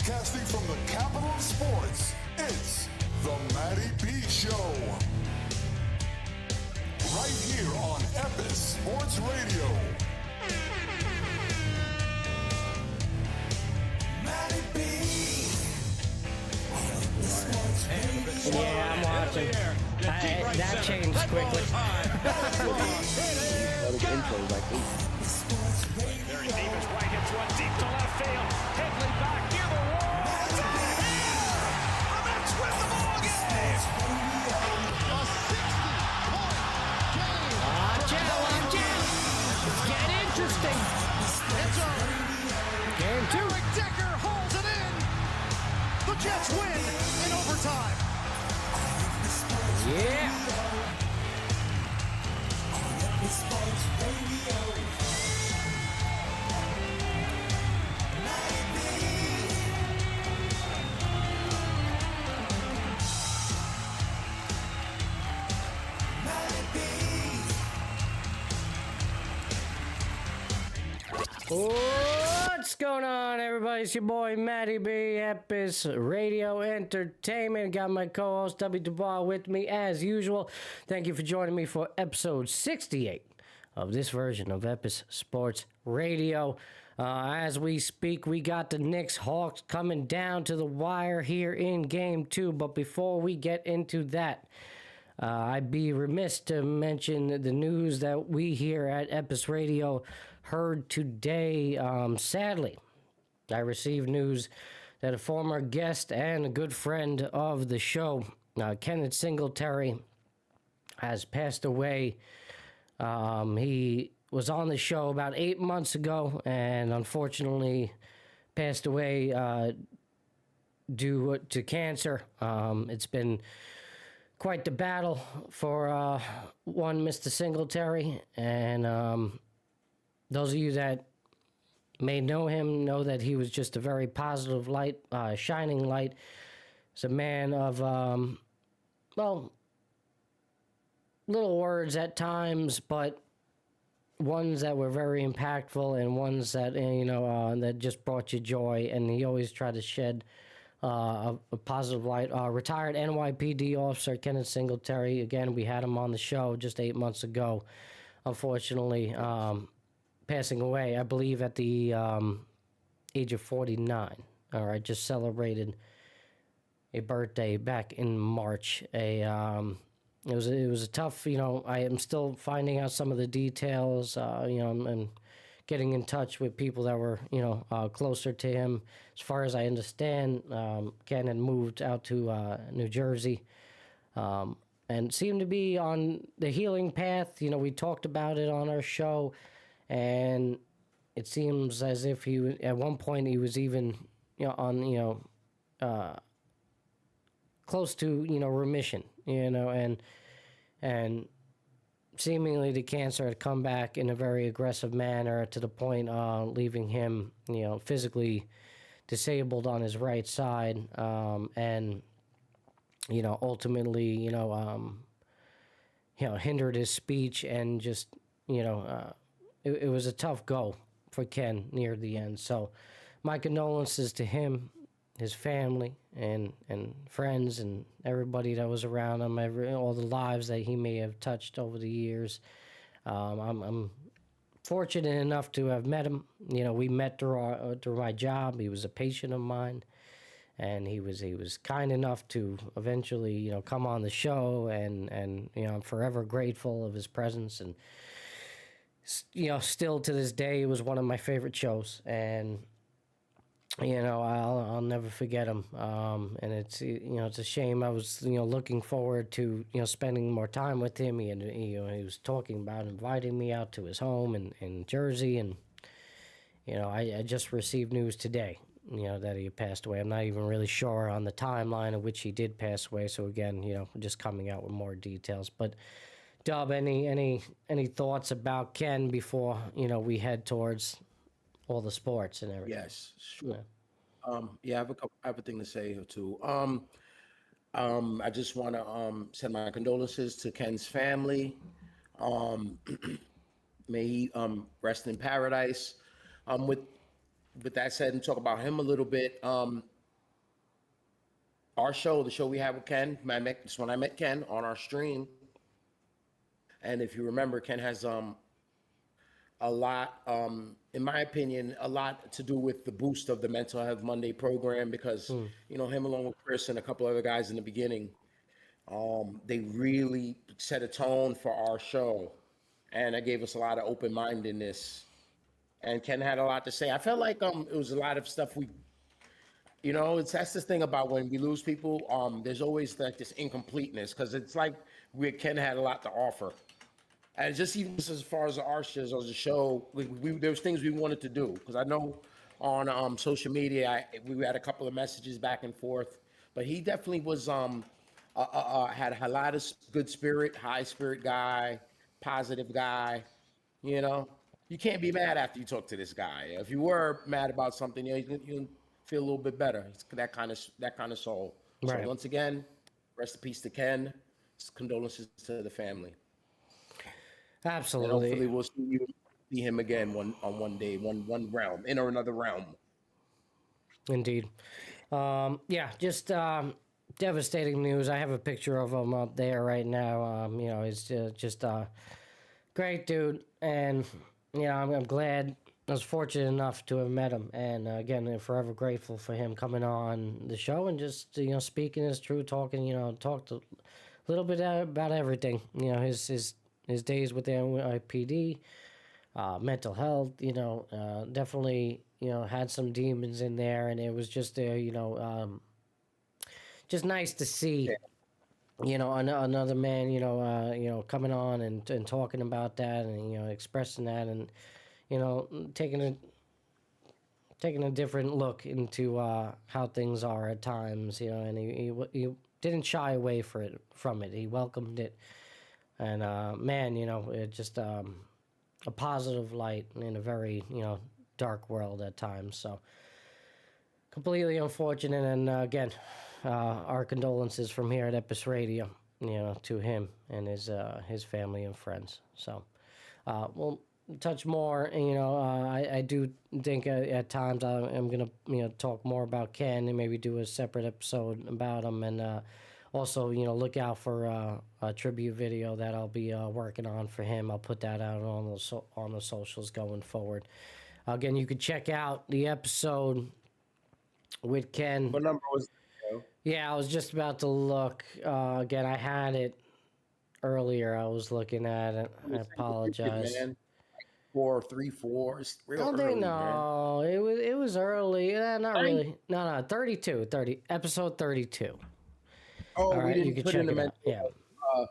Broadcasting from the capital of sports, it's the Matty B Show. Right here on Epis Sports Radio. Matty B. Yeah, I'm watching. That changed quickly. Very deep as White hits one deep to left field. Headley back near the wall. It's out of here! The Mets win the ball game! A 60-point game. Watch out. It's getting interesting. It's over. Game two. Eric Decker holds it in. The Jets win in overtime. Yeah. What's going on, everybody? It's your boy Matty B, Epis Radio Entertainment. Got my co-host W. Dubois with me as usual. Thank you for joining me for episode 68 of this version of Epis Sports Radio. As we speak, we got the Knicks Hawks coming down to the wire here in Game 2. But before we get into that, I'd be remiss to mention the news that we here at Epis Radio heard today. Sadly, I received news that a former guest and a good friend of the show, Kenneth Singletary, has passed away. He was on the show about 8 months ago and unfortunately passed away due to cancer. It's been quite the battle for one Mr. Singletary, and those of you that may know him know that he was just a very positive light, shining light. He's a man of, little words at times, but ones that were very impactful and ones that, that just brought you joy, and he always tried to shed a positive light. Retired NYPD officer Kenneth Singletary. Again, we had him on the show just 8 months ago. Unfortunately, passing away, I believe, at the age of 49. All right, just celebrated a birthday back in March. It was a tough. I am still finding out some of the details. And getting in touch with people that were, closer to him. As far as I understand, Ken had moved out to New Jersey and seemed to be on the healing path. We talked about it on our show, and it seems as if at one point he was even, close to, remission, and seemingly the cancer had come back in a very aggressive manner to the point leaving him, physically disabled on his right side, and ultimately, hindered his speech, and just, it was a tough go for Ken near the end. So my condolences to him, his family, and friends, and everybody that was around him, all the lives that he may have touched over the years. I'm fortunate enough to have met him. We met through my job. He was a patient of mine, and he was kind enough to eventually, come on the show, and I'm forever grateful of his presence. And still to this day, it was one of my favorite shows, and I'll never forget him. And it's it's a shame. I was looking forward to spending more time with him. He was talking about inviting me out to his home in Jersey, and I just received news today that he had passed away. I'm not even really sure on the timeline of which he did pass away. So again, just coming out with more details. But Dub, any thoughts about Ken before we head towards all the sports and everything? Yes, sure. I have a thing to say here too. I just want to send my condolences to Ken's family. May he rest in paradise. With that said, and talk about him a little bit. our show, the show we had with Ken, this when I met Ken on our stream. And if you remember, Ken has a lot, in my opinion, a lot to do with the boost of the Mental Health Monday program because, him along with Chris and a couple other guys in the beginning, they really set a tone for our show. And that gave us a lot of open-mindedness. And Ken had a lot to say. I felt like it was a lot of stuff that's this thing about when we lose people, there's always like this incompleteness because it's like Ken had a lot to offer. And just even as far as our shows, as a show, there was things we wanted to do because I know on social media we had a couple of messages back and forth, but he definitely was had a lot of good spirit, high spirit guy, positive guy. You can't be mad after you talk to this guy. If you were mad about something, you feel a little bit better. It's that kind of soul. Right. So once again, rest in peace to Ken. Condolences to the family. Absolutely. And hopefully we'll see him again one day, one realm, in or another realm. Indeed. Just devastating news. I have a picture of him up there right now. He's just a great dude. And, I'm glad I was fortunate enough to have met him. And, again, I'm forever grateful for him coming on the show and just, speaking his truth, talked a little bit about everything. His days with the NYPD, mental health, definitely, had some demons in there, and it was just, just nice to see, another man, coming on and talking about that and, expressing that and, taking a different look into how things are at times, and he didn't shy away from it. He welcomed it. And, it just a positive light in a very, dark world at times. So completely unfortunate. And, again, our condolences from here at Epis Radio, to him and his family and friends. So we'll touch more. I do think at times I'm going to, talk more about Ken and maybe do a separate episode about him. And, also, look out for a tribute video that I'll be working on for him. I'll put that out on the socials going forward. Again, you could check out the episode with Ken. What number was it? Yeah, I was just about to look. Again, I had it earlier. I was looking at it. I apologize. Man. 434. It's real Don't early, they know? man. It was early. Not really. No, 32. Episode 32. Oh, all right, we you didn't can put check in the it out. mental Yeah. health.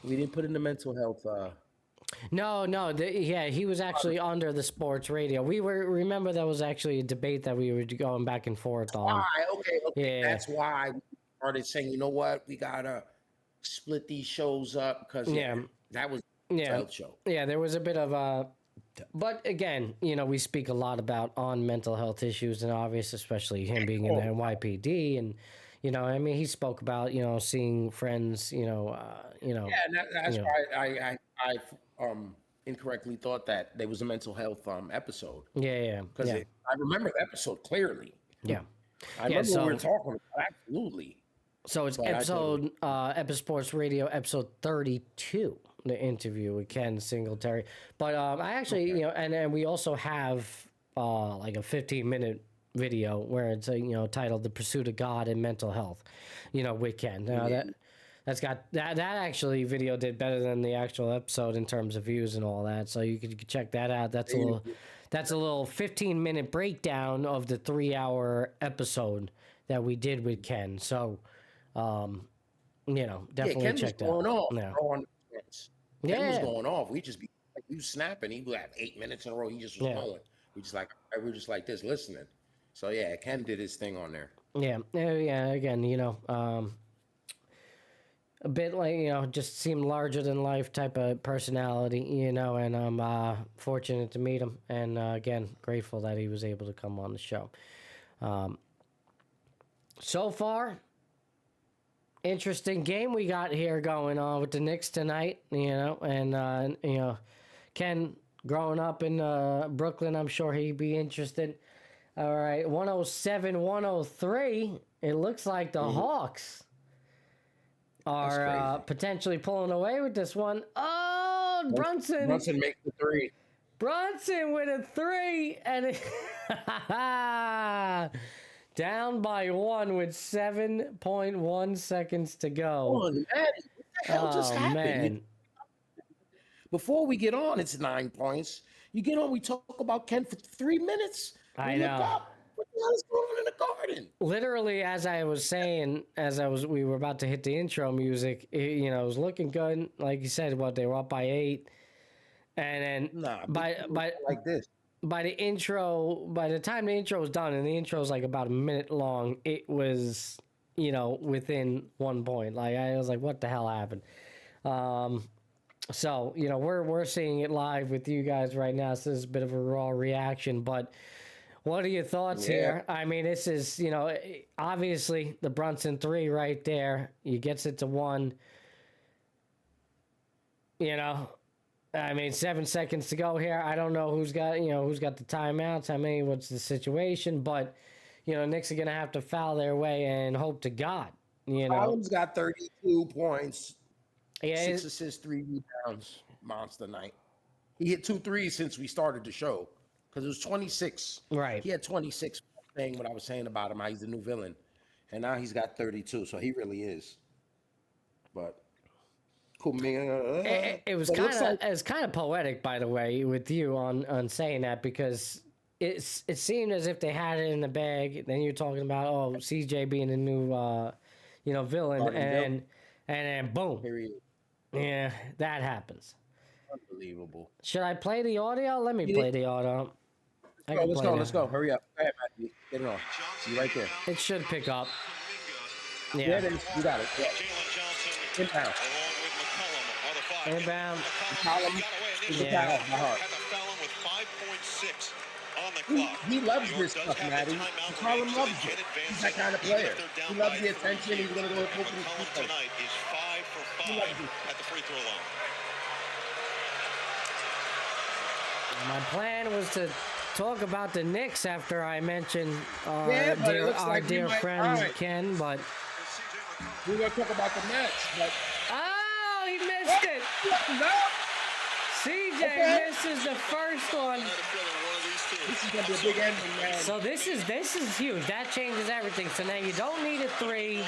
We didn't put in the mental health. No, he was actually under the sports radio. Remember that was actually a debate that we were going back and forth on. Why? Okay. Yeah. That's why we started saying, you know what, we gotta split these shows up because that was the health show. Yeah, there was a bit of but again, we speak a lot about on mental health issues, and obviously, especially him being in the NYPD, and he spoke about seeing friends, Yeah, and that's why I incorrectly thought that there was a mental health episode. Yeah. Because I remember the episode clearly. Yeah. I remember what we were talking about. Absolutely. So it's episode Epis Sports Radio, episode 32, the interview with Ken Singletary. But I actually, and we also have like a 15-minute video where it's titled "The Pursuit of God and Mental Health," with Ken. That's got that actually video did better than the actual episode in terms of views and all that. So you could check that out. That's a little 15-minute breakdown of the 3-hour episode that we did with Ken. So definitely Ken check that was going out. off. Yeah. Ken was going off. We just be like, you snapping. He would have 8 minutes in a row. He just was going. We were just like this listening. So yeah, Ken did his thing on there. Yeah. Again, a bit like just seemed larger than life type of personality, and I'm fortunate to meet him, and again grateful that he was able to come on the show. So far, interesting game we got here going on with the Knicks tonight, and Ken growing up in Brooklyn, I'm sure he'd be interested. All right, 107-103 It looks like the Hawks are potentially pulling away with this one. Oh, Brunson. Brunson makes the three. Brunson with a 3, and it down by 1 with 7.1 seconds to go. Oh, man. What the hell just happened? Man. Before we get on, it's 9 points. You get on, we talk about Ken for 3 minutes. I We look know. up. What the hell is going on in the garden? Literally, as I was saying, we were about to hit the intro music, it was looking good. Like you said, they were up by 8. And then by like this. by the time the intro was done, and the intro was like about a minute long, it was, within 1 point. Like, I was like, what the hell happened? So, we're seeing it live with you guys right now. So this is a bit of a raw reaction, but what are your thoughts here? I mean, this is, obviously the Brunson 3 right there. He gets it to 1. I mean, 7 seconds to go here. I don't know who's got the timeouts. What's the situation? But, Knicks are going to have to foul their way and hope to God, Collins got 32 points, Yeah, 6 assists, 3 rebounds. Monster night. He hit 2 threes since we started the show because it was 26. Right. He had 26 saying what I was saying about him, how he's the new villain. And now he's got 32, so he really is. But cool, man. It was kind of poetic, by the way, with you on saying that, because it seemed as if they had it in the bag. Then you're talking about CJ being the new villain, and then boom, Here he is. yeah, that happens. Unbelievable. Should I play the audio? Let me play the audio. Let's go. Hurry up. Go ahead, Matthew. Get it on. You right there. It should pick up. Yeah, Yeah, it is. You got it. Yeah. Inbound. inbound. Column. Yeah. He loves this stuff, Matty. Column loves it. He's that kind of player. He loves the attention. He's going to go open his feet. Tonight is 5 for 5 at the free throw line. My plan was to talk about the Knicks after I mentioned our dear friend Ken, but We're going to talk about the Nets, but oh, he missed it. no. CJ misses the first one. This is going to be a big ending, man. So this is huge. That changes everything. So now you don't need a 3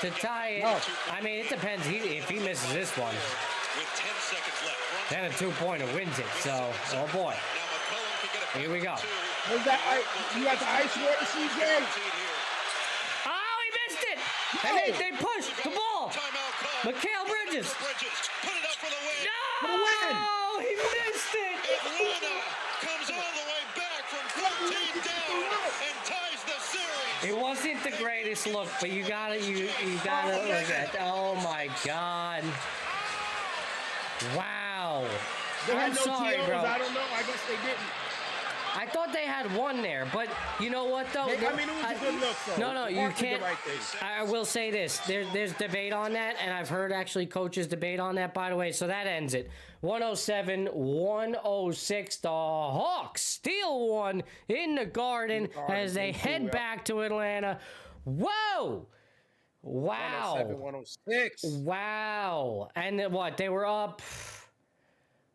to tie it. No. I mean, it depends. If he misses this one, then a 2-pointer wins it. So, oh boy. Here we go. Where's that? You got the ice water, CJ? Oh, he missed it. And they pushed the ball. Mikal Bridges. Put it up for the win. No, he missed it. Atlanta comes all the way back from 13 down and ties the series. It wasn't the greatest look, but you gotta look at. Oh my God! Wow! They had I'm no sorry, TOs. bro. I don't know. I guess they didn't. I thought they had one there, but you know what though? I mean, it was a good look, though. No, you Mark did the can't. right thing. I will say this: there's debate on that, and I've heard actually coaches debate on that. By the way, so that ends it. 107-106. The Hawks steal one in the Garden as they head back to Atlanta. Whoa! Wow! 106. Wow! And then what? They were up.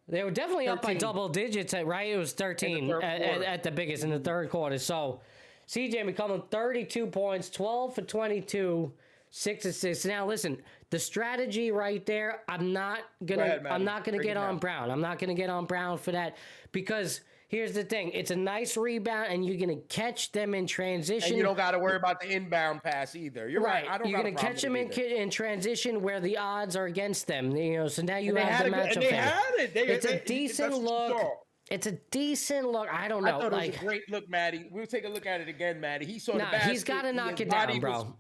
They were definitely up by 13. double digits, right? It was 13 at the biggest in the third quarter. So, CJ McCollum, 32 points, 12 for 22, 6 assists. Now, listen, the strategy right there. I'm not gonna get on Brown. I'm not gonna get on Brown for that, because here's the thing: it's a nice rebound, and you're gonna catch them in transition. And you don't got to worry about the inbound pass either. You're right. I don't You're got gonna a problem catch them with it in transition where the odds are against them. So now you have the matchup. They had it. It's a decent look. It's a decent look. I don't know. I thought it was a great look, Matty. We'll take a look at it again, Matty. He saw the basket. He's got to knock it down, bro.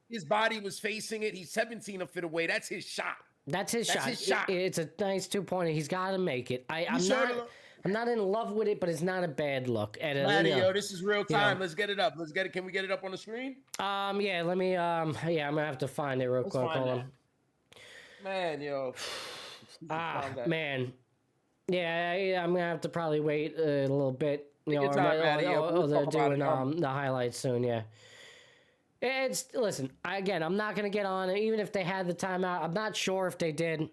His body was facing it. He's 17 feet away. That's his shot. That's his shot. His shot. It's a nice 2-pointer. He's got to make it. I'm not in love with it, but it's not a bad look. Matty, this is real time. Let's get it up. Can we get it up on the screen? Yeah. Let me. I'm gonna have to find it real quick. Hold on. Man, Man. Yeah, I'm gonna have to probably wait a little bit. Take your time, Matty. They're doing the highlights soon. Yeah. Listen, I'm not going to get on it. Even if they had the timeout, I'm not sure if they did.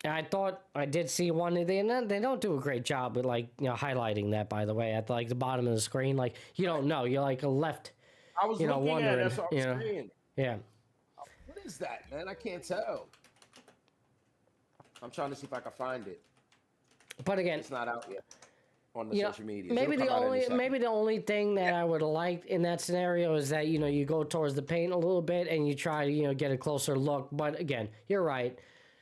I thought I did see one. They don't do a great job with highlighting that. By the way, at the bottom of the screen, you don't know. You're left. I was looking wondering. at it. That's what I'm saying. Yeah. What is that, man? I can't tell. I'm trying to see if I can find it. But again, it's not out yet on the social media. Maybe the only thing that I would have liked in that scenario is that you go towards the paint a little bit and you try to get a closer look. But again, you're right.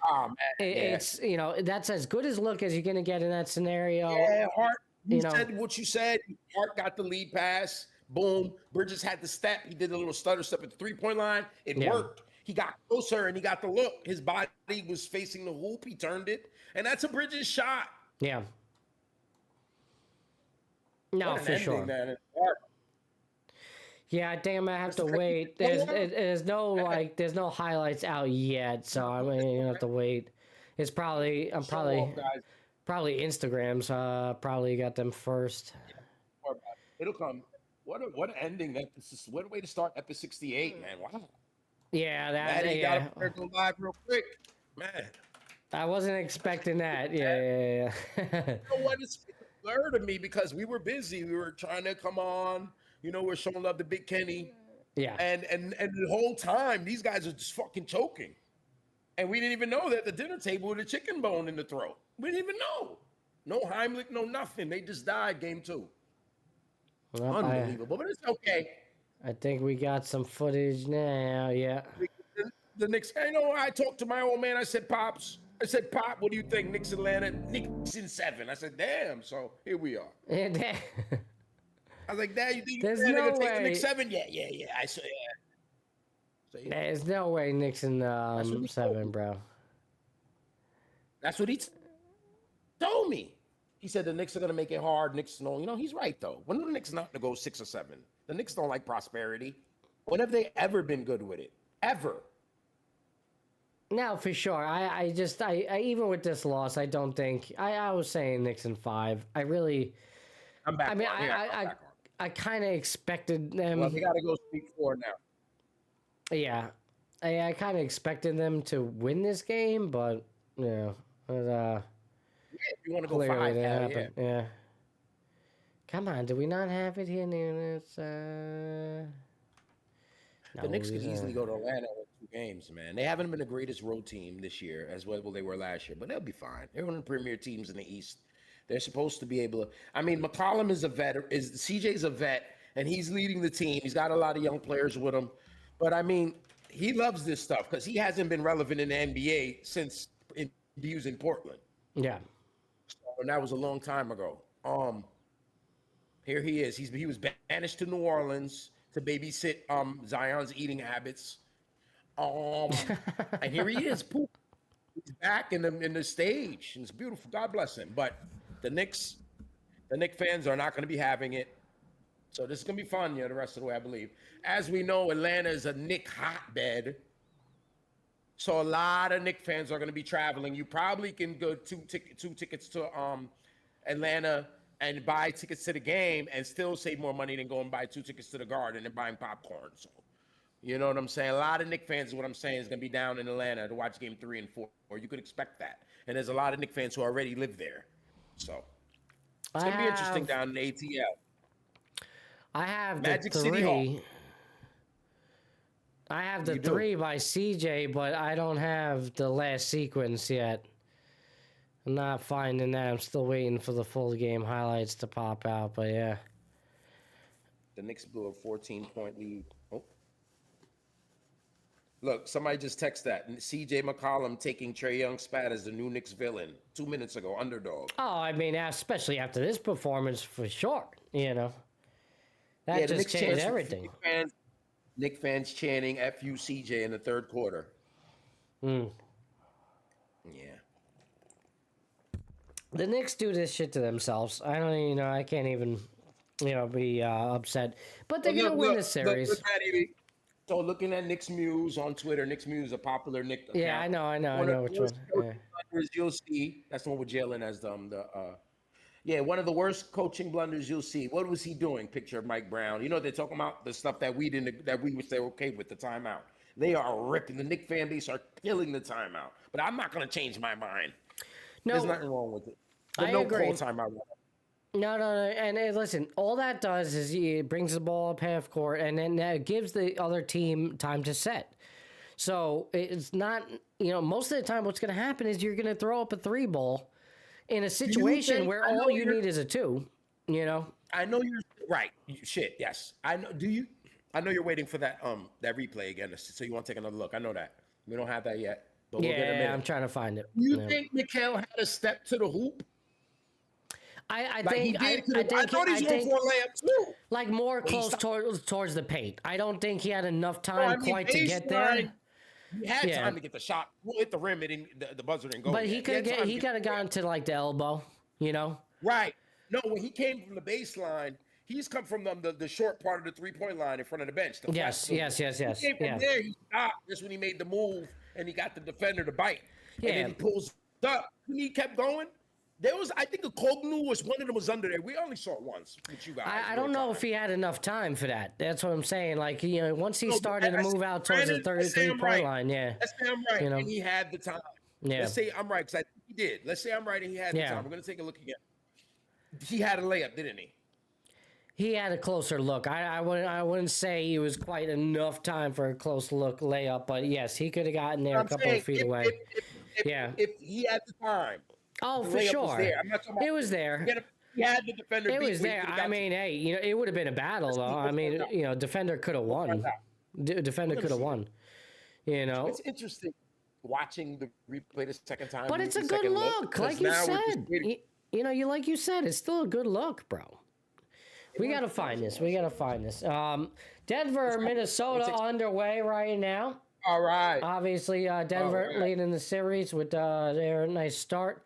Oh, man. It's that's as good as look as you're gonna get in that scenario. Yeah, Hart. You said what you said. Hart got the lead pass. Boom. Bridges had the step. He did a little stutter step at the 3-point line. It worked. He got closer and he got the look. His body was facing the hoop. He turned it, and that's a Bridges shot. Yeah. No, for sure. Man. Yeah, I think I'm gonna have to wait. There's no highlights out yet, so I'm gonna have to wait. It's probably Instagrams. Probably got them first. It'll come. What an ending! What a way to start Epis 68, man. Wow. Yeah, got to go live real quick, man. I wasn't expecting that. Yeah. You know what? It's blurred to me because we were busy. We were trying to come on. We're showing love to Big Kenny. Yeah. And the whole time, these guys are just fucking choking. And we didn't even know that at the dinner table with a chicken bone in the throat. We didn't even know. No Heimlich, no nothing. They just died game 2. Well, unbelievable, but it's okay. I think we got some footage now, yeah. The Knicks, I talked to my old man. I said, Pop, what do you think? Knicks Atlanta, Knicks in 7. I said, damn, so here we are. Yeah, I was like, Dad, you think there's they're no going to take way. the Knicks 7? Yeah. I said, yeah. So, There's no way Knicks in 7, bro. That's what he told me. He said the Knicks are going to make it hard. Knicks, he's right, though. When are the Knicks not to go 6 or 7? The Knicks don't like prosperity. When have they ever been good with it? Ever. No, for sure. I even with this loss, I don't think I was saying Knicks in 5. I really. I'm back. I mean, I kind of expected them. Well, we got to go speak 4 now. Yeah, I kind of expected them to win this game, but if you want to go 5, yeah. Come on, do we not have it here? The Knicks could easily go to Atlanta with 2 games, man. They haven't been the greatest road team this year as well they were last year, but they'll be fine. They're one of the premier teams in the East. They're supposed to be able to. I mean, McCollum is a vet. CJ's a vet, and he's leading the team. He's got a lot of young players with him, but I mean, he loves this stuff because he hasn't been relevant in the NBA since he was in Portland. Yeah. And that was a long time ago. Here he is. He was banished to New Orleans to babysit Zion's eating habits. And here he is. Poof. He's back in the stage. And it's beautiful. God bless him. But the Knicks fans are not going to be having it. So this is going to be fun, the rest of the way, I believe. As we know, Atlanta is a Knick hotbed. So a lot of Knick fans are going to be traveling. You probably can go two tickets to Atlanta and buy tickets to the game and still save more money than going and buy 2 tickets to the Garden and buying popcorn. So, you know what I'm saying? A lot of Knick fans is what I'm saying is going to be down in Atlanta to watch game 3 and 4. Or you could expect that. And there's a lot of Knick fans who already live there. So it's going to be interesting down in ATL. I have Magic the 3. City Hall. I have the 3 by CJ, but I don't have the last sequence yet. I'm not finding that. I'm still waiting for the full game highlights to pop out, but yeah. The Knicks blew a 14-point lead. Oh. Look, somebody just texted that. CJ McCollum taking Trae Young's spat as the new Knicks villain 2 minutes ago, underdog. Oh, I mean, especially after this performance, for sure. That just changed everything. Knicks fans chanting "F you, CJ" in the 3rd quarter. Yeah. The Knicks do this shit to themselves. I don't even I can't even, be upset. But they're going to win the series. So looking at Knicks Muse on Twitter, Knicks Muse, a popular Knicks account. Yeah, I know which one. Yeah. You'll see, that's the one with Jalen as Yeah, one of the worst coaching blunders you'll see. What was he doing? Picture of Mike Brown. You know, they're talking about the stuff that we would say okay with the timeout. They are ripping. The Knicks fan base are killing the timeout. But I'm not going to change my mind. No, There's nothing wrong with it. But I no agree. call timeout. No. And listen, all that does is it brings the ball up half court, and then that gives the other team time to set. So it's not, most of the time what's going to happen is you're going to throw up a 3 ball in a situation where all you need is a 2, I know you're right. Yes. I know. I know you're waiting for that replay again, so you want to take another look. I know that. We don't have that yet. But we'll get a minute. I'm trying to find it. You think Mikal had a step to the hoop? I Like think I thought he was going for a layup too. like more close towards the paint. I don't think he had enough time quite to get there. He had time to get the shot. We'll hit the rim. The buzzer didn't go. But he could have gotten to like the elbow, Right. No, when he came from the baseline, he's come from the short part of the 3-point line in front of the bench. Yes. He came from there. He stopped. That's when he made the move, and he got the defender to bite. Yeah. And then he pulls up. And he kept going. I think a Kognu was one of them was under there. We only saw it once with you guys. I don't know if he had enough time for that. That's what I'm saying. Like, once he started to move out towards the 33-point line, Let's say I'm right, and he had the time. Yeah. Let's say I'm right, because I think he did. Let's say I'm right, and he had the time. We're going to take a look again. He had a layup, didn't he? He had a closer look. I wouldn't say he was quite enough time for a close look layup, but yes, he could have gotten there a couple of feet away. If he had the time. Oh, for sure. It was there. He had the defender. It was there. I mean, hey, it would have been a battle, though. I mean, defender could have won. Defender could have won. It's interesting watching the replay the second time. But it's a good look, like you said. Like you said, it's still a good look, bro. We gotta find this. Denver, Minnesota underway right now. All right. Obviously, Denver leading the series with their nice start.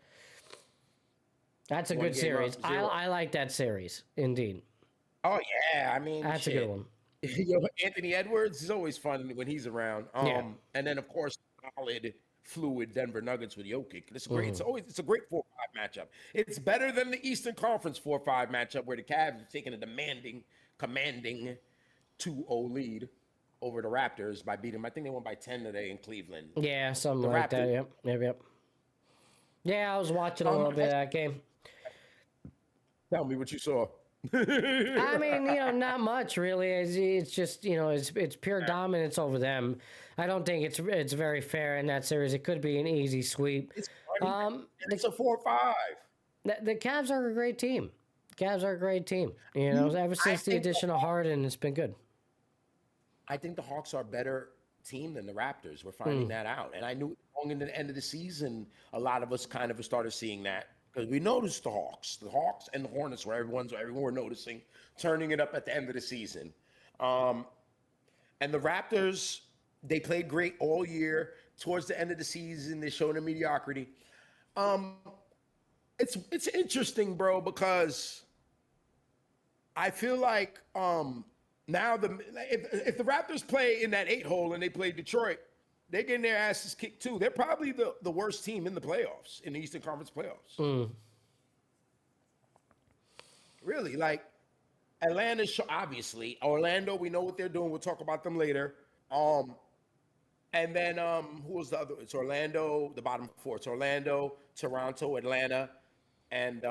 That's a good series. I like that series, indeed. Oh, yeah. I mean, that's a good one. Anthony Edwards is always fun when he's around. And then, of course, solid, fluid Denver Nuggets with Jokic. It's great. It's a great 4-5 matchup. It's better than the Eastern Conference 4-5 matchup where the Cavs are taking a commanding 2-0 lead over the Raptors by beating them. I think they won by 10 today in Cleveland. Yeah, something like that. Yep. Yeah, I was watching a little bit of that game. Tell me what you saw. I mean, not much really. It's just, it's pure dominance over them. I don't think it's very fair in that series. It could be an easy sweep. It's a 4-5. The Cavs are a great team. Ever since the addition of Harden, it's been good. I think the Hawks are a better team than the Raptors. We're finding that out. And I knew going into the end of the season, a lot of us kind of started seeing that. Because we noticed the Hawks and the Hornets were everyone were noticing, turning it up at the end of the season. And the Raptors, they played great all year. Towards the end of the season, they showed their mediocrity. It's interesting, bro, because I feel like now if the Raptors play in that 8-hole and they play Detroit, they're getting their asses kicked too. They're probably the worst team in the playoffs, in the Eastern Conference playoffs. Really, like Atlanta, obviously. Orlando, we know what they're doing. We'll talk about them later. And then who was the other? It's Orlando, the bottom 4. It's Orlando, Toronto, Atlanta, and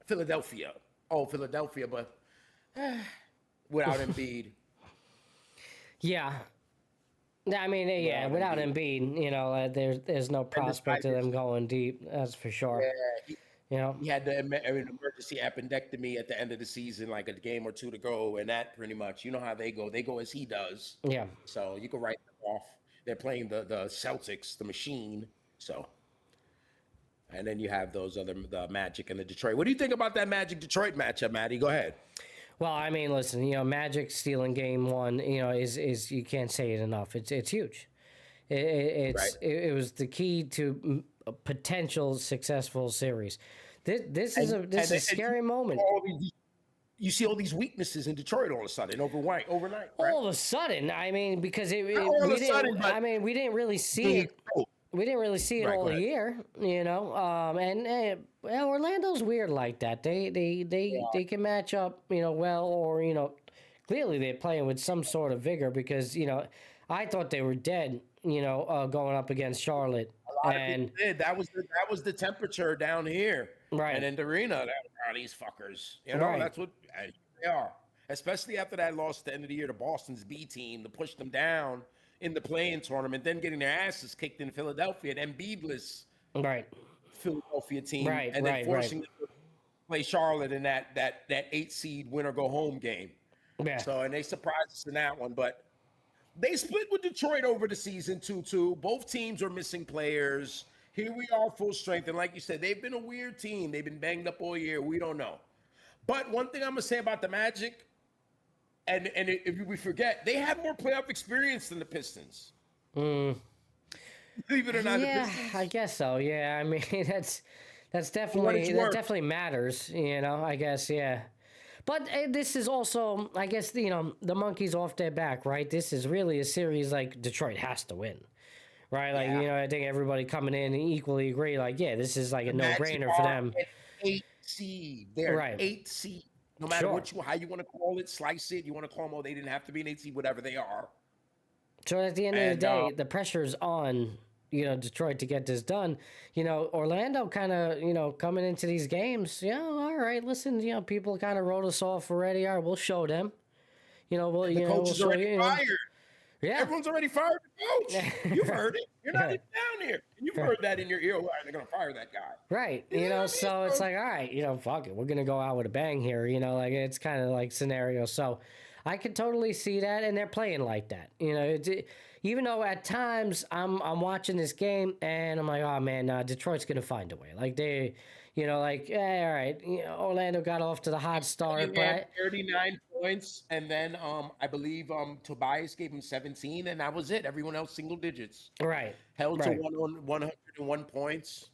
Philadelphia. Oh, Philadelphia, but without Embiid. Yeah. I mean, without Embiid, there's no prospect of them going deep. That's for sure. Yeah, he had an emergency appendectomy at the end of the season, like a game or two to go, and that pretty much, how they go. They go as he does. Yeah. So you can write them off. They're playing the Celtics, the machine. So, and then you have the Magic and the Detroit. What do you think about that Magic-Detroit matchup, Maddie? Go ahead. Well, I mean, listen, Magic stealing game 1, is you can't say it enough. It's huge. It was the key to a potential successful series. This is a scary moment. You see all these weaknesses in Detroit all of a sudden, overnight. Right? All of a sudden, I mean, because we didn't really see it. we didn't really see it Right, all go ahead. year, well, Orlando's weird like that. They can match up, well, or clearly they're playing with some sort of vigor because I thought they were dead, going up against Charlotte, A lot of people did. That was the temperature down here, Right. and in the arena. That are these fuckers. Right. That's what they are. Especially after that loss at the end of the year to Boston's B team to push them down in the play-in tournament, then getting their asses kicked in Philadelphia, an Embiidless right, Philadelphia team, Right, and then right, forcing right. them to play Charlotte in that 8 seed win or go home game. yeah, So, and they surprised us in that one, but they split with Detroit over the season 2-2. Both teams are missing players. Here we are full strength, and like you said, they've been a weird team. They've been banged up all year. We don't know. But one thing I'm gonna say about the Magic, and if we forget, they have more playoff experience than the Pistons. Believe it or not, the yeah, Pistons. I guess so. Yeah, I mean that's what definitely it's that worth. definitely matters. I guess yeah. But this is also, I guess, the monkey's off their back, right? This is really a series like Detroit has to win, right? Like, Yeah. I think everybody coming in equally agree, like, yeah, this is like a no-brainer Magic for are them. an 8 seed. They're Right. an 8 seed. No matter Sure. how you want to call it, slice it. You want to call them, they didn't have to be an 8 seed, whatever they are. So at the end of the And, day, the pressure's on, Detroit to get this done. Orlando kind of, coming into these games, all right, listen, people kind of wrote us off already. All right, we'll show them. The coach we'll is show already you, fired. Yeah. Everyone's already fired the coach. You've heard it. You're not Yeah. even down here. And you've heard that in your ear. All right, they're going to fire that guy. Right. You know what I mean? So it's like, all right, fuck it. We're going to go out with a bang here. Like it's kind of like scenario. So I could totally see that. And they're playing like that. Even though at times I'm watching this game and I'm like, oh man, Detroit's going to find a way. Like they, all right. Orlando got off to the hot start. He But had 39 points, and then I believe Tobias gave him 17, and that was it. Everyone else single digits. right. Held right. to 101 points.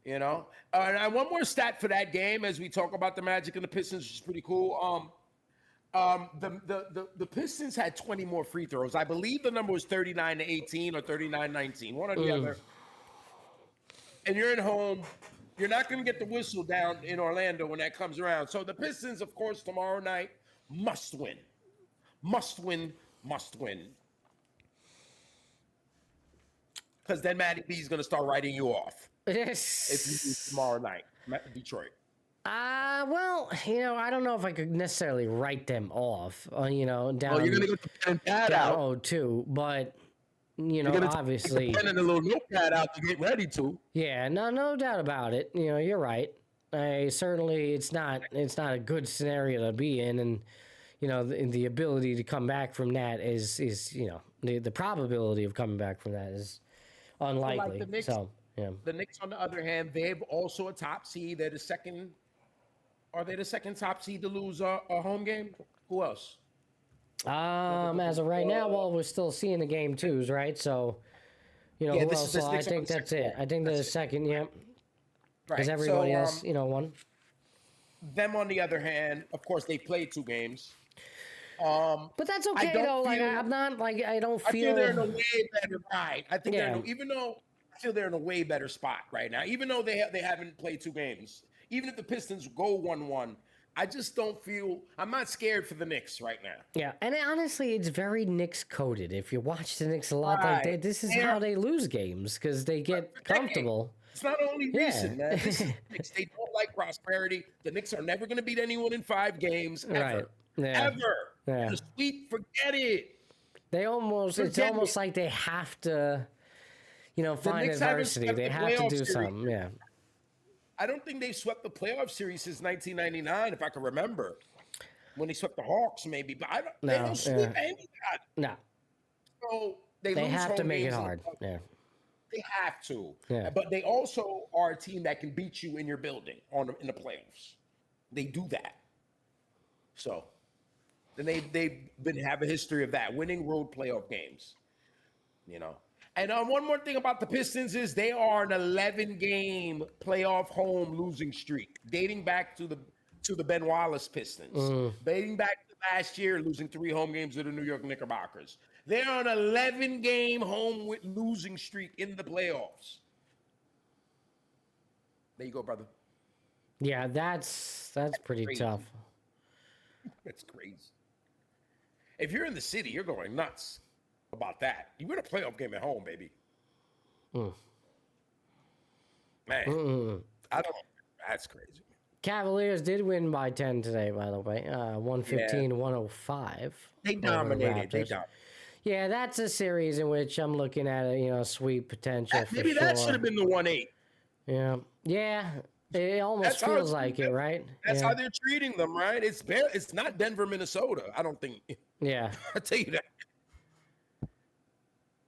And one more stat for that game as we talk about the Magic and the Pistons, which is pretty cool. The Pistons had 20 more free throws. I believe the number was 39-18 or 39-19, one or the other. And you're at home. You're not going to get the whistle down in Orlando when that comes around. So the Pistons, of course, tomorrow night must win. Must win. Must win. Because then Matty B is going to start writing you off if you lose tomorrow night, Detroit. Well, I don't know if I could necessarily write them off, down. Well, you're going to get the pen and pad out. Oh, too, but You're going to obviously, take the pen and a little notepad out to get ready to. yeah, no doubt about it. You're right. Certainly, it's not a good scenario to be in, and the ability to come back from that is the probability of coming back from that is unlikely. the Knicks- So yeah. The Knicks, on the other hand, they're also a top seed. They're the second. Are they the second top seed to lose a home game? Who else? As of right now, well, we're still seeing the game twos, right? So, Yeah, who this else? is the So I Knicks are think the that's second it. one. I think the second, yeah, Right. because everybody so, else, won. Them, on the other hand, of course, they played 2 games. But that's okay, don't though. Like feel- I'm not like I don't I feel feel. they're in a way better. Right. I think Yeah. even though I feel they're in a way better spot right now, even though they haven't played 2 games, even if the Pistons go 1-1, I just don't feel. I'm not scared for the Knicks right now. Yeah, and honestly, it's very Knicks coded. If you watch the Knicks a lot, like Right. this is Yeah. how they lose games because they get comfortable. It's not only Yeah. recent, man. This is the Knicks. They don't like prosperity. The Knicks are never going to beat anyone in 5 games ever. Right. Yeah. Ever. Yeah. The sweep, forget it. They almost. It's Forget almost it. like they have to, find Knicks haven't adversity. swept They the have to playoff do series. something. Yeah. I don't think they've swept the playoff series since 1999, if I can remember. When they swept the Hawks, maybe. But they No, don't sweep yeah. anybody. No, So they lose have to home make it games in the hard. playoffs. Yeah. They have to. Yeah. But they also are a team that can beat you in your building in the playoffs. They do that. So, and they've have a history of that, winning road playoff games. And one more thing about the Pistons is they are an 11-game playoff home losing streak, dating back to the Ben Wallace Pistons, dating back to last year, losing 3 home games to the New York Knickerbockers. They're on 11-game home with losing streak in the playoffs. There you go, brother. Yeah, that's pretty crazy. tough. That's crazy. If you're in the city, you're going nuts about that. You win a playoff game at home, baby. Man, I don't. That's crazy. Cavaliers did win by 10 today, by the way. 115-105. They dominated. They dominated. Yeah, that's a series in which I'm looking at a sweep potential. Maybe that should have been the 1-8. Yeah, yeah. It almost feels like it, right? That's how they're treating them, right? It's not Denver, Minnesota. I don't think. Yeah, I tell you that.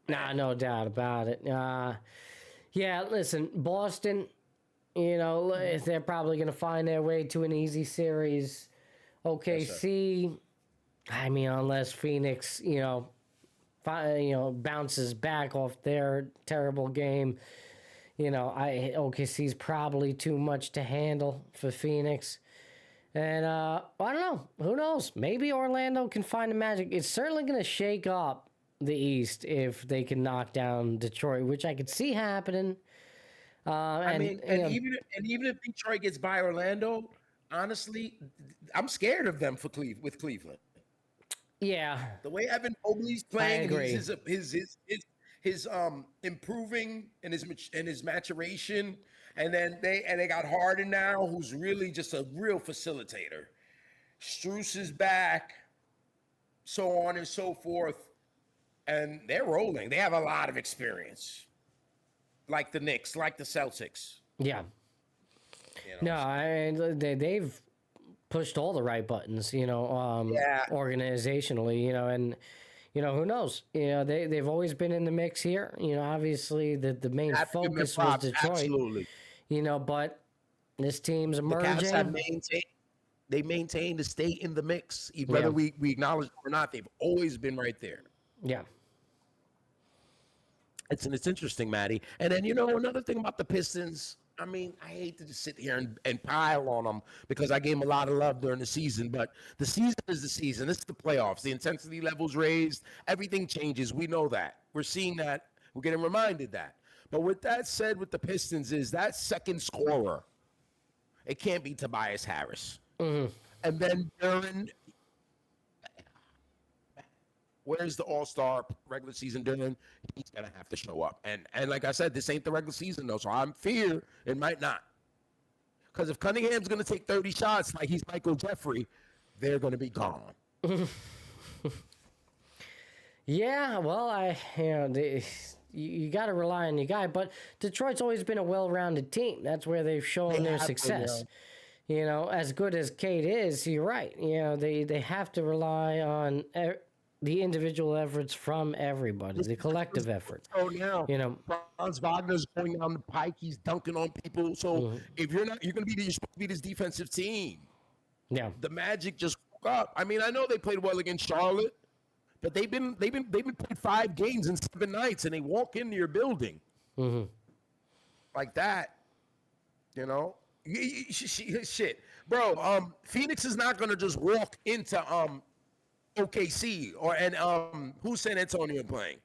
Nah, no doubt about it. Yeah, listen, Boston. They're probably going to find their way to an easy series. OKC. I mean, unless Phoenix, bounces back off their terrible game. OKC's probably too much to handle for Phoenix. And I don't know. Who knows? Maybe Orlando can find the magic. It's certainly going to shake up the East if they can knock down Detroit, which I could see happening. Even if Detroit gets by Orlando, honestly, I'm scared of them with Cleveland. Yeah, the way Evan Mobley's playing, his improving and his maturation, and then they got Harden now, who's really just a real facilitator. Strus is back, so on and so forth, and they're rolling. They have a lot of experience, like the Knicks, like the Celtics. Yeah. They've pushed all the right buttons, organizationally, and who knows? They've always been in the mix here. Obviously the main focus was Detroit. Absolutely. But this team's emerging. The Cavs have maintained to stay in the mix, whether we acknowledge it or not. They've always been right there. Yeah. It's interesting, Matty. And then another thing about the Pistons. I mean, I hate to just sit here and pile on them because I gave them a lot of love during the season, but the season is the season. This is the playoffs. The intensity level's raised. Everything changes. We know that. We're seeing that. We're getting reminded that. But with that said, with the Pistons is that second scorer, it can't be Tobias Harris. Mm-hmm. And then Duran, where's the all-star regular season Duran? He's going to have to show up. And like I said, this ain't the regular season, though, so I'm fear it might not. Because if Cunningham's going to take 30 shots like he's Michael Jeffrey, they're going to be gone. Yeah, well, you got to rely on your guy. But Detroit's always been a well-rounded team. That's where they've shown their success. As good as Kate is, you're right. They have to rely on the individual efforts from everybody, the collective effort. Oh, now, Franz Wagner's going down the pike. He's dunking on people. So if you're not, you're supposed to be this defensive team. Yeah. The Magic just woke up. I mean, I know they played well against Charlotte, but they've been playing 5 games in 7 nights, and they walk into your building like that. Shit, bro. Phoenix is not gonna just walk into OKC and who's San Antonio playing?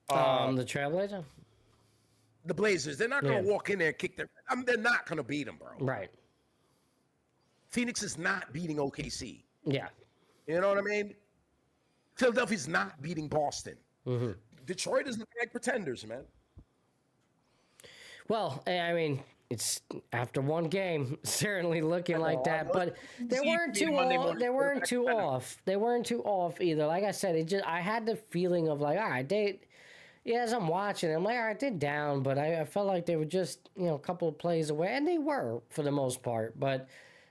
The Trailblazer? The Blazers. They're not going to walk in there and kick their... they're not going to beat them, bro. Right. Phoenix is not beating OKC. Yeah. You know what I mean? Philadelphia's not beating Boston. Mm-hmm. Detroit is looking like pretenders, man. Well, I mean... It's after one game, certainly looking like that, but they weren't too off. They weren't too off. They weren't too off either. Like I said, I had the feeling of like, all right, as I'm watching, I'm like, all right, they're down, but I felt like they were just, a couple of plays away, and they were for the most part. But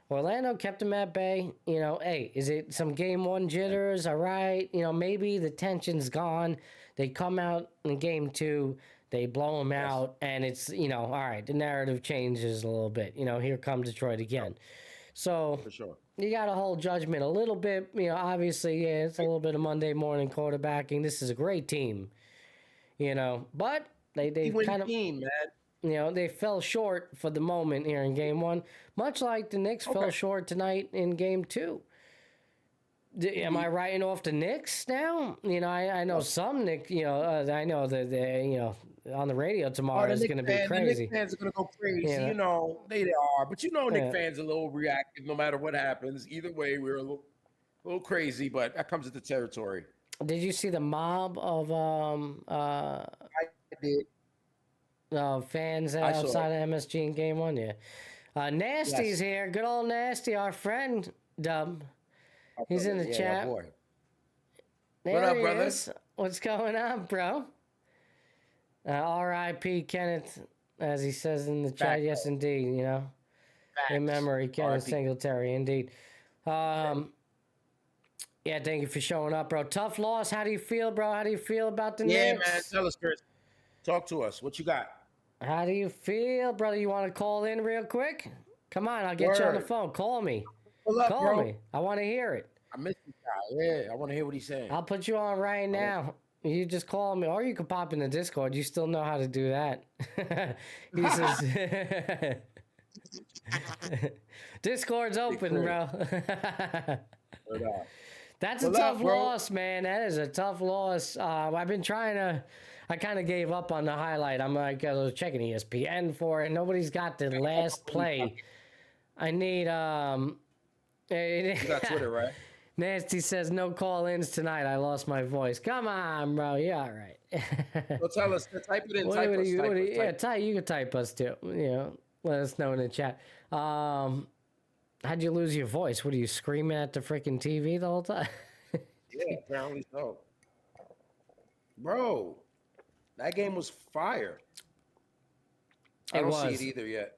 Orlando kept them at bay. Hey, is it some game one jitters? All right, maybe the tension's gone. They come out in game 2. They blow them out, and it's, all right, the narrative changes a little bit. Here comes Detroit again. So for sure. You got to hold judgment a little bit. Obviously, it's a little bit of Monday morning quarterbacking. This is a great team, but they kind of, team, man. They fell short for the moment here in game 1, much like the Knicks fell short tonight in game 2. Am I writing off the Knicks now? You know, I know some Knicks. You know, I know that on the radio tomorrow is going to be crazy. The Knicks fans are going to go crazy. Yeah. You know, they are. But you know, Knicks fans are a little reactive no matter what happens. Either way, we're a little crazy, but that comes with the territory. Did you see the mob of I did. fans outside of MSG in Game 1? Yeah. Nasty's here. Good old Nasty, our friend, Dub. He's in the chat. Boy. There What up, he brother? is. What's going on, bro? R.I.P Kenneth, as he says in the chat. Yes, indeed. You know, in memory, Kenneth Singletary. Indeed. Yeah, thank you for showing up, bro. Tough loss. How do you feel, bro? How do you feel about the Knicks? Yeah, man. Tell us, Chris. Talk to us. What you got? How do you feel, brother? You want to call in real quick? Come on, I'll get you on the phone. Call me. Call me. I want to hear it. I miss this guy. Yeah, I want to hear what he's saying. I'll put you on right now. You just call me, or you can pop in the Discord. You still know how to do that. He says, Discord's open, bro. That's a tough loss, man. That is a tough loss. I've been trying to. I kind of gave up on the highlight. I'm like, I was checking ESPN for it. Nobody's got the last play. I need. You got Twitter, right? Nasty says no call-ins tonight. I lost my voice. Come on, bro. You all right? Well, tell us. Type it in. You can type us too. You know, let us know in the chat. How'd you lose your voice? What are you screaming at the freaking TV the whole time? Yeah, apparently so. Bro, that game was fire. I don't see it either yet.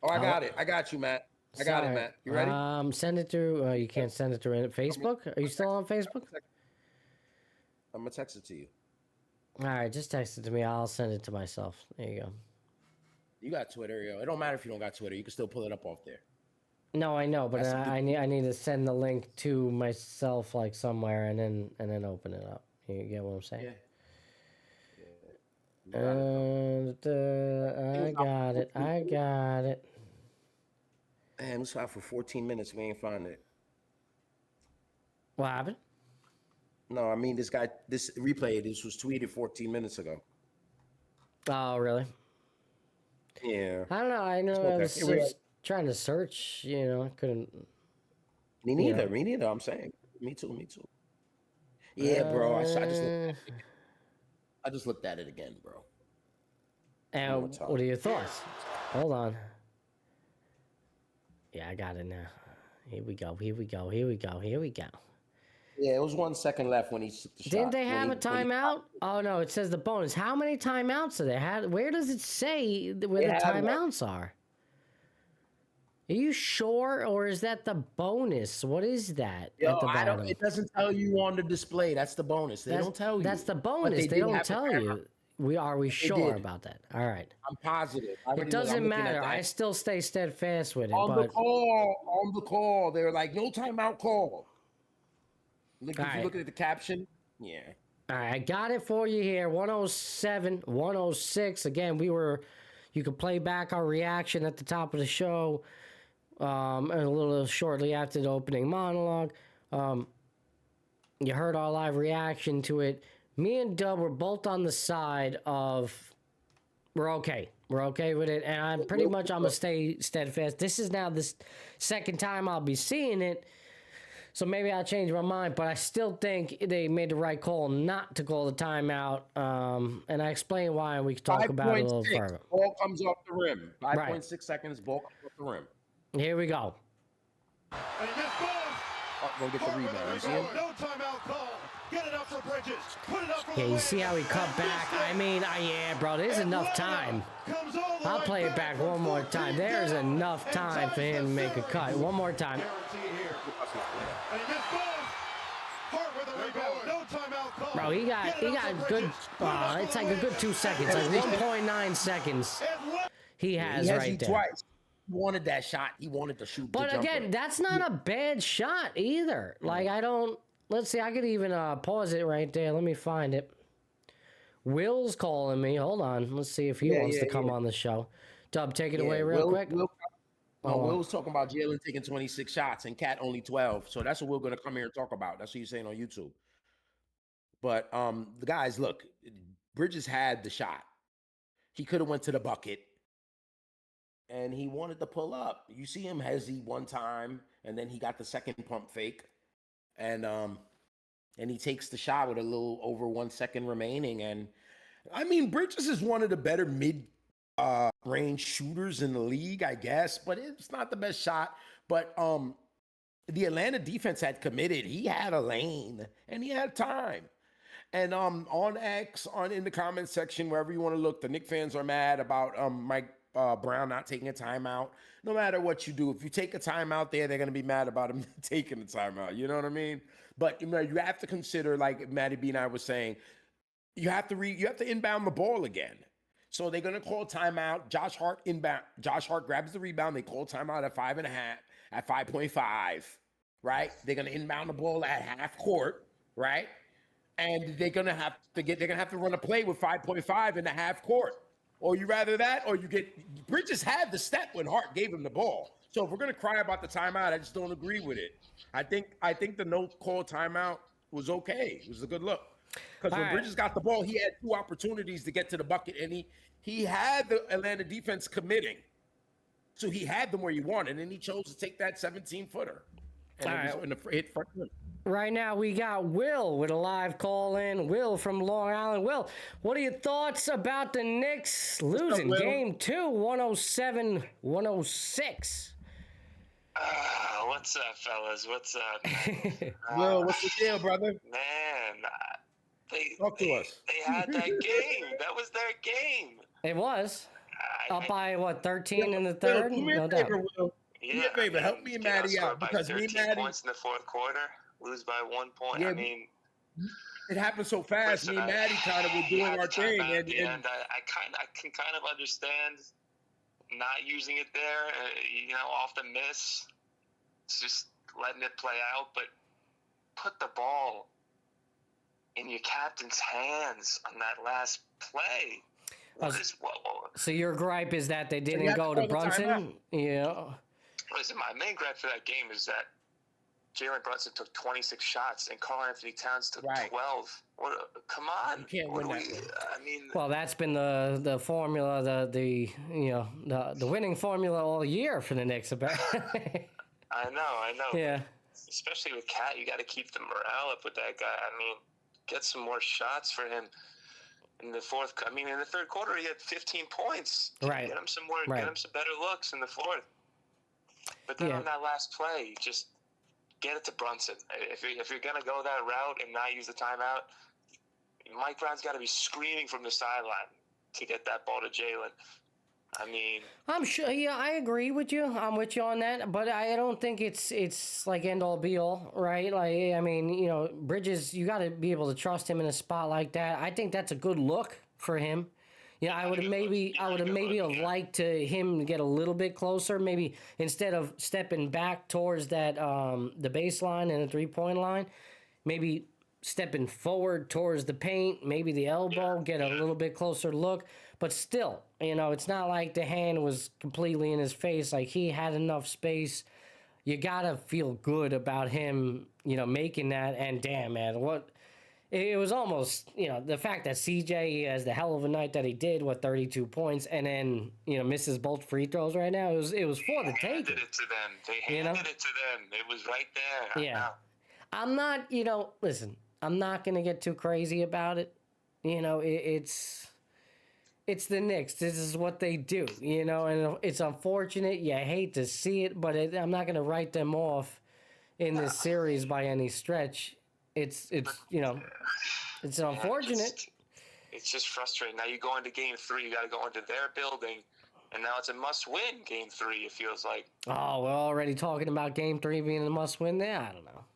Oh, I got it. I got you, Matt. I got it, Matt. You ready? Send it through. You can't send it through Facebook. Are you still on Facebook? I'm gonna text it to you. All right, just text it to me. I'll send it to myself. There you go. You got Twitter, yo. It don't matter if you don't got Twitter. You can still pull it up off there. No, I know, but I need to send the link to myself like somewhere and then open it up. You get what I'm saying? Yeah. I got it. Man, we out for 14 minutes. We ain't find it. What happened? No, I mean this replay. This was tweeted 14 minutes ago. Oh, really? Yeah. I don't know. I know. I was trying to search. You know, I couldn't. Me neither. Me neither. I'm saying. Me too. Yeah, bro. I just looked at it again, bro. And what are your thoughts? Hold on. Yeah, I got it now. Here we go. Yeah, it was 1 second left when he took the shot. Didn't they have a timeout? Oh, no, it says the bonus. How many timeouts do they have? Where does it say where the timeouts are? Are you sure, or is that the bonus? What is that at the bottom? It doesn't tell you on the display. That's the bonus. They don't tell you. That's the bonus. They don't tell you. Are we sure about that? All right. I'm positive. It doesn't matter. I still stay steadfast with it. On the call, they're like, no timeout call. If you look at the caption, yeah. All right, I got it for you here. 107, 106. Again, you can play back our reaction at the top of the show, and a little shortly after the opening monologue. You heard our live reaction to it. Me and Dub were both on the side of we're okay. We're okay with it, and I'm gonna stay steadfast. This is now the second time I'll be seeing it. So maybe I'll change my mind, but I still think they made the right call not to call the timeout. And I explain why, and we can talk about it a little further. Ball comes off the rim. 5.6 seconds, ball comes off the rim. Here we go. And this ball. Go get the rebound. You see him? No timeout call. Get it up for Bridges. Put it up for Yeah, you see how he cut back? I mean, yeah, bro, there's enough time. I'll play it back one more time. There's enough time for him to make a cut. One more time. Bro, he got good. It's like a good 2 seconds, like 1.9 seconds. He has right there. Twice. He wanted that shot. He wanted to shoot. But again, that's not a bad shot either. Like let's see. I could even pause it right there. Let me find it. Will's calling me. Hold on. Let's see if he wants to come on the show. Dub, take it away real quick. No, Will was talking about Jalen taking 26 shots and Cat only 12. So that's what we're going to come here and talk about. That's what you're saying on YouTube. But the guys, look, Bridges had the shot. He could have went to the bucket, and he wanted to pull up. You see him hesitate one time, and then he got the second pump fake, and he takes the shot with a little over 1 second remaining. And I mean, Bridges is one of the better mid range shooters in the league, I guess, but it's not the best shot. But the Atlanta defense had committed. He had a lane and he had time. And on X, in the comment section, wherever you want to look, the Knicks fans are mad about Mike Brown not taking a timeout. No matter what you do, if you take a timeout there, they're going to be mad about him taking the timeout. You know what I mean? But you have to consider, like Matty B and I was saying, you have to inbound the ball again. So they're going to call timeout. Josh Hart grabs the rebound. They call timeout at 5.5, at 5.5, right? They're going to inbound the ball at half court, right? And they're going to have to run a play with 5.5 in the half court. Or you rather that, or you get Bridges had the step when Hart gave him the ball. So if we're going to cry about the timeout, I just don't agree with it. I think the no call timeout was okay. It was a good look. Because when Bridges got the ball, he had 2 opportunities to get to the bucket, and he had the Atlanta defense committing. So he had them where he wanted, and he chose to take that 17-footer. And it was in the hit front. Right now, we got Will with a live call in. Will from Long Island. Will, what are your thoughts about the Knicks losing Game 2, 107-106? What's up, fellas? What's up? Will, what's the deal, brother? Man, Talk to us. They had that game. That was their game. It was. Up by, 13 in the third? Do me a favor, Will. Do me a favor. Help me and Maddie out. Because me and Maddie... points in the fourth quarter, lose by 1 point. Yeah, I mean... It happened so fast. Me and Maddie kind of were doing our thing. And I can kind of understand not using it there, off the miss. It's just letting it play out. But put the ball in your captain's hands on that last play. So your gripe is that they didn't go to Brunson? Yeah. Listen, my main gripe for that game is that Jalen Brunson took 26 shots and Karl Anthony Towns took 12. Come on. You can't win that. Well, that's been the formula, the winning formula all year for the Knicks. I know. Yeah. Especially with Cat, you got to keep the morale up with that guy. I mean, get some more shots for him. In the third quarter, he had 15 points. Right. Get him some more. Get him some better looks in the fourth. But then on that last play, just get it to Brunson. If you're gonna go that route and not use the timeout, Mike Brown's got to be screaming from the sideline to get that ball to Jalen. I mean, I'm sure. Yeah, I agree with you. I'm with you on that, but I don't think it's like end all be all, right? Like, I mean, Bridges, you got to be able to trust him in a spot like that. I think that's a good look for him. I would have maybe liked him to get a little bit closer. Maybe instead of stepping back towards that the baseline and the 3-point line, maybe stepping forward towards the paint, maybe the elbow, get a little bit closer look. But still, it's not like the hand was completely in his face. Like, he had enough space. You got to feel good about him, making that. And damn, man, it was almost, the fact that CJ has the hell of a night that he did, 32 points, and then, misses both free throws right now. It was for the taking. They handed it to them. They handed it to them. It was right there. Yeah. I'm not, listen, I'm not going to get too crazy about it. It's the Knicks. This is what they do, and it's unfortunate. You hate to see it, but I'm not going to write them off in this series by any stretch. It's unfortunate. It's just frustrating. Now you go into Game 3, you got to go into their building, and now it's a must-win Game 3. It feels like. Oh, we're already talking about Game 3 being a must-win there. I don't know.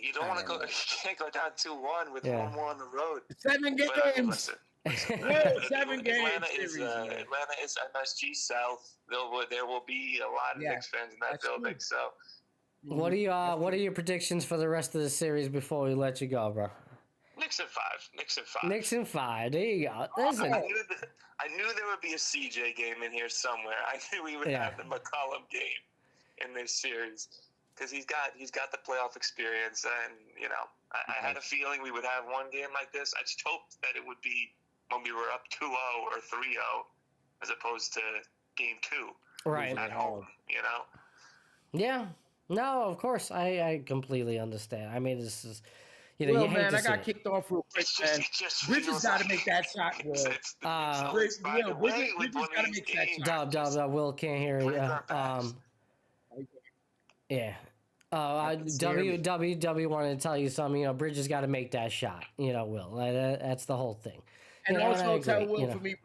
You don't want to go. You can't go down 2-1 with one more on the road. 7 games. Listen, 7 games. Atlanta is MSG South. There will be a lot of Knicks fans in that building. True. So. What are your predictions for the rest of the series before we let you go, bro? Knicks in 5. Knicks in 5. There you go. Listen. I knew there would be a CJ game in here somewhere. I knew we would have the McCollum game in this series because he's got the playoff experience, and I had a feeling we would have one game like this. I just hoped that it would be when we were up 2-0 or 3-0, as opposed to game 2 right at home. Yeah. No, of course, I completely understand. I mean, this is, you Well, hate man, to I see got it. kicked off real quick, man. Bridges got to make that shot, Will. Bridges got to make that shot. Dub, Will can't hear you. Yeah. W wanted to tell you something. Bridges got to make that shot. Will. That's the whole thing. And also tell Will for me.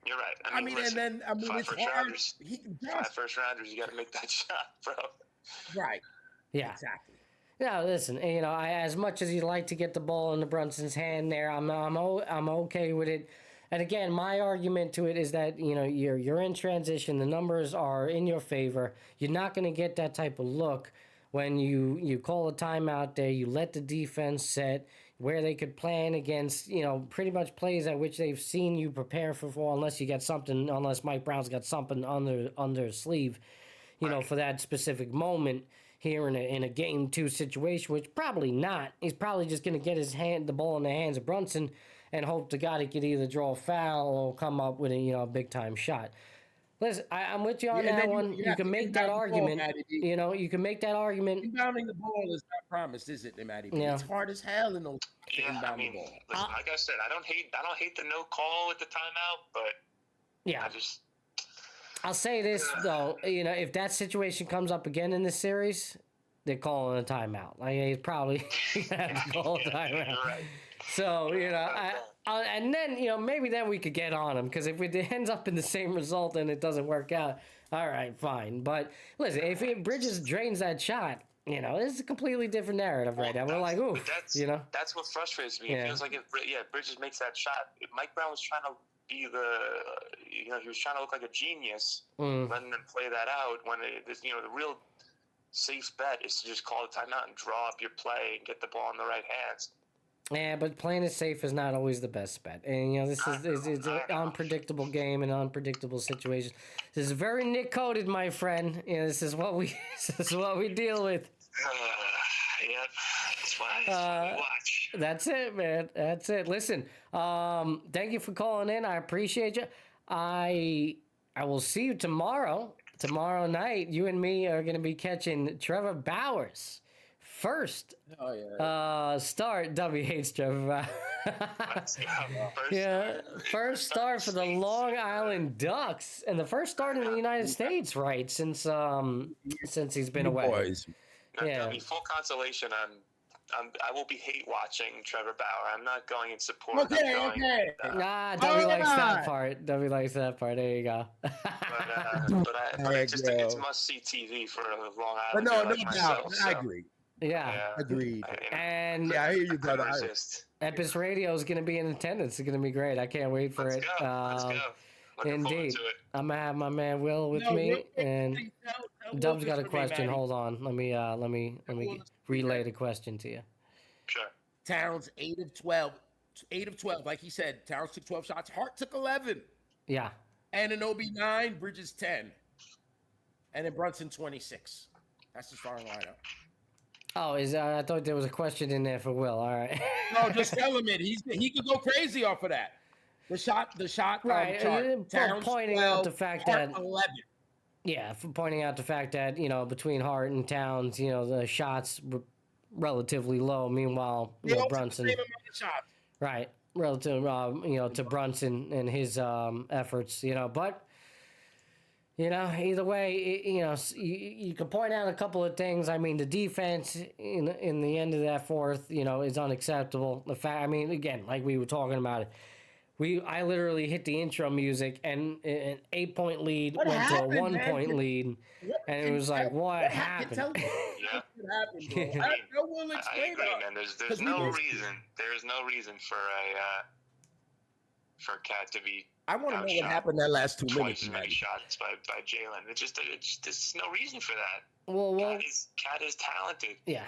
You're right. I mean, listen, and then it's hard. He can five first rounders. You got to make that shot, bro. Right. Yeah. Exactly. Yeah. Listen. As much as you'd like to get the ball into Brunson's hand, there, I'm okay with it. And again, my argument to it is that you're in transition. The numbers are in your favor. You're not going to get that type of look when you call a timeout there. You let the defense set where they could plan against, pretty much plays at which they've seen you prepare for, unless Mike Brown's got something under his sleeve, for that specific moment here in a game 2 situation, which probably not. He's probably just going to get the ball in the hands of Brunson and hope to God he could either draw a foul or come up with a big time shot. Listen, I'm with you on that one. You can make that argument. You can make that argument. Inbounding the ball is not promised, is it, Matty? Yeah. It's hard as hell in those the ball. Listen, like I said, I don't hate the no call with the timeout, but yeah, I'll say this though, if that situation comes up again in this series, they're calling a timeout. He's probably have to call a timeout. Right. So and then maybe then we could get on him, because if it ends up in the same result and it doesn't work out, all right, fine. But listen, if Bridges drains that shot, it's a completely different narrative right now. We're like, ooh, that's what frustrates me. It feels like if Bridges makes that shot, if Mike Brown was trying to be he was trying to look like a genius, letting them play that out when the real safe bet is to just call a timeout and draw up your play and get the ball in the right hands. Yeah, but playing it safe is not always the best bet. And, this is an unpredictable game and unpredictable situation. This is very Nick-coded, my friend. This is what we deal with. Yep, that's why we watch. That's it, man. That's it. Listen, thank you for calling in. I appreciate you. I will see you tomorrow. Tomorrow night, you and me are going to be catching Trevor Bauer's first start. W hates Trevor Bauer. First start for the Long Island Ducks, and the first start in the United States, right? Since he's been away. Boys. Full consolation. I will be hate watching Trevor Bauer. I'm not going in support. Okay. W likes that part. W likes that part. There you go. but it's must see TV for a Long Island. No myself, doubt. I agree. Yeah. Agreed. And I hear you, brother. Epis Radio is going to be in attendance. It's going to be great. I can't wait for it. Let's go. Indeed. I'm going to have my man Will with me, and Dub's got a question. Hold on. Let me relay the question to you. Sure. Towns 8 of 12. 8 of 12. Like he said, Towns took 12 shots. Hart took 11. Yeah. Anunoby 9, Bridges 10. And then Brunson 26. That's the starting lineup. Oh, I thought there was a question in there for Will. All right. No, just tell him it. He could go crazy off of that. The shot right. chart. Towns pointing 12, out the fact Hart that 11. Yeah, for pointing out the fact that between Hart and Towns, the shots were relatively low. Meanwhile, Brunson, the same amount of shots. right, relative, to Brunson and his efforts, but. Either way, you can point out a couple of things. I mean, the defense in the end of that fourth, is unacceptable. The fact, again, like we were talking about it, I literally hit the intro music and an 8-point lead went to a 1-point lead, and it was like, what happened? What happened, bro? No one will explain I agree, man. There's no reason. There is no reason for Cat to be. I want to know what happened that last 2 minutes. Twice as many shots by Jalen. There's no reason for that. Well, Cat is talented. Yeah.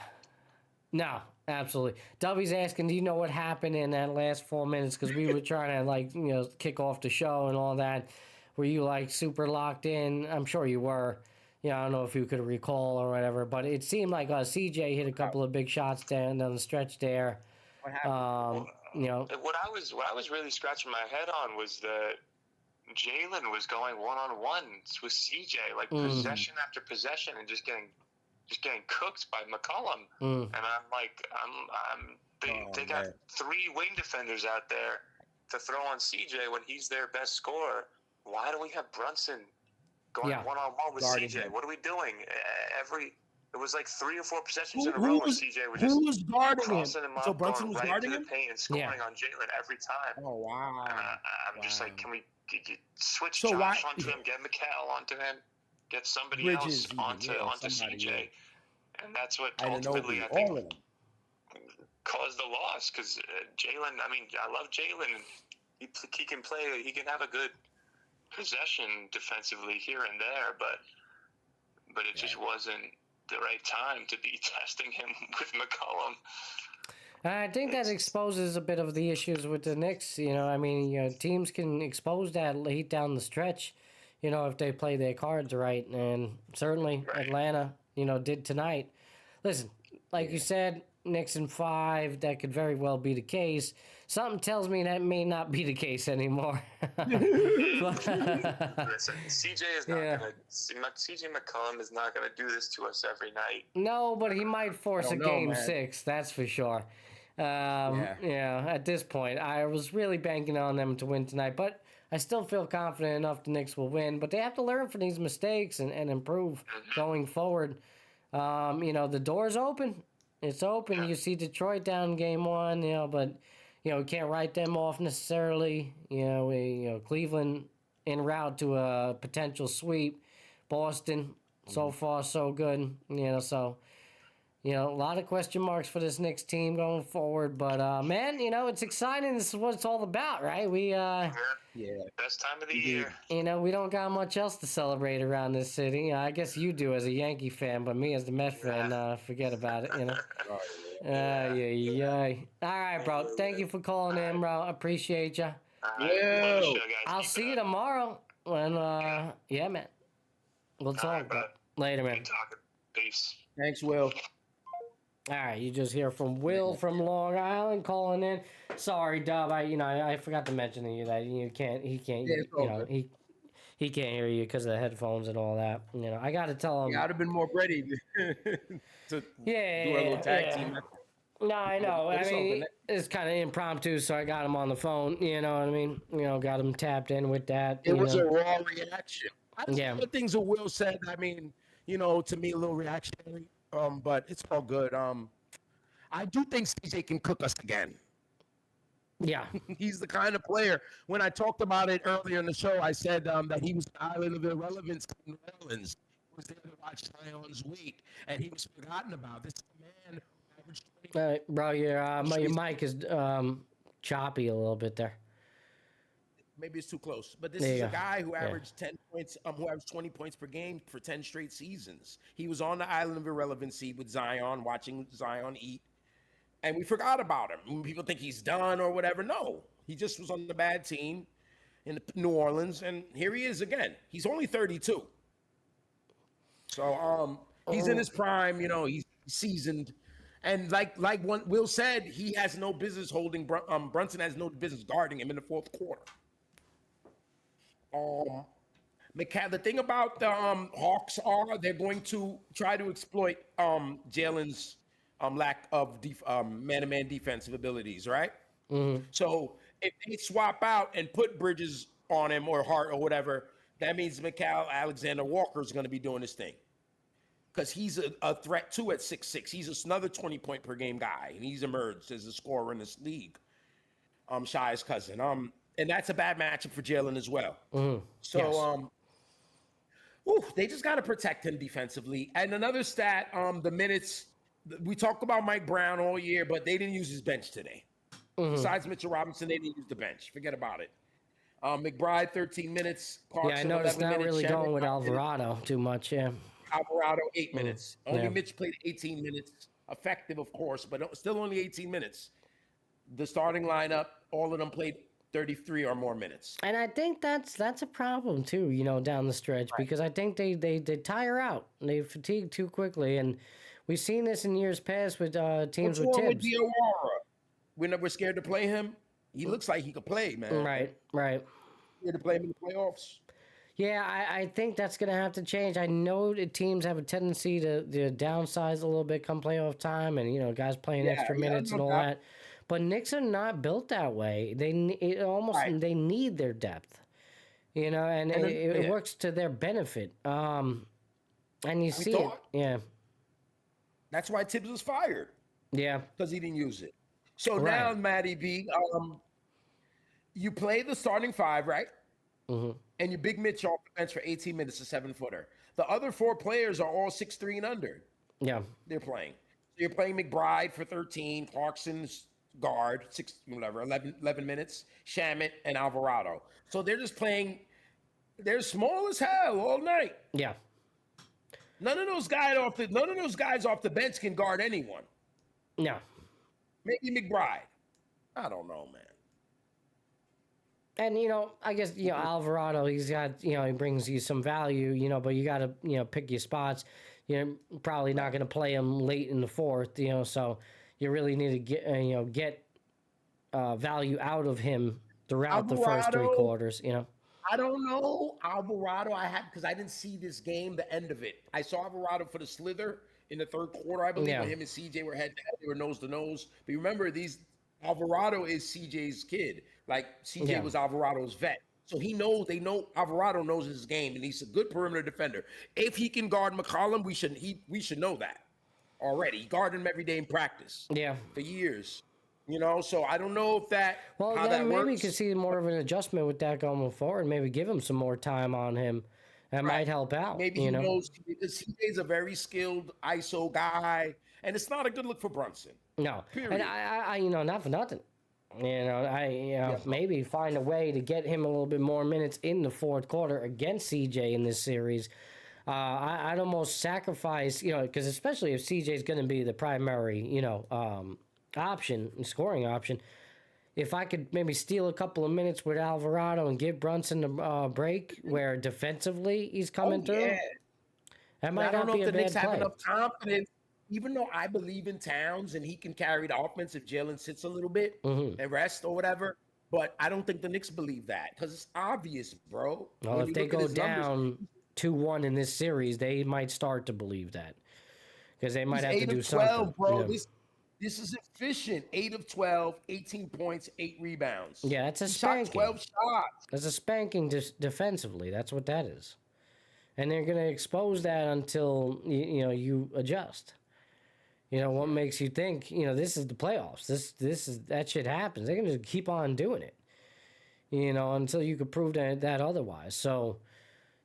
No, absolutely. Dubby's asking, do you know what happened in that last 4 minutes? Because we were trying to, kick off the show and all that. Were you, super locked in? I'm sure you were. I don't know if you could recall or whatever, but it seemed like CJ hit a couple of big shots down the stretch there. What happened? What I was really scratching my head on was that Jalen was going one-on-one with CJ, possession after possession, and just getting cooked by McCollum. And I'm like, they got 3 wing defenders out there to throw on CJ when he's their best scorer. Why do we have Brunson going one-on-one with CJ? Him. What are we doing? It was 3 or 4 possessions in a row where CJ was just was guarding him? crossing him up, So Brunson was going right guarding to him? the paint and scoring on Jalen every time. Oh, wow. And I'm just like, can you switch So Josh onto him, get Mikal onto him, get somebody else onto CJ? And that's what ultimately, I think, caused the loss. Because Jalen, I love Jalen. He can play. He can have a good possession defensively here and there, but it just wasn't the right time to be testing him with McCollum. I think that exposes a bit of the issues with the Knicks. Teams can expose that late down the stretch, if they play their cards right. And certainly Atlanta, did tonight. Listen, like you said, Knicks in 5, that could very well be the case. Something tells me that may not be the case anymore. Listen, CJ McCollum is not going to do this to us every night. No, but he might force a game 6, that's for sure. At this point, I was really banking on them to win tonight, but I still feel confident enough the Knicks will win. But they have to learn from these mistakes and improve going forward. The door's open. It's open. You see Detroit down game 1, but we can't write them off necessarily. Cleveland en route to a potential sweep. Boston, so far so good. So. A lot of question marks for this Knicks team going forward. But, man, it's exciting. This is what it's all about, right? We, best time of the year. We don't got much else to celebrate around this city. I guess you do as a Yankee fan, but me as the Met fan, forget about it, All right, bro. Thank you for calling in, bro. I appreciate you. I'll see you tomorrow. And, man. We'll talk. Later, man. Peace. Thanks, Will. All right, you just hear from Will from Long Island calling in. Sorry, Dub. I forgot to mention to you that he can't he can't hear you because of the headphones and all that. I got to tell him. Yeah, I'd have been more ready to do a little tag team. No, I know. It's kind of impromptu, so I got him on the phone. You know what I mean? Got him tapped in with that. It was a raw reaction. Yeah. The things that Will said, to me, a little reactionary. But it's all good. I do think CJ can cook us again. Yeah. He's the kind of player. When I talked about it earlier in the show, I said that he was the island of irrelevance in New Orleans. He was there to watch Zion's weight, and he was forgotten about. This man averaged 20. Bro, your mic is choppy a little bit there. Maybe it's too close. But this is a guy who averaged 10 points, who averaged 20 points per game for 10 straight seasons. He was on the island of irrelevancy with Zion, watching Zion eat. And we forgot about him. People think he's done or whatever. No, he just was on the bad team in New Orleans. And here he is again. He's only 32. So he's in his prime, he's seasoned. And like Will said, he has no business holding, Brunson has no business guarding him in the fourth quarter. The thing about the Hawks they're going to try to exploit Jalen's lack of man-to-man defensive abilities, right? Mm-hmm. So if they swap out and put Bridges on him or Hart or whatever, that means Mikal Alexander-Walker is going to be doing his thing. Because he's a threat too at 6'6". He's another 20-point per game guy, and he's emerged as a scorer in this league. Shai's cousin. And that's a bad matchup for Jalen as well. Mm-hmm. So, they just got to protect him defensively. And another stat, the minutes, we talked about Mike Brown all year, but they didn't use his bench today. Mm-hmm. Besides Mitchell Robinson, they didn't use the bench. Forget about it. McBride, 13 minutes. Clarkson, I noticed not minutes, really Shannon, going with Alvarado too much, Alvarado, 8 minutes. Only Mitch played 18 minutes. effective, of course, but still only 18 minutes. The starting lineup, all of them played 33 or more minutes. And I think that's a problem too, down the stretch, because I think they tire out. They fatigue too quickly, and we've seen this in years past with teams with What's wrong Tibbs. with Diawara? We're scared to play him. He looks like he could play, man. Right. Scared to play him in the playoffs. Yeah, I think that's going to have to change. I know that teams have a tendency to downsize a little bit come playoff time, and guys playing extra minutes and all that. But Knicks are not built that way. They need their depth, and it works to their benefit. And you see it, yeah. That's why Tibbs was fired. Yeah, because he didn't use it. So now, Matty B, you play the starting five, right? Mm-hmm. And you big Mitch off the bench for 18 minutes, a 7-footer. The other 4 players are all 6'3" and under. Yeah, they're playing. So you're playing McBride for 13, Clarkson's guard, 11 minutes, Shamet and Alvarado. So they're just playing. They're small as hell all night. Yeah. None of those guys off the bench can guard anyone. No. Maybe McBride. I don't know, man. And, I guess, Alvarado, he's got, he brings you some value, but you got to, pick your spots. You're probably not going to play him late in the fourth, so you really need to get value out of him throughout the first 3 quarters, I don't know. Alvarado, because I didn't see this game, the end of it. I saw Alvarado for the slither in the third quarter, I believe, when him and CJ were head-to-head. They were nose-to-nose. But remember, Alvarado is CJ's kid. Like, CJ was Alvarado's vet. So Alvarado knows his game, and he's a good perimeter defender. If he can guard McCollum, we should know that already. He guarded him every day in practice. Yeah. For years. So I don't know if how that maybe works. you could see more of an adjustment with that going forward. Maybe give him some more time on him. That might help out. Maybe he knows, because CJ's a very skilled ISO guy, and it's not a good look for Brunson. No. Period. And I not for nothing. Maybe find a way to get him a little bit more minutes in the fourth quarter against CJ in this series. I'd almost sacrifice, because especially if CJ's going to be the primary, scoring option. If I could maybe steal a couple of minutes with Alvarado and give Brunson a break where defensively he's coming through, that might not be a bad play. I don't know if the Knicks have enough confidence. Even though I believe in Towns and he can carry the offense if Jalen sits a little bit and rest or whatever, but I don't think the Knicks believe that because it's obvious, bro. Well, if they go down 2-1 in this series, they might start to believe that because they might have to do something. Bro. This is efficient. 8 of 12, 18 points, 8 rebounds. Yeah, that's a spanking. Shot 12 shots. That's a spanking defensively. That's what that is. And they're going to expose that until you adjust. What makes you think, this is the playoffs. That shit happens. They're going to keep on doing it, until you can prove that otherwise. So,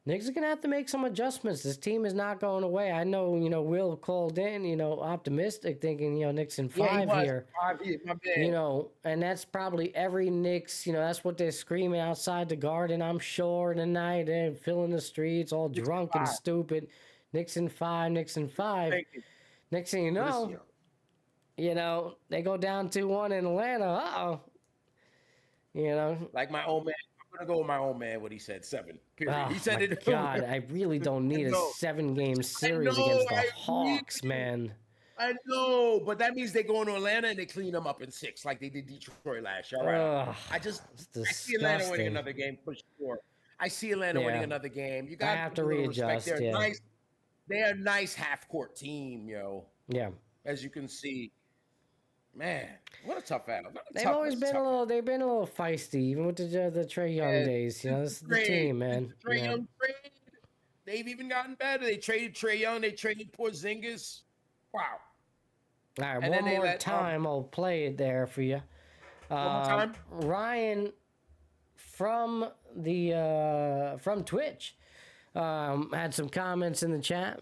Knicks are going to have to make some adjustments. This team is not going away. I know, Will called in, optimistic, thinking, Knicks in 5 here. 5 here, my bad. And that's probably every Knicks, that's what they're screaming outside the Garden, I'm sure, tonight. They're filling the streets, all drunk and stupid. Knicks in 5, Knicks in 5. Thank you. Next thing you know, they go down 2-1 in Atlanta. Like my old man. I'm going to go with my old man, what he said, 7. Period. Oh, he said it. God, I really don't need a 7-game series against the Hawks, man. I know, but that means they go into Atlanta and they clean them up in 6 like they did Detroit last year. All right. I see Atlanta winning another game for sure. I see Atlanta winning another game. You got to have to readjust. They're a nice half-court team, Yeah. As you can see. Man, what a tough battle. They've always been they've been a little feisty, even with the Trae Young days. This is the team, man. Trae Young trade. They've even gotten better. They traded Trae Young. They traded Porzingis. Wow. All right, one more time. I'll play it there for you. One more time. Ryan from Twitch had some comments in the chat.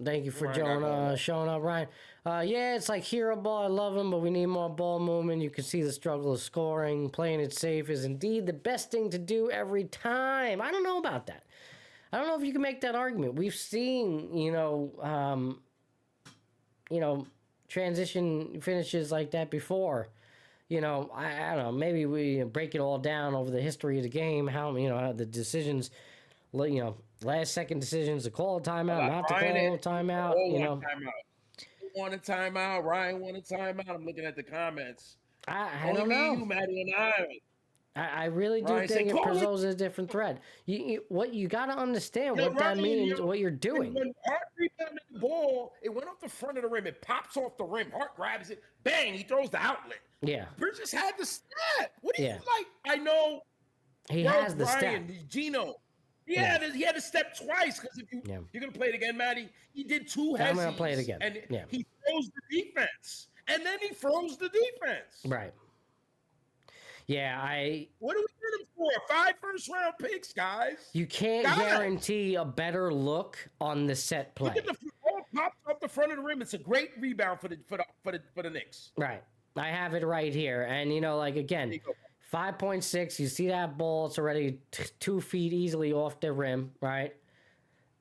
Thank you for showing up, Ryan. It's like hero ball. I love him, but we need more ball movement. You can see the struggle of scoring. Playing it safe is indeed the best thing to do every time. I don't know about that. I don't know if you can make that argument. We've seen, transition finishes like that before. You know, I don't know. Maybe we break it all down over the history of the game. How how the decisions, last second decisions to call a timeout, not to call a timeout. Want a timeout. Ryan want a timeout. I'm looking at the comments. I don't know. You, Maddie, and I really do think it poses a different threat. You got to understand what that means, what you're doing. When Hart rebounded the ball, it went off the front of the rim. It pops off the rim. Hart grabs it. Bang! He throws the outlet. Yeah. Bridges had the step. What do you like? I know. He has the step. Gino. He had to step twice because if you're gonna play it again, Maddie, he did two heads. I'm gonna play it again. And he throws the defense, and then he throws the defense. Right. Yeah, What do we get him for? 5 first-round picks, guys. You can't guarantee a better look on the set play. Look at the ball pops off the front of the rim. It's a great rebound for the Knicks. Right. I have it right here, and again, 5.6. You see that ball? It's already 2 feet easily off the rim, right?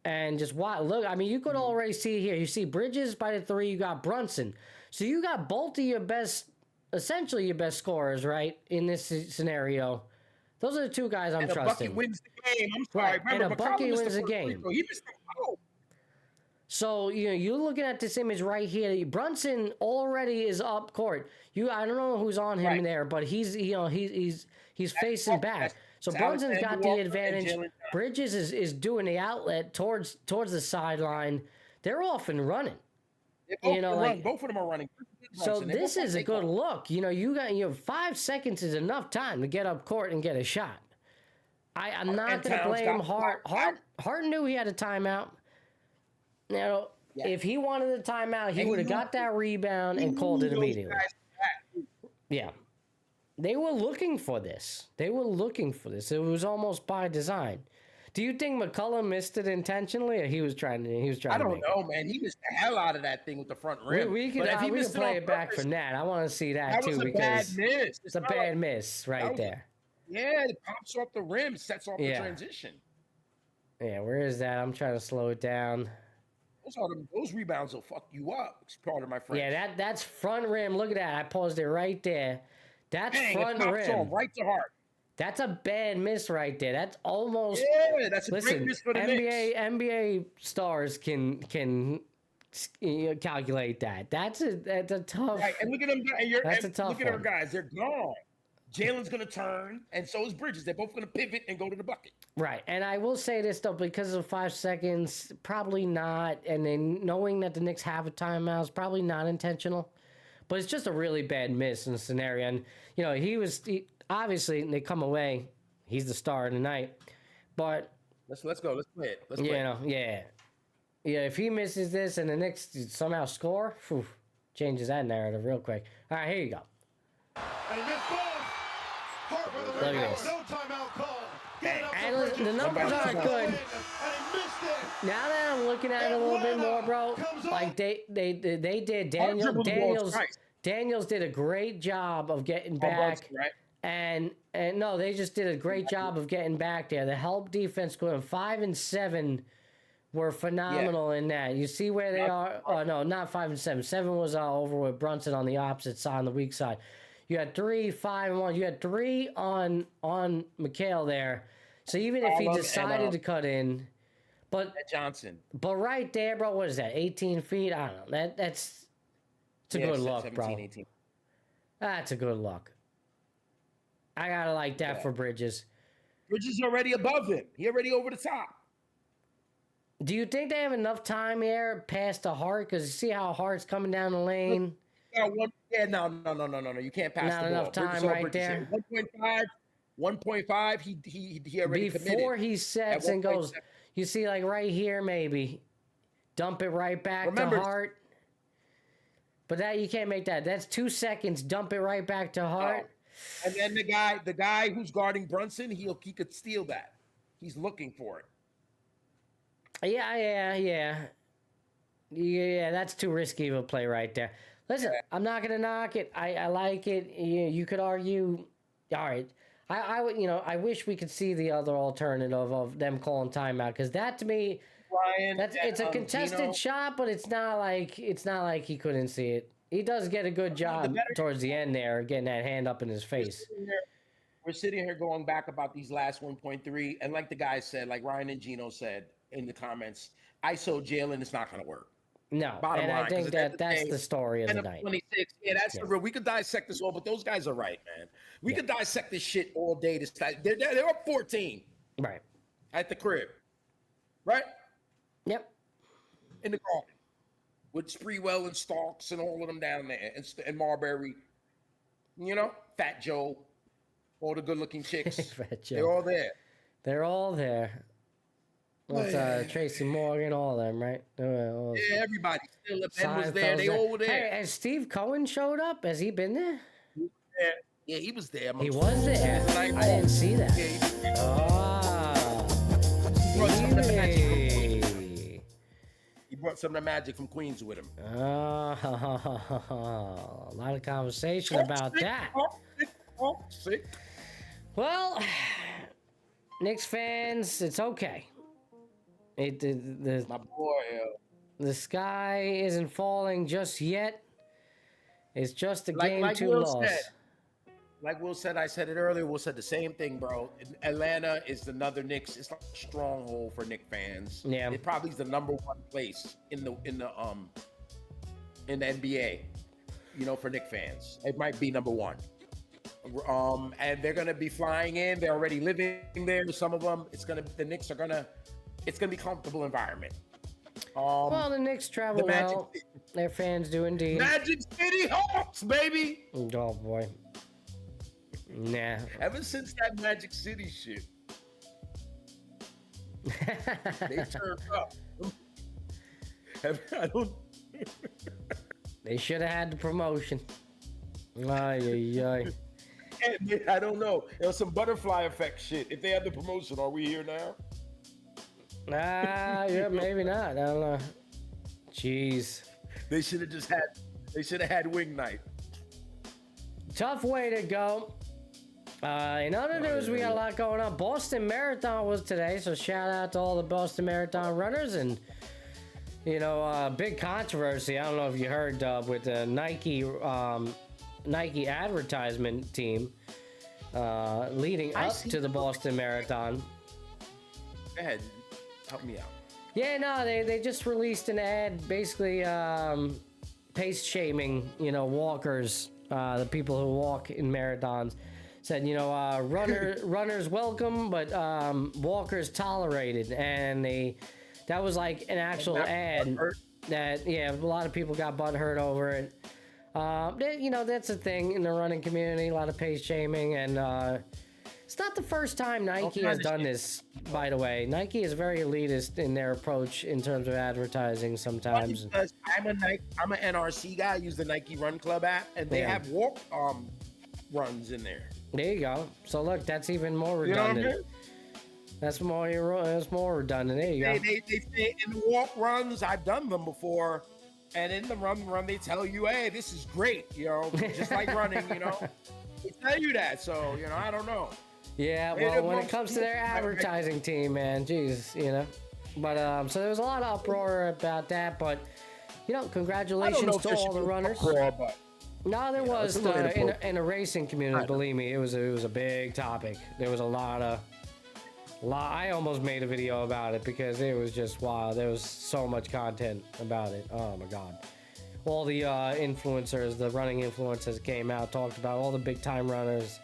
And just look. I mean, you could already see here. You see Bridges by the 3. You got Brunson. So you got both of your best. Essentially your best scorers, right, in this scenario. Those are the 2 guys I'm trusting. A bucket wins the game. I'm sorry. Right. Remember, and a bucket wins the game. He missed the goal. So, you're looking at this image right here. Brunson already is up court. I don't know who's on him there, but he's facing back. So Brunson's got the advantage. Bridges is doing the outlet towards the sideline. They're off and running. Both of them are running. So this is a good look. You got 5 seconds is enough time to get up court and get a shot. I'm not going to blame Hart. Hart knew he had a timeout. Now, if he wanted a timeout, he would have got that rebound and called it immediately. Yeah. They were looking for this. It was almost by design. Do you think McCullough missed it intentionally, or he was trying to? I don't know, man. He missed the hell out of that thing with the front rim. We can play it back for Nat. I want to see that too because bad miss. It's a bad miss right there. Yeah, it pops off the rim, sets off the transition. Yeah, where is that? I'm trying to slow it down. Those rebounds will fuck you up. Pardon my French. Yeah, that's front rim. Look at that. I paused it right there. That's front rim. Right to Hart. That's a bad miss right there. That's almost. Yeah, that's a great miss for the Knicks. NBA stars can calculate that. That's a tough. Right, and look at them. That's a tough Look at our guys. They're gone. Jalen's going to turn, and so is Bridges. They're both going to pivot and go to the bucket. Right, and I will say this, though, because of 5 seconds, probably not, and then knowing that the Knicks have a timeout is probably not intentional, but it's just a really bad miss in the scenario. And, obviously, they come away, he's the star of the night, but... Let's go. Let's play it. Yeah, if he misses this and the Knicks somehow score, changes that narrative real quick. All right, here you go. And Look at this. No timeout call. And the numbers aren't good. Now that I'm looking at it a little bit more, bro, like they did. Daniels did a great job of getting back. And no, they just did a great job of getting back there. The help defense going 5 and 7 were phenomenal in that. You see where they are. Oh no, not 5 and 7. 7 was over with Brunson on the opposite side, on the weak side. You had 3, 5, and 1. You had 3 on McHale there. So even if he decided to cut in, but Johnson. But right there, bro, what is that? 18 feet? I don't know. It's a good look, 17, bro. 18. That's a good look. I gotta like that for Bridges. Bridges already above him. He already over the top. Do you think they have enough time here past the Hart? Because you see how Hart's coming down the lane. No. You can't pass Not the enough ball. time right there. 1.5. He already Before committed. He sets and goes, you see, like right here, maybe dump it right back to Hart. But that you can't make that. That's 2 seconds. Dump it right back to Hart. Oh. And then the guy who's guarding Brunson, he could steal that. He's looking for it. Yeah. That's too risky of a play right there. Listen, I'm not gonna knock it. I like it. You could argue. All right. I wish we could see the other alternative of them calling timeout, because that to me, Ryan, it's a contested shot, but it's not like he couldn't see it. He does get a good job towards the end there, getting that hand up in his face. We're sitting here going back about these last 1.3, and like the guy said, like Ryan and Gino said in the comments, ISO Jalen is not going to work. No, Bottom and line, I think that's the story of the night. 26, yeah, that's the real. We could dissect this all, but those guys are right, man. We could dissect this shit all day. They're up 14. Right. At the crib. Right? Yep. In the garden. With Spreewell and Starks and all of them down there. And Marbury. You know? Fat Joe. All the good-looking chicks. Fat Joe. They're all there. They're all there. With Tracy Morgan, all of them, right? Yeah, everybody. Still, Ben was there. They all were there. Hey, has Steve Cohen showed up? Has he been there? Yeah, he was there. He was there. I didn't see that. He brought some of the magic from Queens with him. A lot of conversation about that. Sick. Well, Knicks fans, it's okay. My boy, the sky isn't falling just yet. It's just a game like two Will loss. said. Like Will said, I said it earlier. Will said the same thing, bro. Atlanta is another Knicks. It's like a stronghold for Knicks fans. Yeah, it probably is the number one place in the NBA. You know, for Knicks fans, it might be number one. And they're gonna be flying in. They're already living there. Some of them, the Knicks are gonna. It's gonna be a comfortable environment. Well, the Knicks travel well. Their fans do indeed. Magic City Hawks, baby. Oh boy. Nah. Ever since that Magic City shit, they turned up. I don't. They should have had the promotion. Ay. I don't know. There was some butterfly effect shit. If they had the promotion, are we here now? Yeah, maybe not. I don't know. Jeez. They should have just had. They should have had wing night. Tough way to go. In other news, we got a lot going on. Boston Marathon was today, so shout out to all the Boston Marathon runners. And, big controversy. I don't know if you heard, with the Nike advertisement team leading up to the Boston Marathon. Go ahead. Help me out. Yeah, no, they just released an ad basically pace shaming, walkers, the people who walk in marathons. Said, runners welcome, but walkers tolerated. And that was like an actual ad that, a lot of people got butthurt over it. That's a thing in the running community, a lot of pace shaming. And it's not the first time Nike has done this, by the way. Nike is very elitist in their approach in terms of advertising sometimes. Because I'm an NRC guy. I use the Nike Run Club app, and they have walk runs in there. There you go. So look, that's even more redundant. You know what I mean? That's more redundant. There you go. They say in the walk runs, I've done them before, and in the run, they tell you, hey, this is great, just like running, They tell you that, so, I don't know. Yeah, well, when it comes to their advertising team, man, geez, But, so there was a lot of uproar about that, but, congratulations to all the runners. No, there was in a racing community. Believe me, it was a big topic. There was a lot. I almost made a video about it because it was just wild. There was so much content about it. Oh my god! All the influencers, the running influencers, came out, talked about all the big time runners,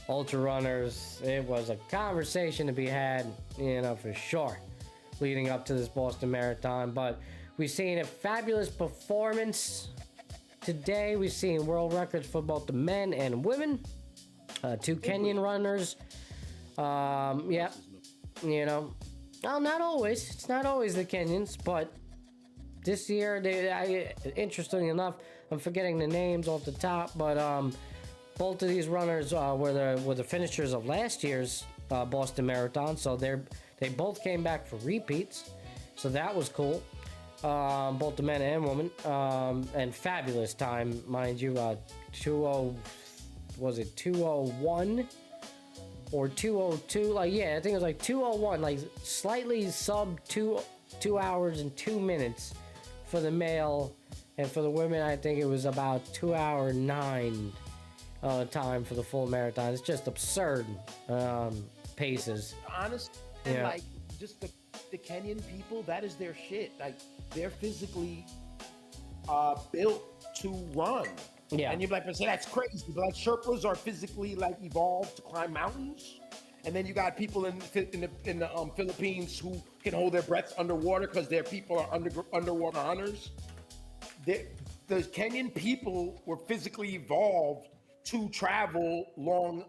ultra runners. It was a conversation to be had, for sure, leading up to this Boston Marathon. But we've seen a fabulous performance. Today, we've seen world records for both the men and women. 2 Kenyan runners. Well, not always. It's not always the Kenyans, but this year, interestingly enough, I'm forgetting the names off the top, but both of these runners were the finishers of last year's Boston Marathon, so they both came back for repeats, so that was cool. Both the men and women, and fabulous time, mind you. 201 or 202? I think it was like 201, like slightly sub 2 hours and 2 minutes for the male And for the women, I think it was about 2:09 time for the full marathon. It's just absurd paces. Honest, and like just the Kenyan people, that is their shit. Like they're physically built to run. Yeah. And you're like, say that's crazy. But like Sherpas are physically like evolved to climb mountains. And then you got people in the Philippines who can hold their breaths underwater because their people are underwater hunters. The Kenyan people were physically evolved to travel long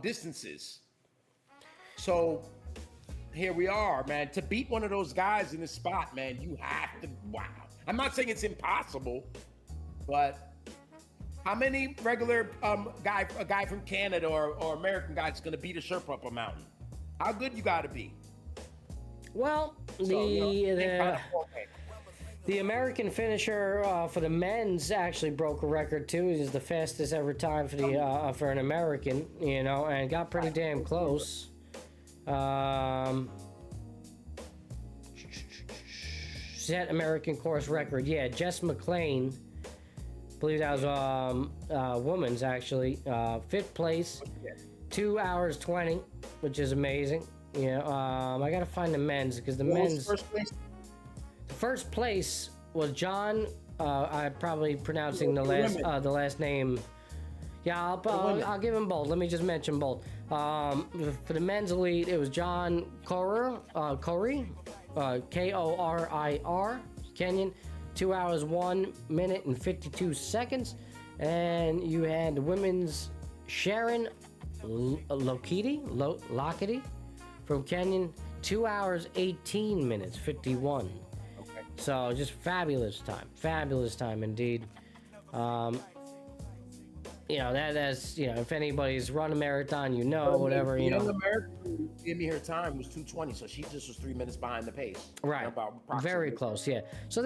distances. So here we are, man. To beat one of those guys in this spot, man, you have to. Wow. I'm not saying it's impossible, but how many regular a guy from Canada or American guy is going to beat a Sherpa up a mountain? How good you got to be? Well, the American finisher for the men's actually broke a record too. It is the fastest ever time for the for an American, and got pretty damn close. Set American course record. Yeah, Jess McLean. I believe that was women's actually. 5th place, 2 hours 20, which is amazing. I gotta find the men's because the men's. First place? The first place was John. I'm probably pronouncing the last name. Yeah, I'll give him both. Let me just mention both. For the men's elite, it was John Korir, Korir, Kenyan. 2 hours 1 minute and 52 seconds, and you had the women's Sharon Lokiti from Kenyan, 2 hours 18 minutes 51. Okay. So just fabulous time indeed. That's if anybody's run a marathon, whatever. The young American gave me her time was 2:20, so she just was 3 minutes behind the pace. Right, very close. Yeah. So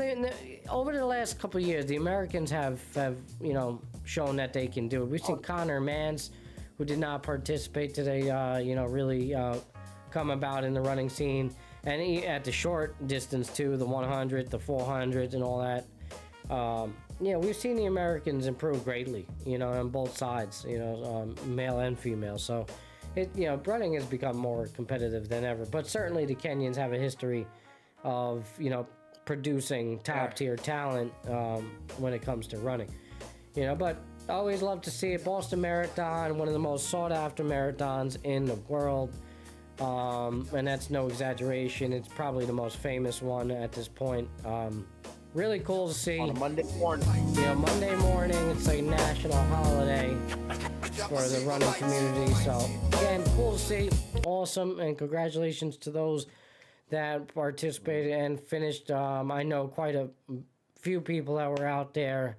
over the last couple of years, the Americans have shown that they can do it. We've seen Connor Mans, who did not participate today, really come about in the running scene, and at the short distance too, the 100, the 400s, and all that. We've seen the Americans improve greatly, on both sides, male and female. So, running has become more competitive than ever. But certainly the Kenyans have a history of, producing top-tier talent when it comes to running. But I always love to see it. Boston Marathon, one of the most sought-after marathons in the world. And that's no exaggeration. It's probably the most famous one at this point. Really cool to see. On a Monday morning. Monday morning, it's a national holiday for the running community. So, again, cool to see. Awesome. And congratulations to those that participated and finished. I know quite a few people that were out there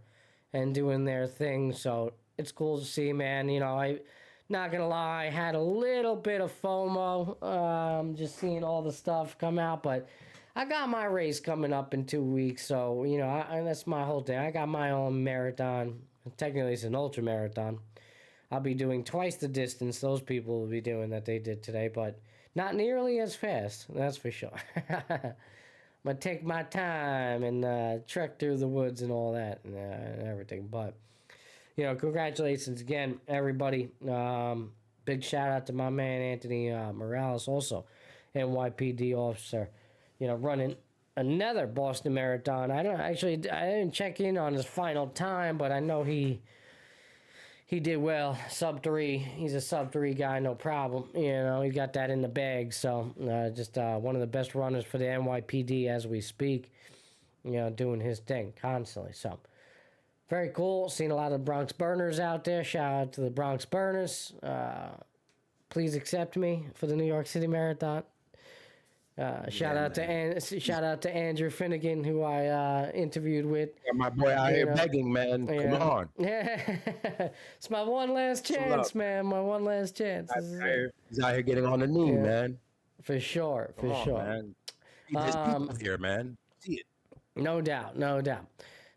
and doing their thing. So, it's cool to see, man. I not going to lie, I had a little bit of FOMO just seeing all the stuff come out, but I got my race coming up in 2 weeks, so, that's my whole thing. I got my own marathon. Technically, it's an ultra marathon. I'll be doing twice the distance those people will be doing that they did today, but not nearly as fast, that's for sure. I'm going to take my time and trek through the woods and all that and everything. But, congratulations again, everybody. Big shout out to my man, Anthony Morales, also NYPD officer. Running another Boston Marathon. I didn't check in on his final time, but I know he did well. Sub 3. He's a sub 3 guy, no problem. He got that in the bag. So just one of the best runners for the NYPD as we speak. Doing his thing constantly. So very cool. Seen a lot of Bronx Burners out there. Shout out to the Bronx Burners. Please accept me for the New York City Marathon. Shout out to Andrew Finnegan, who I interviewed with. Yeah, my boy out here begging, man. Come on. Yeah, it's my one last chance, man. My one last chance. He's out here getting on the knee, man. For sure, Come on, man. There's people here, man. See it. No doubt.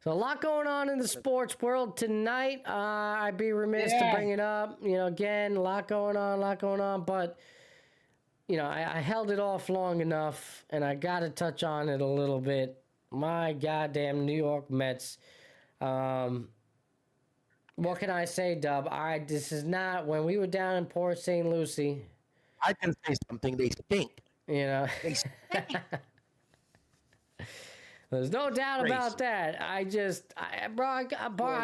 So a lot going on in the sports world tonight. I'd be remiss to bring it up. Again, a lot going on, but. I held it off long enough, and I got to touch on it a little bit. My goddamn New York Mets What can I say, Dub? This is not when we were down in Port St. Lucie. I can say something. They stink. You know, They stink. there's no doubt Crazy. about that. I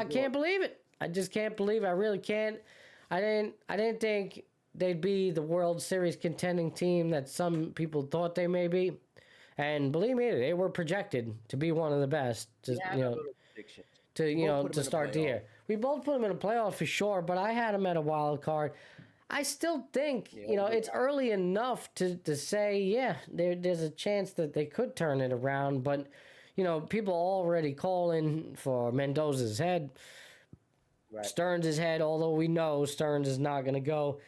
can't believe it. I just can't believe it. I really can't. I didn't think they'd be the World Series contending team that some people thought they may be. And believe me, they were projected to be one of the best. To start the year. We both put them in a playoff for sure, but I had them at a wild card. I still think it's early enough to say there's a chance that they could turn it around, but people already calling for Mendoza's head, Stearns' head. Although we know Stearns is not going to go.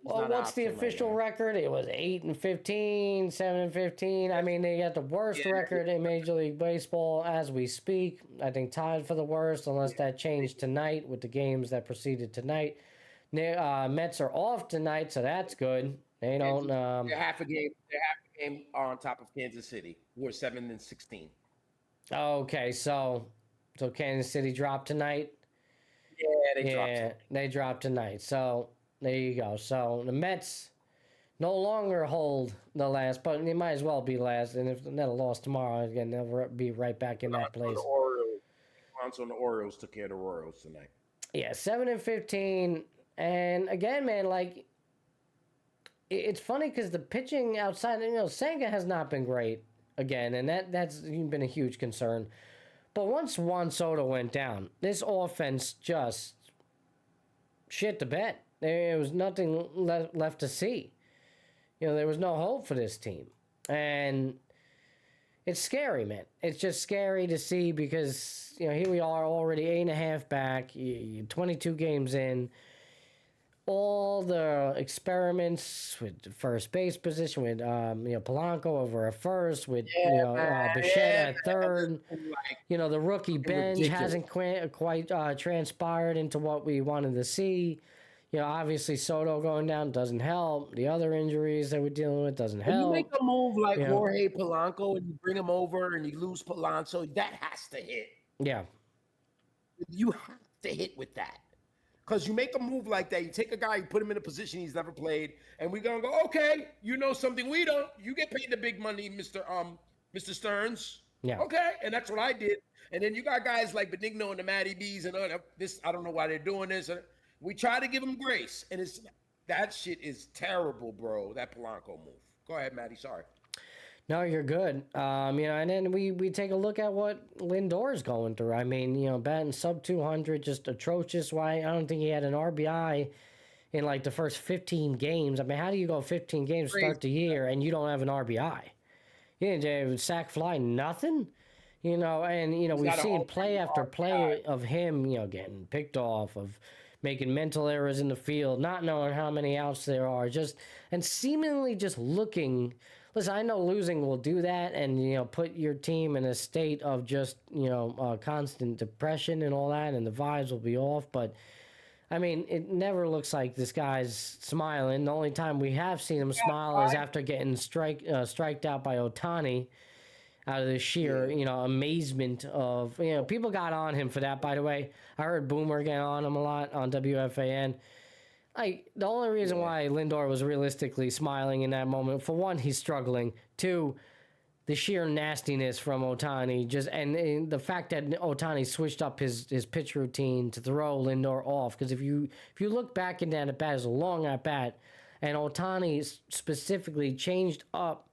Well, what's the official record? It was 8-15, 7-15. I mean, they got the worst record in Major League Baseball as we speak. I think tied for the worst, unless that changed tonight with the games that preceded tonight. Mets are off tonight, so that's good. They don't. They're half a game. They're half a game on top of Kansas City, who are 7-16. Okay, so Kansas City dropped tonight. Yeah, they dropped tonight. So. There you go. So the Mets no longer hold the last, but they might as well be last. And if they'll lost tomorrow, again, they'll be right back in that place. The Orioles took care of the Royals tonight. Yeah, 7-15. And again, man, like, it's funny because the pitching outside, Senga has not been great again, and that's been a huge concern. But once Juan Soto went down, this offense just shit the bed. There was nothing left to see. There was no hope for this team. And it's scary, man. It's just scary to see because, here we are already 8.5 back, 22 games in. All the experiments with the first base position, with Polanco over at first, with Bichette at third. The rookie bench hasn't quite transpired into what we wanted to see. Obviously Soto going down doesn't help. The other injuries that we're dealing with doesn't help. You make a move like Jorge Polanco and you bring him over and you lose Polanco, that has to hit. Yeah. You have to hit with that. Because you make a move like that, you take a guy, you put him in a position he's never played, and we're going to go, okay, you know something we don't. You get paid the big money, Mr. Stearns. Yeah. Okay, and that's what I did. And then you got guys like Benigno and the Matty B's and this. I don't know why they're doing this. We try to give them grace, and that shit is terrible, bro. That Polanco move. Go ahead, Matty. Sorry. No, you're good. And then we take a look at what Lindor's going through. I mean, batting sub 200, just atrocious. Why? I don't think he had an RBI in like the first 15 games. I mean, how do you go 15 games to start the year and you don't have an RBI? You didn't have sack fly, nothing. We've seen play after play of him, getting picked off, of making mental errors in the field, not knowing how many outs there are, and seemingly just looking. Listen, I know losing will do that, and put your team in a state of just constant depression and all that, and the vibes will be off. But I mean, it never looks like this guy's smiling. The only time we have seen him smile is after getting striked out by Ohtani. Out of the sheer, amazement of, people got on him for that, by the way. I heard Boomer get on him a lot on WFAN. The only reason why Lindor was realistically smiling in that moment, for one, he's struggling. Two, the sheer nastiness from Ohtani, and the fact that Ohtani switched up his pitch routine to throw Lindor off. Because if you look back in that at bat, it's a long at bat, and Ohtani specifically changed up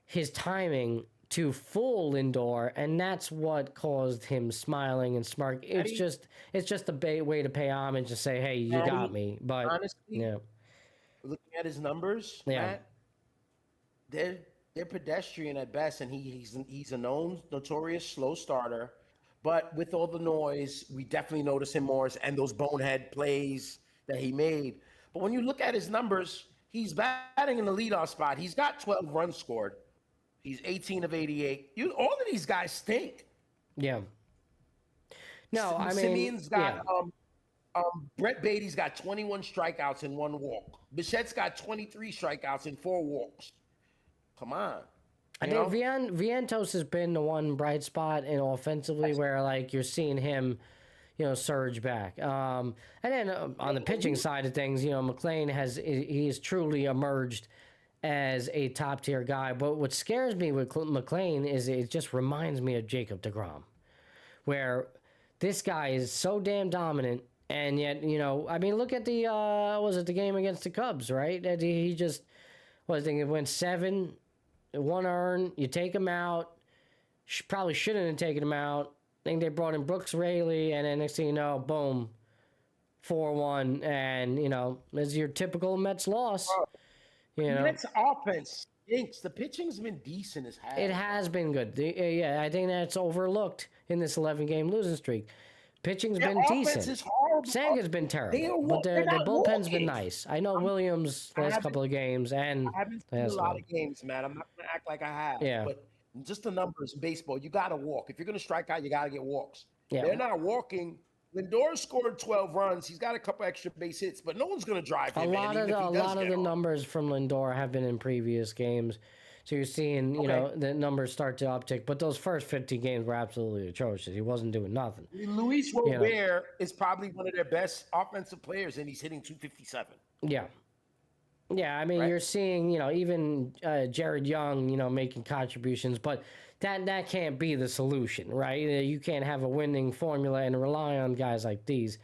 his timing to fool Lindor, and that's what caused him smiling and smirk. It's just a way to pay homage to say, "Hey, you got me." But honestly, looking at his numbers, Matt, they're pedestrian at best, and he's a notorious slow starter. But with all the noise, we definitely notice him more, and those bonehead plays that he made. But when you look at his numbers, he's batting in the leadoff spot. He's got 12 runs scored. He's 18 of 88. All of these guys stink. Yeah. No, I mean, Simeon's got Brett Beatty's got 21 strikeouts and 1 walk. Bichette's got 23 strikeouts and 4 walks. Come on. I think Vientos has been the one bright spot in offensively where like you're seeing him, surge back. And then on the pitching side of things, McLean he has truly emerged as a top tier guy. But what scares me with McLean is it just reminds me of Jacob deGrom, where this guy is so damn dominant. And yet, look at the game against the Cubs, right? He just, I think it went 7, 1 earned, you take him out. Probably shouldn't have taken him out. I think they brought in Brooks Raley, and then next thing you know, boom, 4-1. And, it's your typical Mets loss. Mets offense stinks. The pitching's been decent as hell. It has been good. I think that's overlooked in this 11-game losing streak. Pitching's been decent. Sanga's been terrible, but their bullpen's been nice. I know Williams last couple of games, and I haven't seen a lot of games, man. I'm not going to act like I have. Yeah. But just the numbers in baseball, you got to walk. If you're going to strike out, you got to get walks. Yeah. They're not walking. Lindor scored 12 runs. He's got a couple extra base hits, but no one's going to drive him. A lot of the numbers from Lindor have been in previous games. So you're seeing, the numbers start to uptick. But those first 50 games were absolutely atrocious. He wasn't doing nothing. Luis Robert is probably one of their best offensive players, and he's hitting 257. Yeah. Yeah, I mean, you're seeing, even Jared Young, making contributions. But that can't be the solution, right? You can't have a winning formula and rely on guys like these.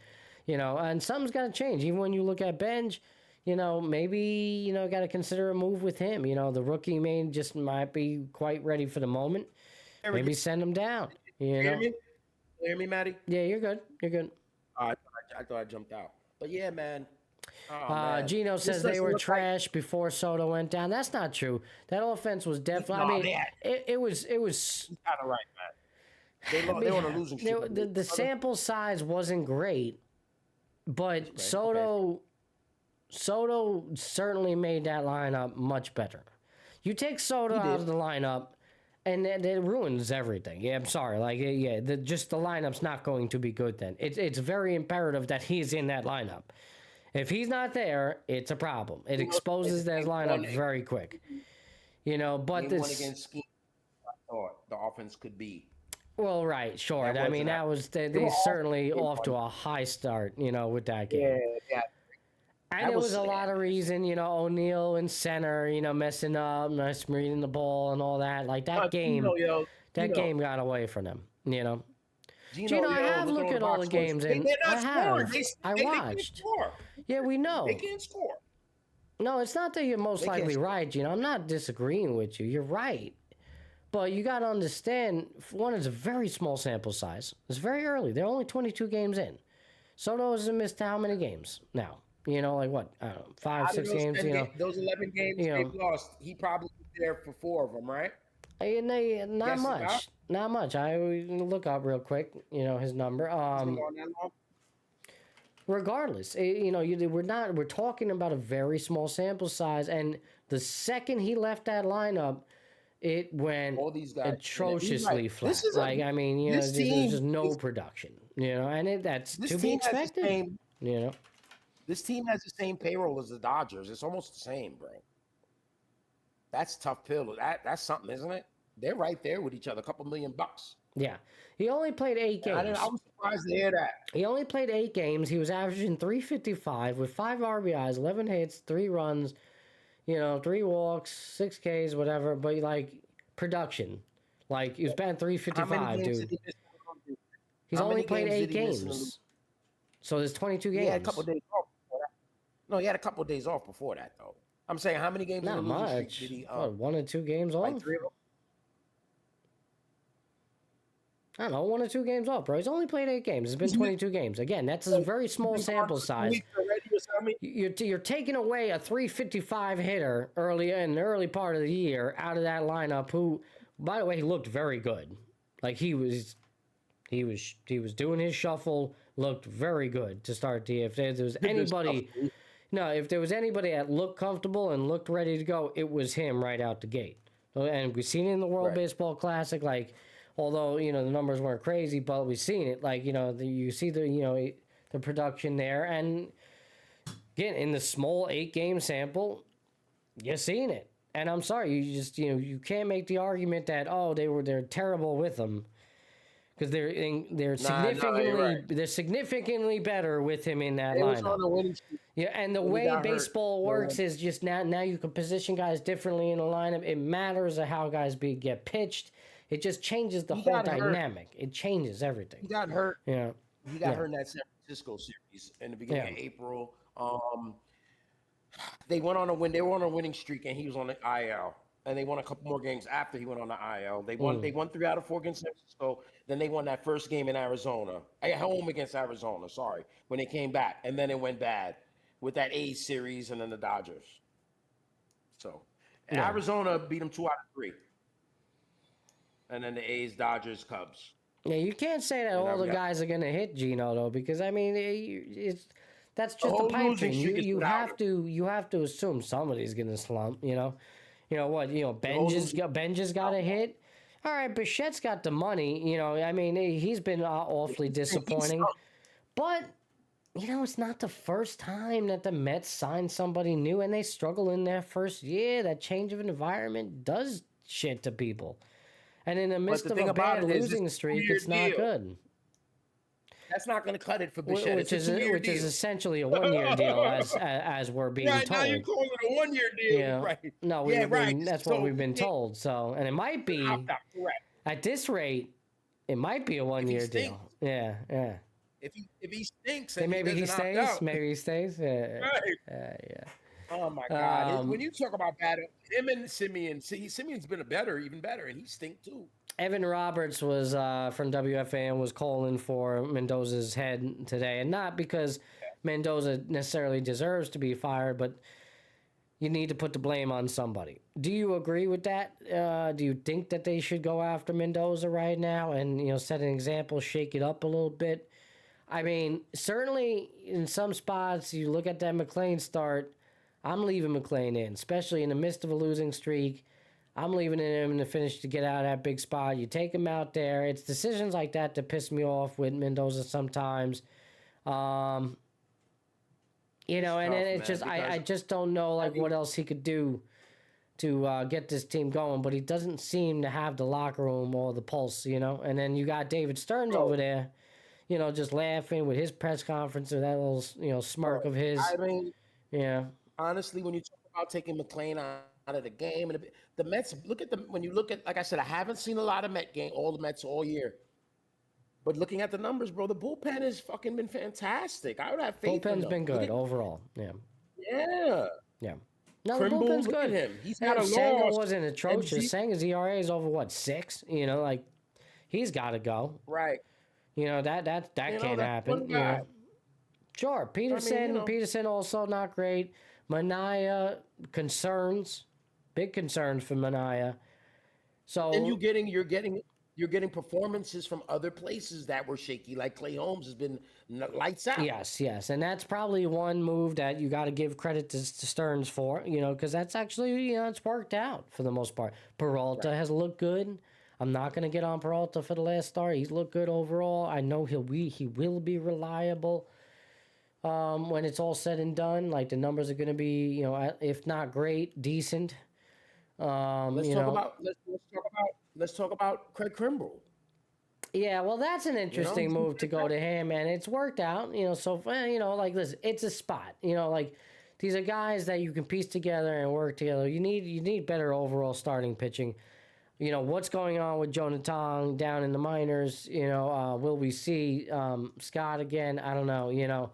And something's got to change. Even when you look at Benj, maybe, got to consider a move with him. The rookie might be quite ready for the moment. Maybe send him down. Hear me? Hear me, Matty? Yeah, you're good. You're good. I thought I jumped out. But yeah, man. Man. Gino says they were trash before Soto went down. That's not true. That offense was definitely. It was. Kind of right, man. They were on a losing streak. The sample size wasn't great, but Soto certainly made that lineup much better. You take Soto out of the lineup, and it ruins everything. Yeah, I'm sorry. Just the lineup's not going to be good then. It's very imperative that he's in that lineup. If he's not there, it's a problem. It exposes that lineup very quick. But this... one against scheme, I thought the offense could be. Well, right, sure. That was... They certainly off to a high start, with that game. Yeah. And there was a lot of reason, O'Neal in center, messing up, reading the ball and all that. Like, that game got away from them, Gino, I have looked at all the games, and I watched. Yeah, we know. They can't score. No, it's not that you're most likely right, Gino. I'm not disagreeing with you. You're right. But you got to understand, one, it's a very small sample size. It's very early. They're only 22 games in. Soto has missed how many games now? What? I don't know, 5, 6 games, Those 11 games they've lost, he probably was there for 4 of them, right? Not much. Not much. I look up real quick, his number. Regardless, we're talking about a very small sample size, and the second he left that lineup, it went atrociously flat. There's just no production, and that's to be expected. This team has the same payroll as the Dodgers. It's almost the same, bro. That's a tough pill. That's something, isn't it? They're right there with each other. A couple $1 million. Yeah. He only played 8 games. I was surprised to hear that. He only played 8 games. He was averaging .355 with 5 RBIs, 11 hits, 3 runs, 3 walks, 6 Ks, whatever. But, production. He was batting .355, dude. He's only played 8 games. So there's 22 games. He had a couple days off before that. No, he had a couple of days off before that, though. I'm saying, how many games? Not much. Did he, 1 or 2 games off? 3 of them? I don't know, 1 or 2 games off, bro. He's only played 8 games. It's been 22 games. Again, that's a very small sample size. You're taking away a .355 hitter in the early part of the year out of that lineup. Who, by the way, he looked very good. He was doing his shuffle. Looked very good to start the. If there was anybody, if there was anybody that looked comfortable and looked ready to go, it was him right out the gate. And we've seen it in the World Baseball Classic, although the numbers weren't crazy, but we've seen it. You see the production there, and again in the small 8-game sample, you're seeing it. And I'm sorry, you can't make the argument that they're terrible with him, because they're significantly better with him in that They was lineup. on a winning streak. Yeah, and the way baseball works is just now you can position guys differently in the lineup. It matters of how guys get pitched. It just changes the whole dynamic. It changes everything. He got hurt. Yeah. He got hurt in that San Francisco series in the beginning of April. They went on a win. They were on a winning streak, and he was on the IL. And they won a couple more games after he went on the IL. They won. They won 3 out of 4 against San Francisco. Then they won that first game in Arizona, at home against Arizona. Sorry, when they came back, and then it went bad with that A's series and then the Dodgers. So Arizona beat them 2 out of 3, and then the A's, Dodgers, Cubs. Yeah, you can't say that all the guys are going to hit Gino though, because I mean that's just a pipe dream. You have to assume somebody's going to slump. Benja's got a hit. All right, Bichette's got the money. I mean, he's been awfully disappointing. But, it's not the first time that the Mets signed somebody new and they struggle in their first year. That change of environment does shit to people. And in the midst of a bad losing streak, it's not good. That's not going to cut it for Bichette. Which is essentially a 1-year deal, as we're being told. Now you're calling it a 1-year deal, yeah. right? No, that's what we've been told. So, and it might be at this rate, it might be a 1-year deal. Yeah. If he stinks, and maybe he stays. Yeah. Right. Yeah. Oh my God! When you talk about bad, him and Simeon's been even better, and he stink too. Evan Roberts was from WFAN was calling for Mendoza's head today, and not because Mendoza necessarily deserves to be fired, but you need to put the blame on somebody. Do you agree with that? Do you think that they should go after Mendoza right now and set an example, shake it up a little bit? I mean, certainly in some spots, you look at that McLean start. I'm leaving McLean in, especially in the midst of a losing streak. I'm leaving him in the finish to get out of that big spot. You take him out there. It's decisions like that piss me off with Mendoza sometimes. And it's just I just don't know what else he could do to get this team going. But he doesn't seem to have the locker room or the pulse, And then you got David Stearns over there, just laughing with his press conference or that little smirk of his. I mean, yeah. Honestly, when you talk about taking McLean out of the game, and the Mets, when you look at, like I said, I haven't seen a lot of Mets all year. But looking at the numbers, bro, the bullpen has fucking been fantastic. I would have faith in them. Bullpen's been good overall. Yeah. Yeah. No, the bullpen's good. Him. He's got a Senga loss. wasn't atrocious. Senga's ERA is over 6. He's got to go. Right. That can't happen. Sure, Peterson also not great. Manaea big concerns for Manaea. So and you're getting performances from other places that were shaky, like Clay Holmes has been lights out. Yes, and that's probably one move that you got to give credit to Stearns for, because that's actually it's worked out for the most part. Peralta has looked good. I'm not going to get on Peralta for the last start. He's looked good overall. I know he will be reliable. When it's all said and done, the numbers are going to be, if not great, decent. Let's talk about Craig Kimbrel. Yeah, well, that's an interesting move to go to him, and it's worked out. So listen, it's a spot. These are guys that you can piece together and work together. You need better overall starting pitching. What's going on with Jonathan down in the minors? Will we see Scott again? I don't know.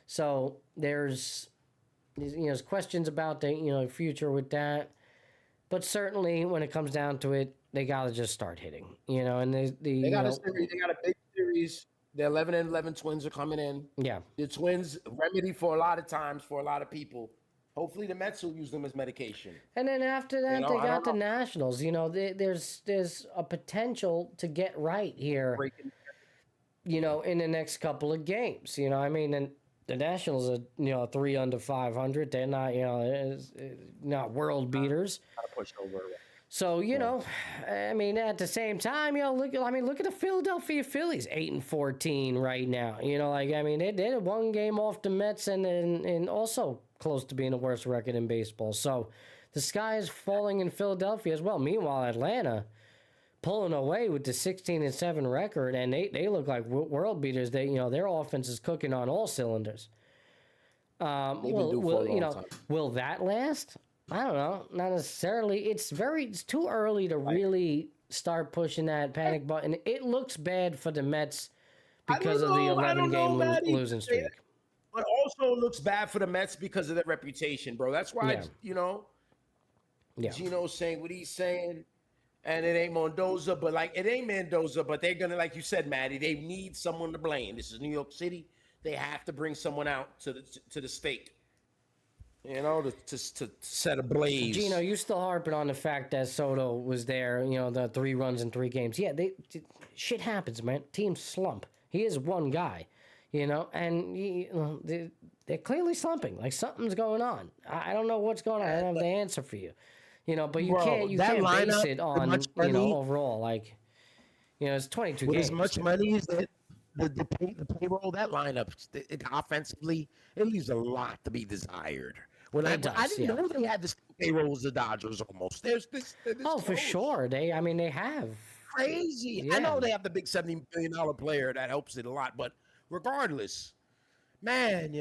So there's questions about the future with that, but certainly when it comes down to it, they gotta just start hitting. And they got a big series. The 11-11 Twins are coming in. Yeah, the Twins remedy for a lot of times for a lot of people. Hopefully the Mets will use them as medication. And then after that, they got the Nationals. There's a potential to get right here. In the next couple of games. And the Nationals are 3 under 500. They're not not world beaters. Push over. So at the same time, look at the Philadelphia Phillies, 8-14 right now. They're 1 game off the Mets and also close to being the worst record in baseball. So The sky is falling in Philadelphia as well. Meanwhile, Atlanta pulling away with the 16-7 record, and they look like world beaters. Their offense is cooking on all cylinders. Will that last? I don't know. Not necessarily. It's too early to really start pushing that panic button. It looks bad for the Mets because of the 11-game losing streak. But also looks bad for the Mets because of their reputation, bro. That's why, Gino's saying what he's saying, and it ain't Mendoza, but it ain't Mendoza, but they're gonna, like you said, Maddie, they need someone to blame. This is New York City. They have to bring someone out to the state, to set a blaze. Gino, you still harping on the fact that Soto was there, the 3 runs in 3 games. Yeah, shit happens, man. Teams slump. He is one guy. And they're clearly slumping. Like something's going on. I don't know what's going on. I don't have the answer for you. But you can't base it on overall. It's 22 games. As much money as the payroll, that lineup, offensively, it leaves a lot to be desired. I didn't know they had the payroll as the Dodgers almost. There's for sure. They have. Crazy. Yeah. I know they have the big $70 million player that helps it a lot, but regardless, man,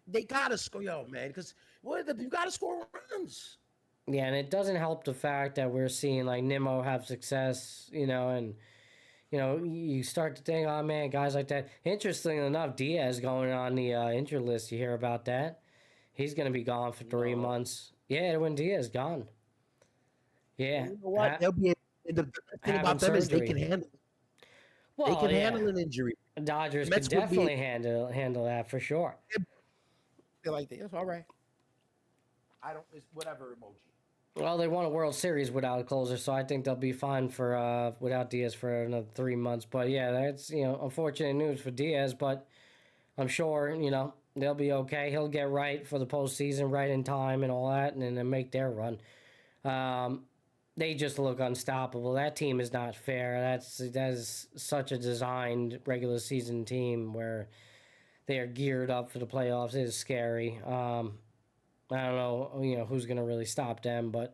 they gotta score, man, because you gotta score runs. Yeah, and it doesn't help the fact that we're seeing Nimmo have success, and you start to think, oh man, guys like that. Interestingly enough, Diaz going on the injured list. You hear about that? He's gonna be gone for 3 months. Yeah, Edwin Diaz gone. Yeah, you know what? They'll be. The thing about them is they can handle. Well, they can handle an injury. Dodgers can definitely handle that for sure. They're like, that's all right. It's whatever emoji. Well, they won a World Series without a closer, so I think they'll be fine for without Diaz for another 3 months. But yeah, that's unfortunate news for Diaz, but I'm sure they'll be okay. He'll get right for the postseason, right in time, and all that, and then make their run. They just look unstoppable. That team is not fair. That is such a designed regular season team where they are geared up for the playoffs. It is scary. I don't know, who's going to really stop them, but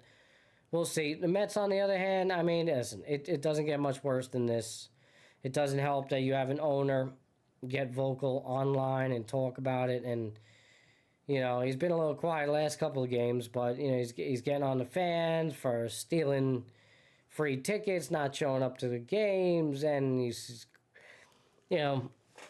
we'll see. The Mets, on the other hand, I mean, listen, it doesn't get much worse than this. It doesn't help that you have an owner get vocal online and talk about it, and he's been a little quiet the last couple of games, but, he's getting on the fans for stealing free tickets, not showing up to the games, and he's,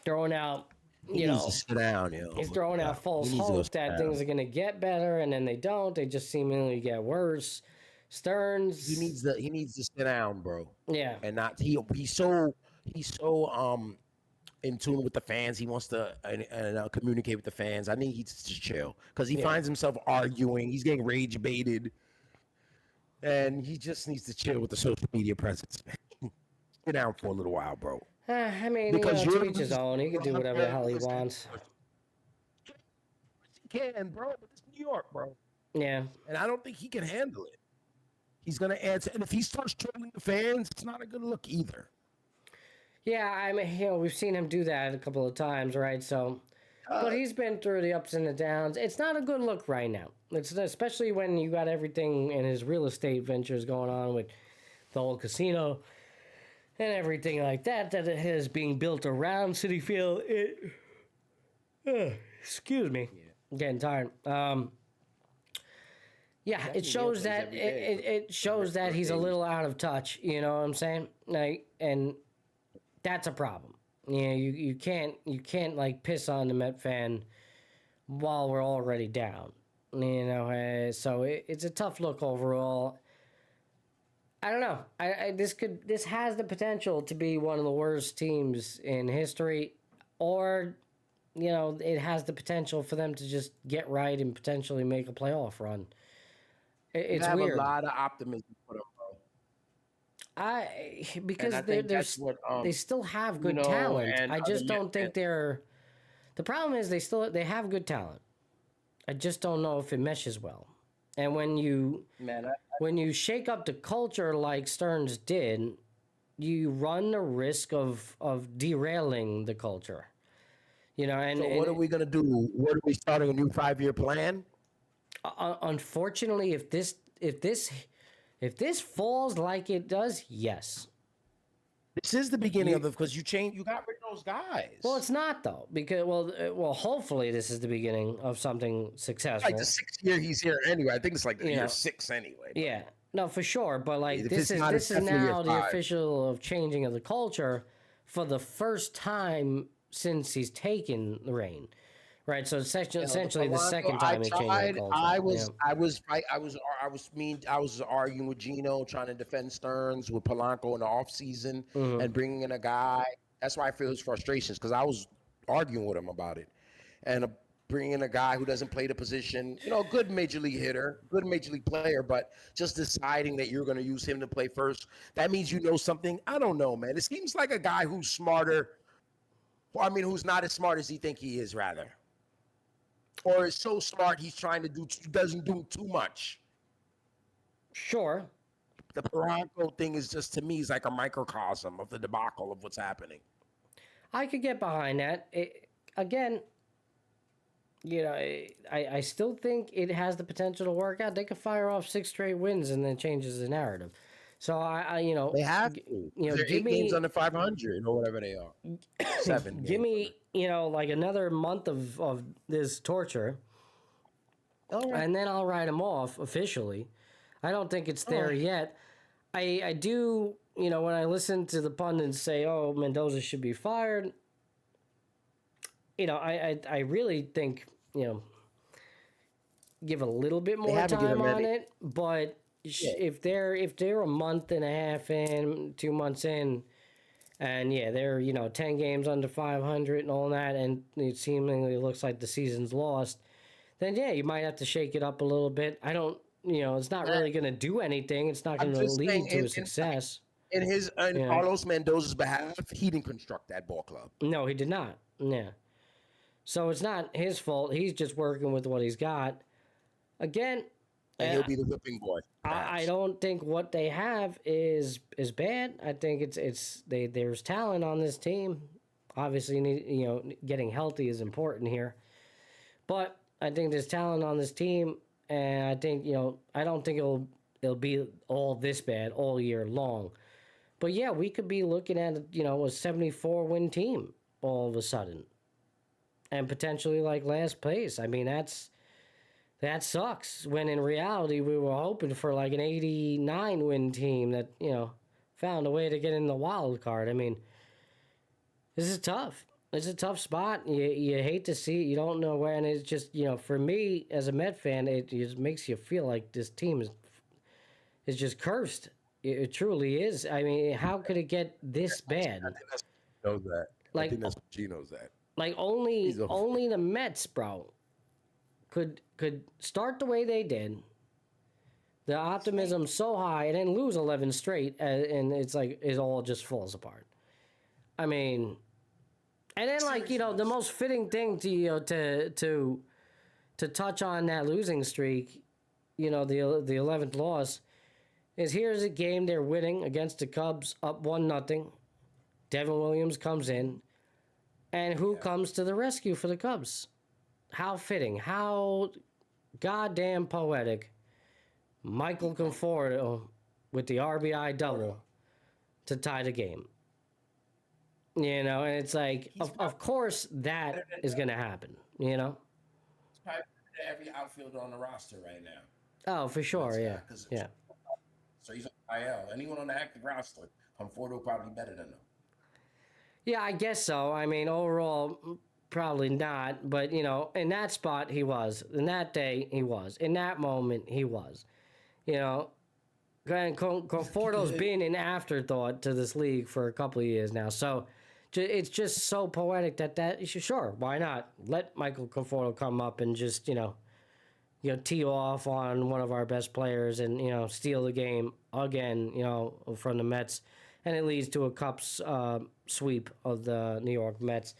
throwing out, he needs to sit down, he's throwing out false hope that things are going to get better, and then they don't. They just seemingly get worse. Stearns. He needs to sit down, bro. Yeah. And not, he's so in tune with the fans. He wants to communicate with the fans. I think he needs to chill because he finds himself arguing. He's getting rage baited, and he just needs to chill with the social media presence. Sit down for a little while, bro. I mean, because to each his own. He can do whatever the hell he wants. He can, bro. But it's New York, bro. Yeah. And I don't think he can handle it. He's gonna answer, and if he starts trolling the fans, it's not a good look either. Yeah, I mean, we've seen him do that a couple of times, right? So, but he's been through the ups and the downs. It's not a good look right now. It's especially when you got everything in his real estate ventures going on with the whole casino and everything like that it is being built around Citi Field. Excuse me, I'm getting tired. Yeah, it shows that it shows that he's a little out of touch. You know what I'm saying? And that's a problem. You can't piss on the Met fan while we're already down. So it's a tough look overall. I don't know. This has the potential to be one of the worst teams in history, or it has the potential for them to just get right and potentially make a playoff run. It's I have weird. A lot of optimism for them, bro. Because they still have good talent. I just don't think they're. The problem is they have good talent. I just don't know if it meshes well. And when you shake up the culture like Stearns did, you run the risk of derailing the culture. So what are we gonna do? What are we starting a new 5-year plan? Unfortunately, if this falls like it does, yes. This is the beginning of it because you got rid of those guys. Well, it's not though, because hopefully this is the beginning of something successful. Like the 6th year he's here anyway. I think it's like year 6 anyway. But. Yeah, no, for sure. But like If this it's is not, this it's is definitely year now the 5. official of changing of the culture for the first time since he's taken the reign. Right, so it's essentially the second time he changed the culture. I was arguing with Gino, trying to defend Stearns with Polanco in the offseason and bringing in a guy. That's why I feel his frustrations, because I was arguing with him about it. And bringing in a guy who doesn't play the position, good major league hitter, good major league player, but just deciding that you're going to use him to play first, that means you know something. I don't know, man. It seems like a guy who's smarter, who's not as smart as he think he is, rather. Or is so smart he's trying to doesn't do too much. Sure. The Polanco thing is just, to me, is like a microcosm of the debacle of what's happening. I could get behind that. Again, I still think it has the potential to work out. They could fire off 6 straight wins and then changes the narrative. So they have to. They're 8 games under 500 or whatever they are. 7. Give me, like another month of this torture, and then I'll write him off officially. I don't think it's there yet. I do, when I listen to the pundits say, "Oh, Mendoza should be fired," I really think, give a little bit more time on it, but. If they're a month and a half in, 2 months in, and they're 10 games under 500 and all that, and it seemingly looks like the season's lost, then you might have to shake it up a little bit. I don't, it's not really going to do anything. It's not going to lead to a success. In Carlos Mendoza's behalf, he didn't construct that ball club. No, he did not. Yeah. So it's not his fault. He's just working with what he's got. Again. And he'll be the whipping boy. I don't think what they have is bad. I think there's talent on this team. Obviously, getting healthy is important here. But I think there's talent on this team, and I think I don't think it'll be all this bad all year long. But we could be looking at a 74-win team all of a sudden, and potentially like last place. I mean that sucks, when in reality we were hoping for like an 89-win team that, found a way to get in the wild card. I mean, this is tough. It's a tough spot. You hate to see it. You don't know where. And it's just, for me as a Met fan, it just makes you feel like this team is just cursed. It truly is. I mean, how could it get this bad? I think that's knows that. I think that's she knows that. Like only the Mets, bro, could start the way they did, the optimism so high, and then lose 11 straight, and it's like it all just falls apart. I mean, and then the most fitting thing to touch on that losing streak, the 11th loss, is here's a game they're winning against the Cubs, up 1-0. Devin Williams comes in, and who comes to the rescue for the Cubs? How fitting, how goddamn poetic. Michael Conforto with the RBI double to tie the game. And it's like, of course that is going to happen, It's probably every outfielder on the roster right now. Oh, for sure, yeah. So he's on IL. Anyone on the active roster, Conforto probably better than him. Yeah, I guess so. I mean, overall, probably not, but in that spot he was. In that day he was. In that moment he was. Conforto's been an afterthought to this league for a couple of years now. So it's just so poetic that sure, why not? Let Michael Conforto come up and just tee off on one of our best players and steal the game again, from the Mets, and it leads to a Cubs sweep of the New York Mets.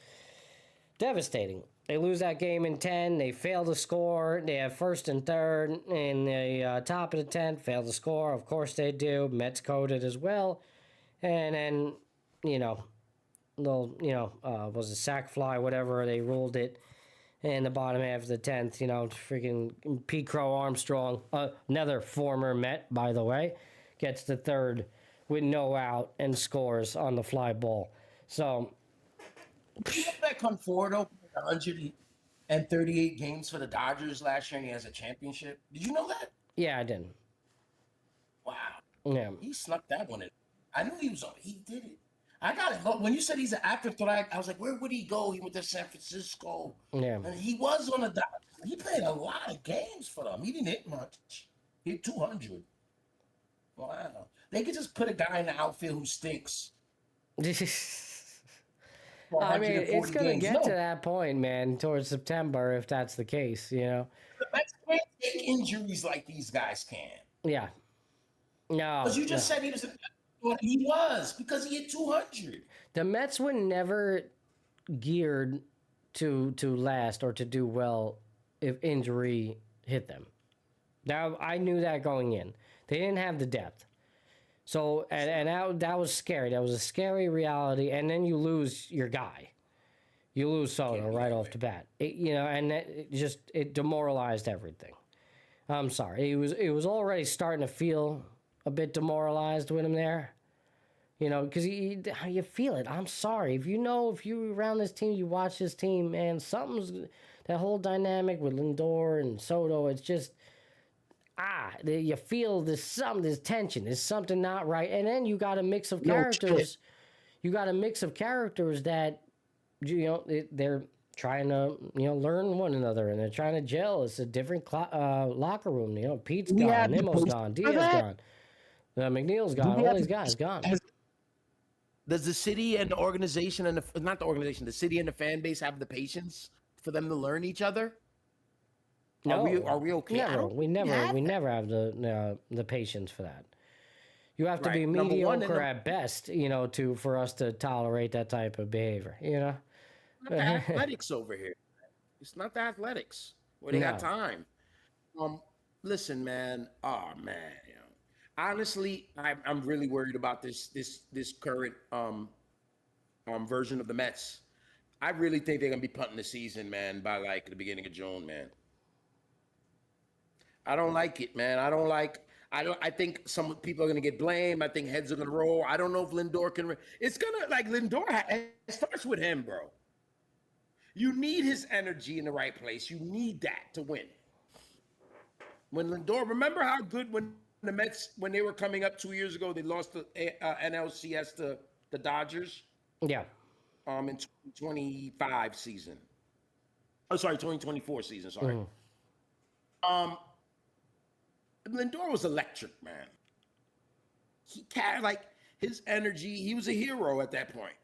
Devastating. They lose that game in 10. They fail to score. They have first and third in the top of the 10th. Fail to score. Of course they do. Mets coded as well. And then, was it sack fly, whatever, they ruled it. in the bottom half of the 10th. Freaking Pete Crow Armstrong, another former Met, by the way, gets the third with no out and scores on the fly ball. So, You know that Conforto 138 games for the Dodgers last year, and he has a championship. Did you know that? yeah, I didn't. Wow. Yeah. He snuck that one in. I knew he was on. He did it. I got it. When you said he's an afterthought, I was like, where would he go? He went to San Francisco. Yeah. And he was on the Dodgers. He played a lot of games for them. He didn't hit much. He hit 200. Wow. They could just put a guy in the outfield who stinks. I mean, it's going to get to that point, man, towards September, if that's the case, The Mets can't take injuries like these guys can. Yeah. No. Because you just said he was he was, because he hit 200. The Mets were never geared to last or to do well if injury hit them. Now, I knew that going in. They didn't have the depth. So, and that was scary. That was a scary reality. And then you lose your guy. You lose Soto right off the bat. And it demoralized everything. I'm sorry. It was already starting to feel a bit demoralized with him there. Because you feel it. I'm sorry. If you're around this team, you watch this team, man, that whole dynamic with Lindor and Soto, it's just, you feel there's tension. There's something not right. And then you got a mix of characters. You got a mix of characters that, they're trying to, learn one another, and they're trying to gel. It's a different locker room. Pete's gone, Nimmo's gone, Diaz gone, McNeil's gone, all these guys gone. Does the city and the organization the city and the fan base have the patience for them to learn each other? No, are we okay? Never. We never have the patience for that. You have to be mediocre at best, for us to tolerate that type of behavior. Not the athletics over here. It's not the athletics where they got time. Listen, man. Oh man. Honestly, I'm really worried about this current version of the Mets. I really think they're gonna be punting the season, man, by like the beginning of June, man. I don't like it, man. I think some people are gonna get blamed. I think heads are gonna roll. I don't know if Lindor can. It's gonna Lindor. It starts with him, bro. You need his energy in the right place. You need that to win. When Lindor, remember how good when the Mets, when they were coming up 2 years ago, they lost the NLCS to the Dodgers. Yeah. In 2025 season. Oh, sorry, 2024 season. Sorry. Lindor was electric, man. He carried his energy. He was a hero at that point.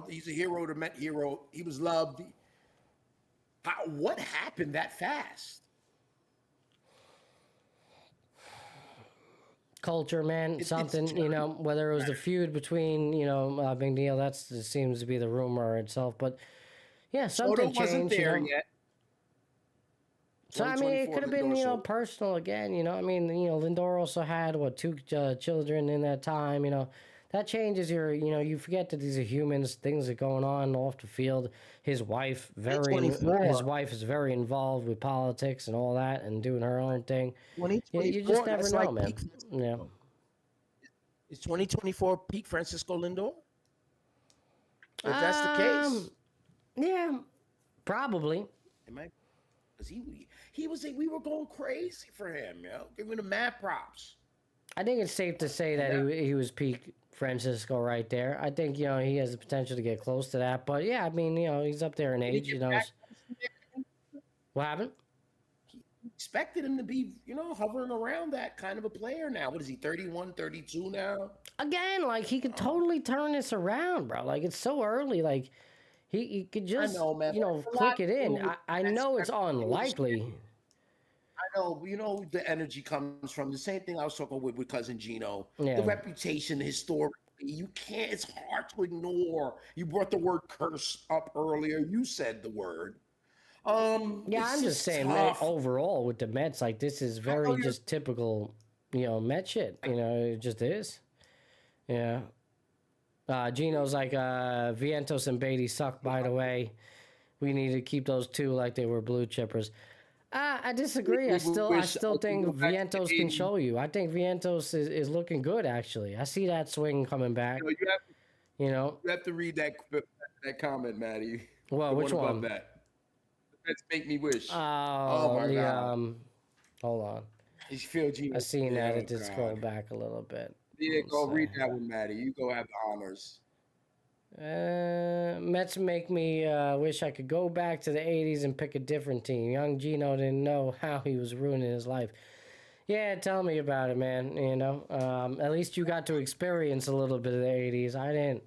He's a hero, the Met hero. He was loved. What happened that fast? Culture, man. Something, whether it was the feud between, McNeil, that seems to be the rumor itself. But, yeah, something changed. Wasn't there yet. So, I mean, it could have been, personal again, Lindor also had, 2 children in that time, That changes you forget that these are humans, things are going on off the field. His wife is very involved with politics and all that and doing her own thing. You just never know, man. Yeah. Is 2024 peak Francisco Lindor? If that's the case. Yeah, probably. It might, because we were going crazy for him, giving him mad props. I think it's safe to say that he was peak Francisco right there. I think, he has the potential to get close to that. But, yeah, I mean, he's up there in age. What happened? He expected him to be, hovering around that kind of a player now. What is he, 31, 32 now? Again, he could totally turn this around, bro. It's so early. He could just, click it in. I know it's unlikely. I know, the energy comes from the same thing I was talking with cousin Gino. Yeah. The reputation, historically, it's hard to ignore. You brought the word curse up earlier. You said the word. Yeah, I'm just saying, overall with the Mets, this is very just typical, Met shit. It just is. Yeah. Gino's Vientos and Beatty suck, by the way. we need to keep those two like they were blue chippers. I disagree. I still think Vientos can show you. I think Vientos is looking good, actually. I see that swing coming back. You have to read that comment, Maddie. Well, which one? That. Let's make me wish. Oh my God. Hold on. I seen that. It did scroll back a little bit. Yeah, go read that one, Maddie. You go have the honors. Mets make me wish I could go back to the 80s and pick a different team. Young Gino didn't know how he was ruining his life. Yeah, tell me about it, man. At least you got to experience a little bit of the 80s. I didn't.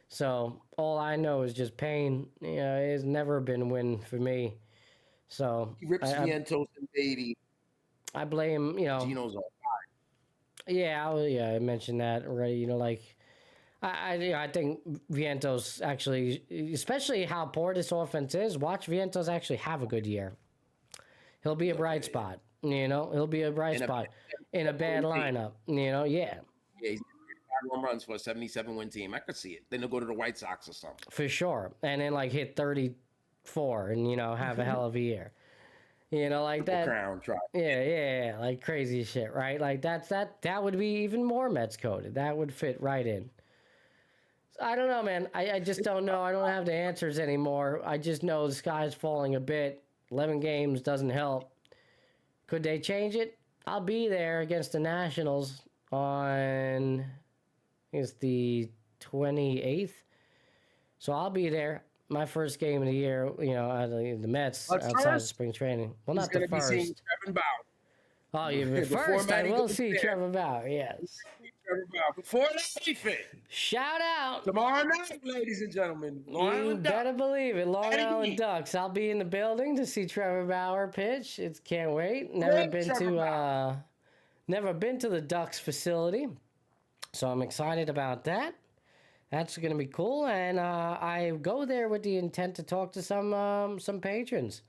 So all I know is just pain. It's never been a win for me. So he rips Vientos and Beatty. I blame, Gino's on fire. Yeah, I mentioned that already. I think Vientos actually, especially how poor this offense is. Watch Vientos actually have a good year. He'll be a bright spot. He'll be a bright spot in a bad lineup. Yeah. Yeah, he's 5 home runs for a 77-win team. I could see it. Then they'll go to the White Sox or something. For sure, and then hit 34 and have a hell of a year. Like that. Crown try. Yeah, like crazy shit, right? Like that would be even more Mets coded. That would fit right in. I don't know, man. I just don't know. I don't have the answers anymore. I just know the sky's falling a bit. 11 games doesn't help. Could they change it? I'll be there against the Nationals on, I think it's the 28th. So I'll be there. My first game of the year, the Mets outside of spring training. Well, not the first. Be seeing Trevor Bauer. Oh, you first. I will see Trevor Bauer. Yes. Before the fit. Shout out. Tomorrow night, ladies and gentlemen. You better believe it. Long Island Ducks. I'll be in the building to see Trevor Bauer pitch. Can't wait. Never been to the Ducks facility. So I'm excited about that. That's going to be cool. And I go there with the intent to talk to some patrons.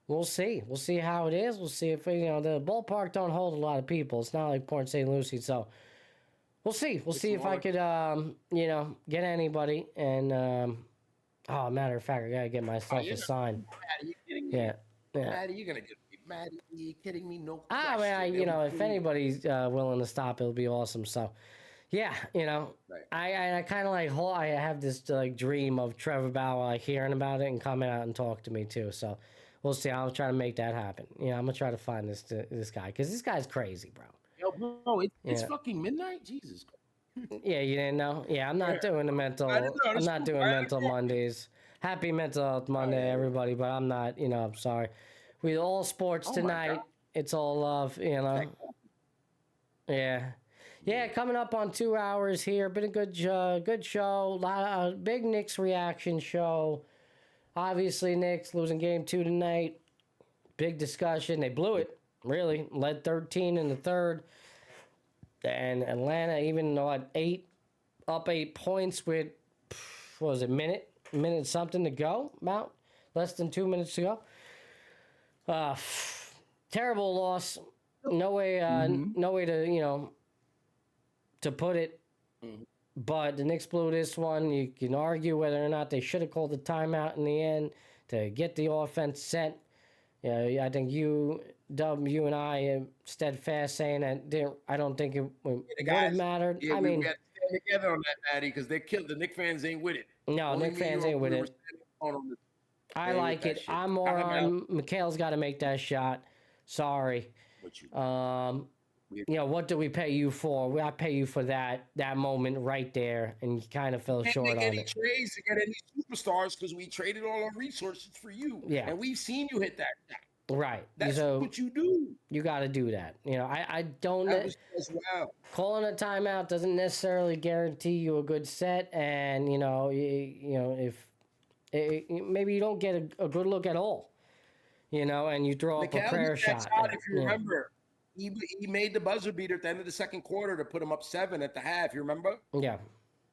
We'll see. We'll see how it is. We'll see if, the ballpark don't hold a lot of people. It's not like Port St. Lucie. So we'll see. We'll see if I could, get anybody. And, matter of fact, I got to get myself a sign. Maddie, you kidding me? Yeah. Maddie, you're going to get me. Maddie, are you kidding me? No question. If anybody's willing to stop, it'll be awesome. So, yeah, right. I kind of I have this dream of Trevor Bauer hearing about it and coming out and talk to me too. So we'll see. I'll try to make that happen. I'm gonna try to find this guy because this guy's crazy, bro. Yo, bro, it's fucking midnight. Jesus. Yeah, you didn't know. Yeah, I'm not doing the mental. I'm not doing mental Mondays. Happy Mental Health Monday, everybody. But I'm not. I'm sorry. We all sports tonight. It's all love. Yeah. Yeah, coming up on 2 hours here. Been a good show. Big Knicks reaction show. Obviously, Knicks losing game 2 tonight. Big discussion. They blew it, really. Led 13 in the third. And Atlanta, even though at 8 points with, what was it, minute something to go? About less than 2 minutes to go. Terrible loss. No way to, to put it, but the Knicks blew this one. You can argue whether or not they should have called the timeout in the end to get the offense set. I think you and I are steadfast saying that I don't think it would have mattered. Yeah, we got to stand together on that, Maddie, because they killed the Knicks fans ain't with it. No, Knicks fans ain't with it. I like it. I'm more on Mikhail's got to make that shot. Sorry. What do we pay you for? I pay you for that moment right there, and you kind of fell short on it. Can't make any trades to get any superstars because we traded all our resources for you. Yeah, and we've seen you hit that shot. Right. That's what you do. You got to do that. I don't. As well. Calling a timeout doesn't necessarily guarantee you a good set, and if maybe you don't get a good look at all, and you throw up a prayer shot. If you remember. He made the buzzer beater at the end of the second quarter to put him up 7 at the half. You remember? Yeah.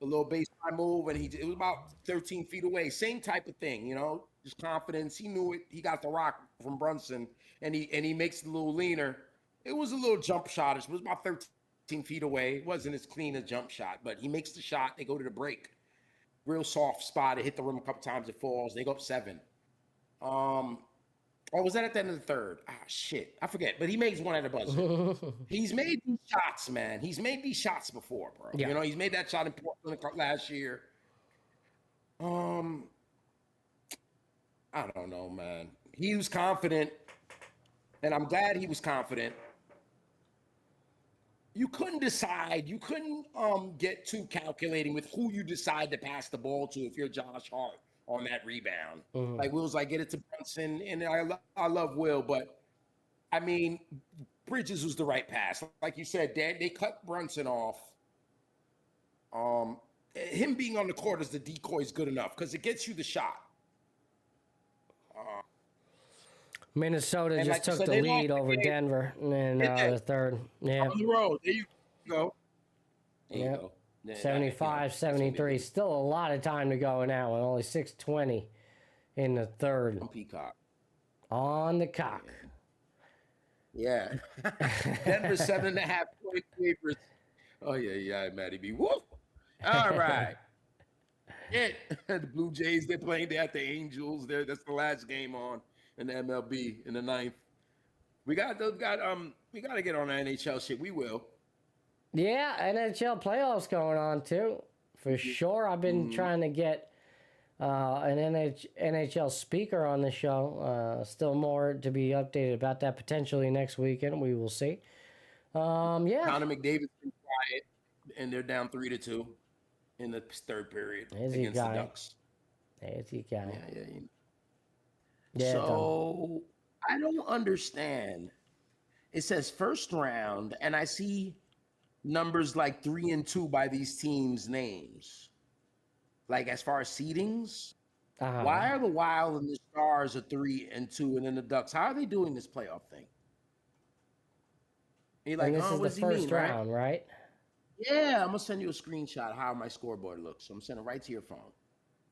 The little baseline move, and it was about 13 feet away. Same type of thing, just confidence. He knew it. He got the rock from Brunson, and he makes the little leaner. It was a little jump shot. It was about 13 feet away. It wasn't as clean a jump shot, but he makes the shot. They go to the break. Real soft spot. It hit the rim a couple times. It falls. They go up 7. Or was that at the end of the third? Ah, shit. I forget. But he makes one at the buzzer. He's made these shots, man. He's made these shots before, bro. Yeah. You know, he's made that shot in Portland last year. I don't know, man. He was confident, and I'm glad he was confident. You couldn't decide. You couldn't get too calculating with who you decide to pass the ball to if you're Josh Hart on that rebound. Like Will's like, get it to Brunson, and I love Will, but I mean, Bridges was the right pass. Like you said, they cut Brunson off. Him being on the court as the decoy is good enough because it gets you the shot. Minnesota just like took said, the lead over Denver in the third. Yeah. On the road. There you go. There you Yep. go. 75-73. Still a lot of time to go now, and only 6:20 in the third. On Peacock. On the cock. Yeah. Denver 7.5 point favorites. Oh, yeah, Matty B. Whoop. All right. Yeah. The Blue Jays, they're playing there at the Angels. That's the last game on in the MLB in the 9th. We got to get on the NHL shit. We will. Yeah, NHL playoffs going on too, for sure. I've been trying to get an NHL speaker on the show. Still more to be updated about that potentially next weekend. We will see. Yeah. Connor McDavid's been quiet, and they're down 3-2 in the third period against the Ducks. There's he guy. Yeah. Yeah, so I don't understand. It says first round, and I see numbers like 3 and 2 by these teams' names. Like as far as seedings, why are the Wild and the Stars 3 and 2, and then the Ducks? How are they doing this playoff thing? You're like, this is what the does he first mean, round, right? Yeah, I'm gonna send you a screenshot of how my scoreboard looks. So I'm sending it right to your phone.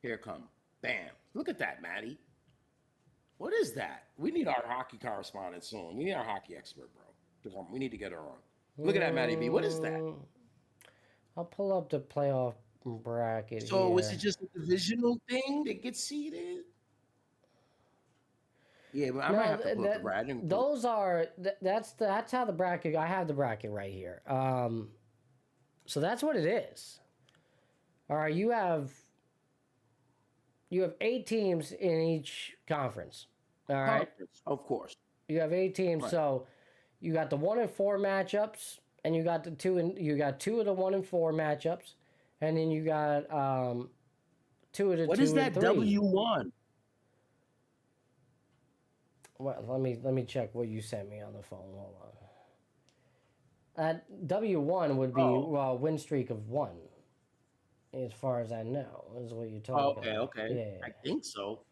Here it come. Bam. Look at that, Maddie. What is that? We need our hockey correspondent soon. We need our hockey expert, bro. We need to get her on. Look at that, Maddie B. What is that? I'll pull up the playoff bracket. So here. is it just a divisional thing that gets seeded? Yeah, but I might have to pull up the bracket. Those are that's how the bracket. I have the bracket right here. So that's what it is. All right, you have 8 teams in each conference. All right, of course. You have 8 teams, right. So you got the 1 and 4 matchups, and you got 2 of the 1 and 4 matchups, and then you got 2 of the 2 and 3. What is that W1? Well, let me check what you sent me on the phone. Hold on. W1 would be win streak of 1, as far as I know, is what you're talking about. Okay. Yeah. I think so.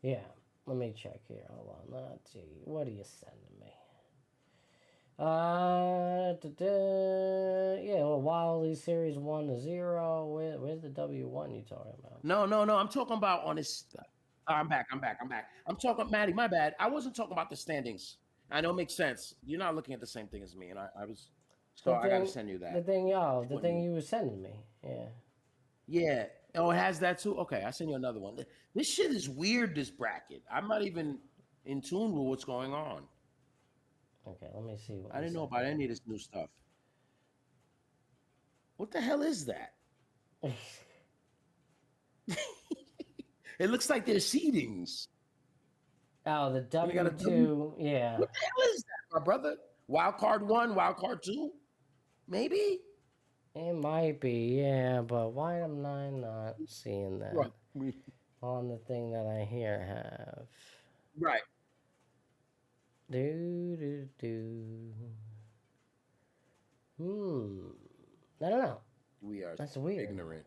Yeah. Let me check here. Hold on. Let's see. What are you sending me? Yeah, well, Wildly Series 1-0. Where's the W1 you talking about? No. I'm talking about on this. I'm back. I'm talking, Maddie, my bad. I wasn't talking about the standings. I know it makes sense. You're not looking at the same thing as me, and I was. So I got to send you that. The thing you were sending me. Yeah. Yeah. Oh, it has that too? Okay, I'll send you another one. This shit is weird, this bracket. I'm not even in tune with what's going on. Okay, let me see. I didn't know about any of this new stuff. What the hell is that? It looks like there's seedings. Oh, the W2, yeah. What the hell is that, my brother? Wild card 1, wild card 2? Maybe? It might be, yeah, but why am I not seeing that on the thing that I here have? Right. I don't know. That's weird. Ignorant.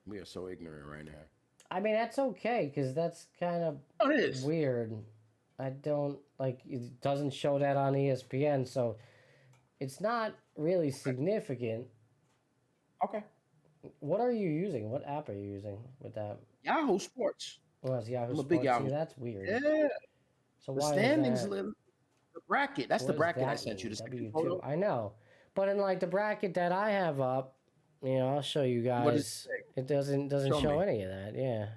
We are so ignorant right now. I mean, that's okay, because that's kind of weird. I don't, it doesn't show that on ESPN, so it's not really significant. Okay. What are you using? What app are you using with that? Yahoo Sports. Oh, it's Yahoo Sports. Big Yahoo. See, that's weird. Yeah. So the why standings, is that? The bracket. That's the bracket I sent you. The W2. I know. But in the bracket that I have up, I'll show you guys. It doesn't show any of that. Yeah.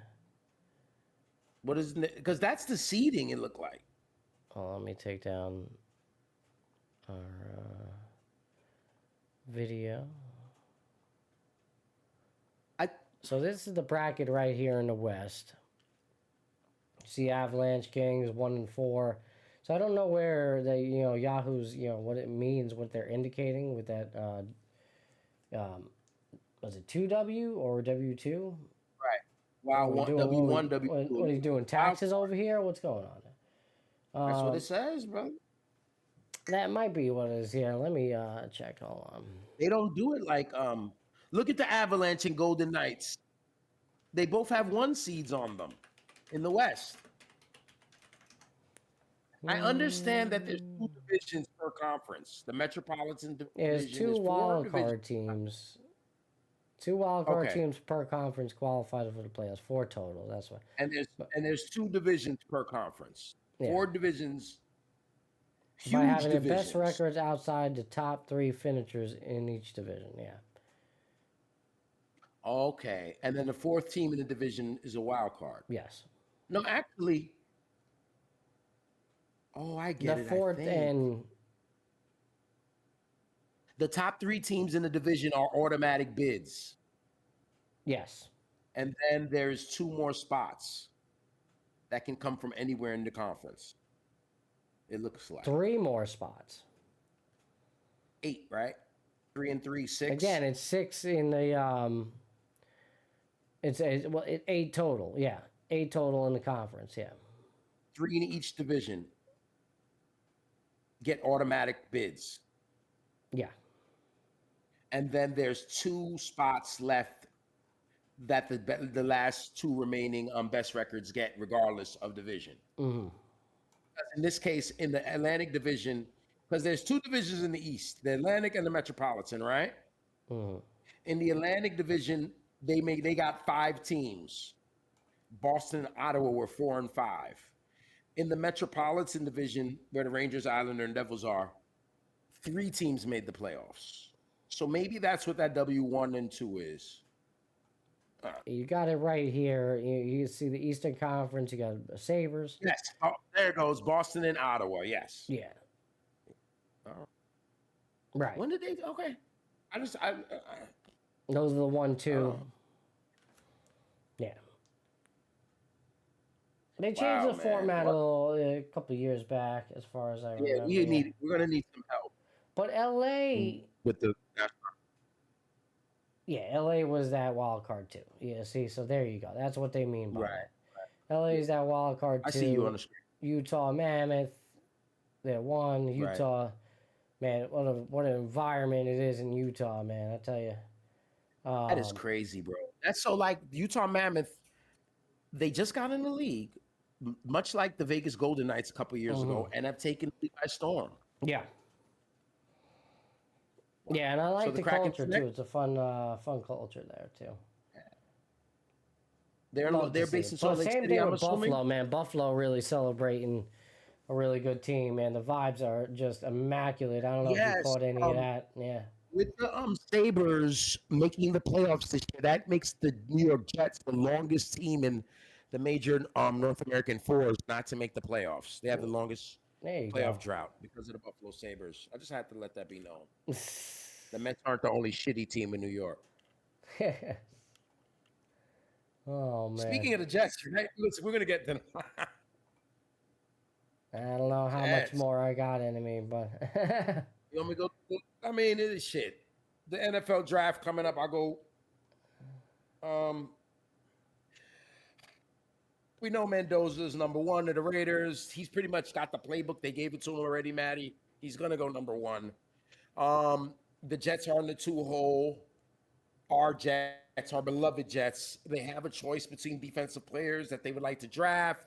What is it? Because that's the seeding. It looked like. Oh, let me take down our video. So this is the bracket right here in the West. See, Avalanche Kings 1-4. So I don't know where they, Yahoo's, what it means, what they're indicating with that. Was it 2W or W2? Right. Wow. W1, W2. What are you doing? Taxes over here? What's going on? That's what it says, bro. That might be what it is. Yeah, let me check. Hold on. They don't do it like look at the Avalanche and Golden Knights. They both have 1 seeds on them in the West. I understand that there's 2 divisions per conference. The Metropolitan Division There's 2 is 4 wild card divisions. teams. 2 wild card teams per conference qualified for the playoffs. 4 total. That's why. And there's 2 divisions per conference. 4 divisions. Huge by having divisions. the best records outside the top 3 finishers in each division. Yeah. Okay, and then the 4th team in the division is a wild card. Yes. No, actually. Oh, I get it. The 4th and the top 3 teams in the division are automatic bids. Yes. And then there's 2 more spots that can come from anywhere in the conference. It looks like 3 more spots. 8, right? 3 and 3, 6. Again, it's 6 in the It's 8 total. Yeah, 8 total in the conference. Yeah. 3 in each division get automatic bids. Yeah. And then there's 2 spots left that the last 2 remaining best records get, regardless of division. Mm-hmm. In this case, in the Atlantic Division, because there's 2 divisions in the East, the Atlantic and the Metropolitan, right? Mm-hmm. In the Atlantic Division, they got 5 teams. Boston and Ottawa were 4 and 5. In the Metropolitan Division, where the Rangers, Islanders, and Devils are, 3 teams made the playoffs. So maybe that's what that W1 and 2 is. You got it right here. You see the Eastern Conference. You got the Sabres. Yes. Oh, there it goes. Boston and Ottawa. Yes. Yeah. Right. When did they? Okay. Those are the 1-2. Yeah. They changed the format a couple of years back, as far as I remember. We're gonna need some help. But LA With the LA was that wild card too. Yeah, see, so there you go. That's what they mean by that. LA is that wild card too. I see you on the screen. Utah Mammoth, they won. Utah, man, what an environment it is in Utah, man. I tell you. That is crazy, bro. That's so like Utah Mammoth. They just got in the league, much like the Vegas Golden Knights a couple years ago, and have taken the league by storm. Yeah. Yeah, and I like the culture too. It's a fun culture there too. They're based in Salt Lake Same City. thing with Buffalo, man. Buffalo really celebrating a really good team, man. The vibes are just immaculate. I don't know if you caught any of that. Yeah. With the Sabres making the playoffs this year, that makes the New York Jets the longest team in the major North American fours not to make the playoffs. They have the longest playoff drought because of the Buffalo Sabres. I just had to let that be known. The Mets aren't the only shitty team in New York. Oh, man. Speaking of the Jets, we're going to get them. I don't know how much more I got in me, but... You want me to go? I mean, it is shit. The NFL draft coming up, I'll go... we know Mendoza's number 1 of the Raiders. He's pretty much got the playbook. They gave it to him already, Maddie. He's going to go number 1. The Jets are in the 2 hole. Our Jets, our beloved Jets, they have a choice between defensive players that they would like to draft.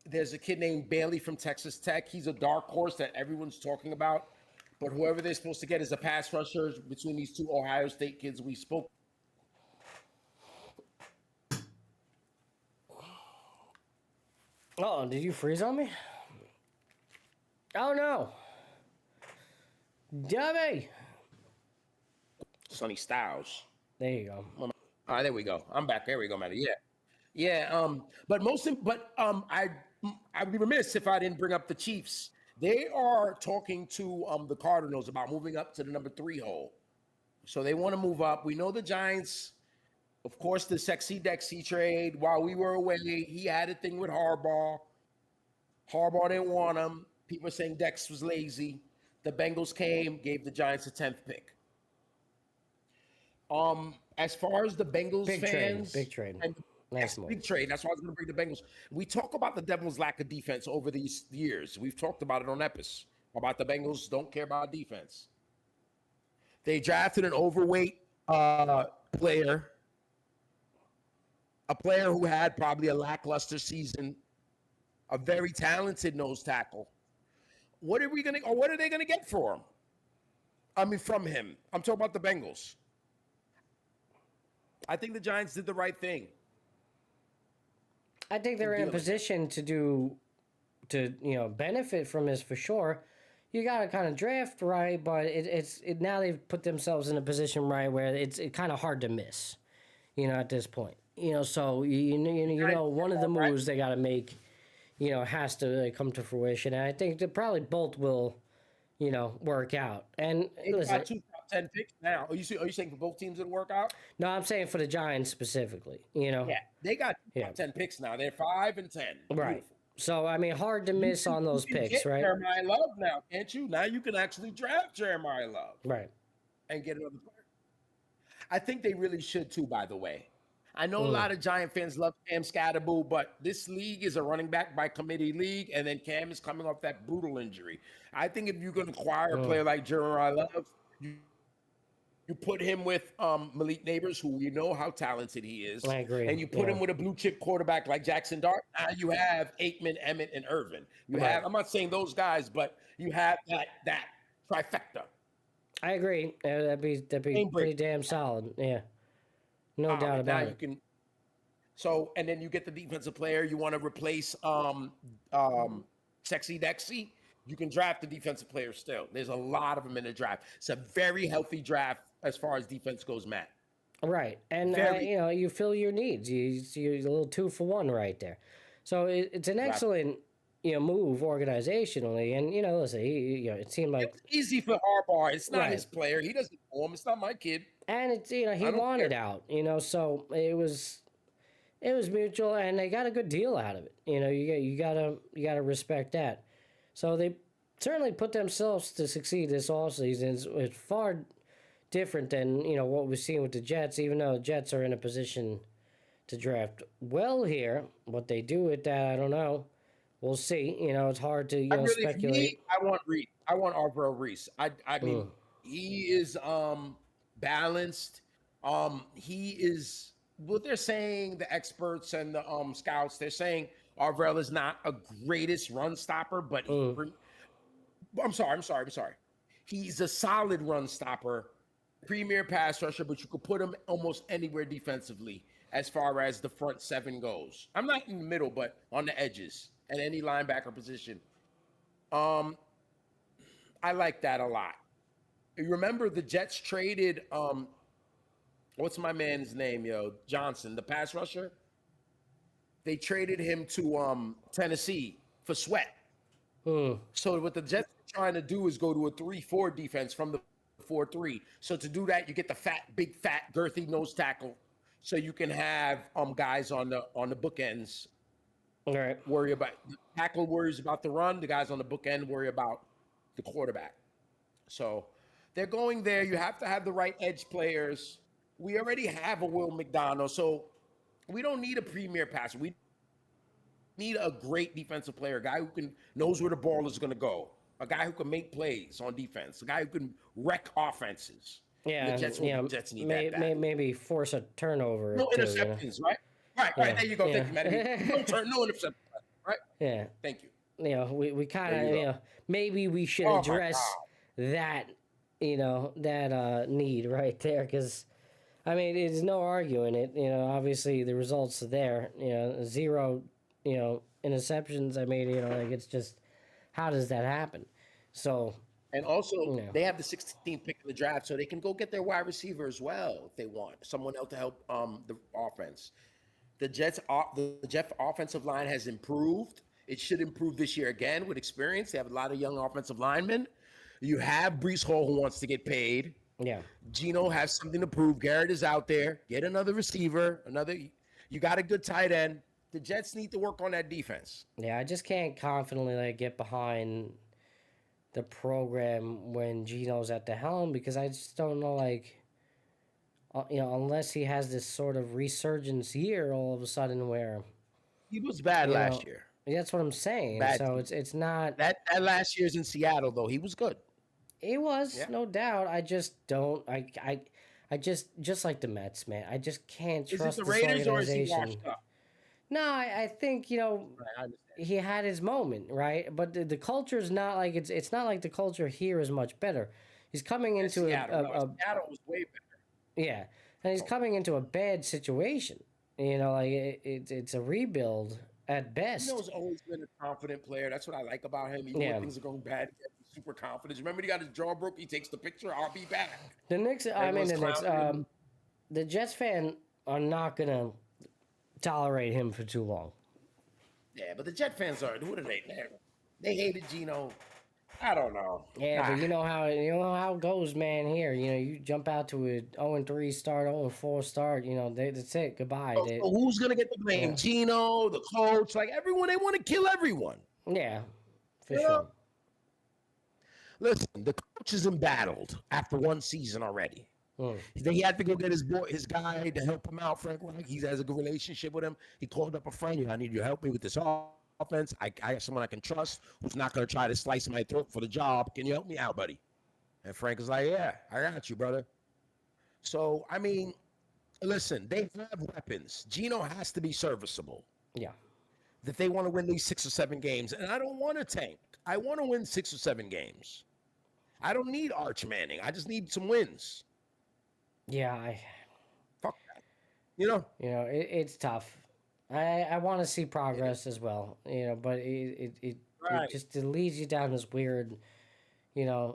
There's a kid named Bailey from Texas Tech. He's a dark horse that everyone's talking about. But whoever they're supposed to get is a pass rusher between these 2 Ohio State kids we spoke. Oh, did you freeze on me? Oh, no. Debbie. Sonny Styles. There you go. All right, there we go. I'm back. There we go, Matty. Yeah. Yeah, I'd be remiss if I didn't bring up the Chiefs. They are talking to the Cardinals about moving up to the number 3 hole. So they want to move up. We know the Giants, of course, the Sexy Dexy trade. While we were away, he had a thing with Harbaugh. Harbaugh didn't want him. People are saying Dex was lazy. The Bengals came, gave the Giants a 10th pick. As far as the Bengals Big fans, trade. Nice move. big trade. That's why I was going to bring the Bengals. We talk about the Devils' lack of defense over these years. We've talked about it on Epis about the Bengals don't care about defense. They drafted an overweight player, a player who had probably a lackluster season, a very talented nose tackle. What are they gonna get for him? I mean, from him. I'm talking about the Bengals. I think the Giants did the right thing. I think they're in a position to benefit from this for sure. You got to kind of draft right, but it's now they've put themselves in a position right where it's kind of hard to miss, at this point. So one of the moves they got to make, has to come to fruition, and I think that probably both will, work out. And listen, got 2 top 10 picks now. Are you saying for both teams it'll work out? no, I'm saying for the Giants specifically. Yeah, they got 2 top 10 picks now. They're 5 and 10. Right. Beautiful. So, I mean, hard to miss on those You can picks, get right? Jeremiah Love now, can't you? Now you can actually draft Jeremiah Love. Right. And get another player. I think they really should too, by the way. I know a lot of Giant fans love Cam Scatterboo, but this league is a running back by committee league, and then Cam is coming off that brutal injury. I think if you're going to acquire a player like Jeremiah Love, you put him with Malik Neighbors, who you know how talented he is. I agree. And you put him with a blue chip quarterback like Jackson Dart. Now you have Aikman, Emmett, and Irvin. You have, I'm not saying those guys, but you have that trifecta. I agree. That'd be pretty damn solid. Yeah. No doubt about it. And then you get the defensive player. You want to replace Sexy Dexy. You can draft the defensive player still. There's a lot of them in the draft. It's a very healthy draft as far as defense goes, Matt. Right. And, you fill your needs. You're a little 2-for-1 right there. So it's an excellent, move organizationally. And, listen, it seemed like... It's easy for Harbaugh. It's not his player. He doesn't know him. It's not my kid. And it's, he wanted out, so it was mutual, and they got a good deal out of it. You gotta respect that. So they certainly put themselves to succeed this offseason. It's far different than, what we've seen with the Jets, even though the Jets are in a position to draft well here. What they do with that, I don't know. We'll see. It's hard to, speculate. I want Reese. I want Arvell Reese. I mean, he is balanced. He is what they're saying, the experts and the scouts, they're saying Arvell is not a greatest run stopper, but I'm sorry. He's a solid run stopper, premier pass rusher, but you could put him almost anywhere defensively as far as the front 7 goes. I'm not in the middle, but on the edges and any linebacker position. I like that a lot. You remember the Jets traded what's my man's name, Johnson, the pass rusher? They traded him to Tennessee for Sweat. So what the Jets are trying to do is go to a 3-4 defense from the 4-3. So to do that, you get the big fat, girthy nose tackle, so you can have guys on the bookends. All right. Worry about the tackle, worries about the run. The guys on the bookend worry about the quarterback. So they're going there. You have to have the right edge players. We already have a Will McDonald, so we don't need a premier passer. We need a great defensive player, a guy who knows where the ball is going to go, a guy who can make plays on defense, a guy who can wreck offenses. Yeah, the Jets need that back. Maybe force a turnover. No interceptions, right? Right. There you go. Thank you, Matty. No interceptions, right? Yeah. Thank you. We kind of, maybe we should address that, that need right there, because, I mean, there's no arguing it. Obviously the results are there. 0, interceptions. I mean, it's just, how does that happen? So. And also, they have the 16th pick of the draft, so they can go get their wide receiver as well if they want someone else to help the offense. The Jet offensive line has improved. It should improve this year again with experience. They have a lot of young offensive linemen. You have Brees Hall who wants to get paid. Yeah. Gino has something to prove. Garrett is out there. Get another receiver. You got a good tight end. The Jets need to work on that defense. Yeah, I just can't confidently get behind the program when Gino's at the helm because I just don't know, unless he has this sort of resurgence year all of a sudden where He was bad last year. That's what I'm saying. Bad so team. it's not that last year's in Seattle though. He was good. It was no doubt. I just don't. I just like the Mets, man. I just can't trust the this Raiders or is he organization. washed up? No, I think he had his moment, right? But the culture is not like it's not like the culture here is much better. He's coming into Seattle was way better. Yeah, and he's coming into a bad situation. It's a rebuild at best. Gino's always been a confident player. That's what I like about him. Even when things are going bad, he's super confident. Remember, he got his jaw broke. He takes the picture. I'll be back. The Knicks. The Jets fan are not gonna tolerate him for too long. Yeah, but the Jet fans are. Who are they? They hated Gino. I don't know. Yeah, but you know how it goes, man. Here, you jump out to a 0-3 start, 0-4 start. That's it. Goodbye. So who's gonna get the blame? Yeah. Gino, the coach, everyone. They want to kill everyone. Yeah, for sure. Listen, the coach is embattled after one season already. He had to go get his guy to help him out. Frank Reich, he has a good relationship with him. He called up a friend. I need you to help me with this offense. I have someone I can trust who's not going to try to slice my throat for the job. Can you help me out, buddy? And Frank is like, yeah, I got you, brother. So, I mean, listen, they have weapons. Gino has to be serviceable. Yeah. That they want to win these 6 or 7 games. And I don't want to tank. I want to win 6 or 7 games. I don't need Arch Manning. I just need some wins. Yeah, fuck that. It's tough. I want to see progress as well. But it just leads you down this weird,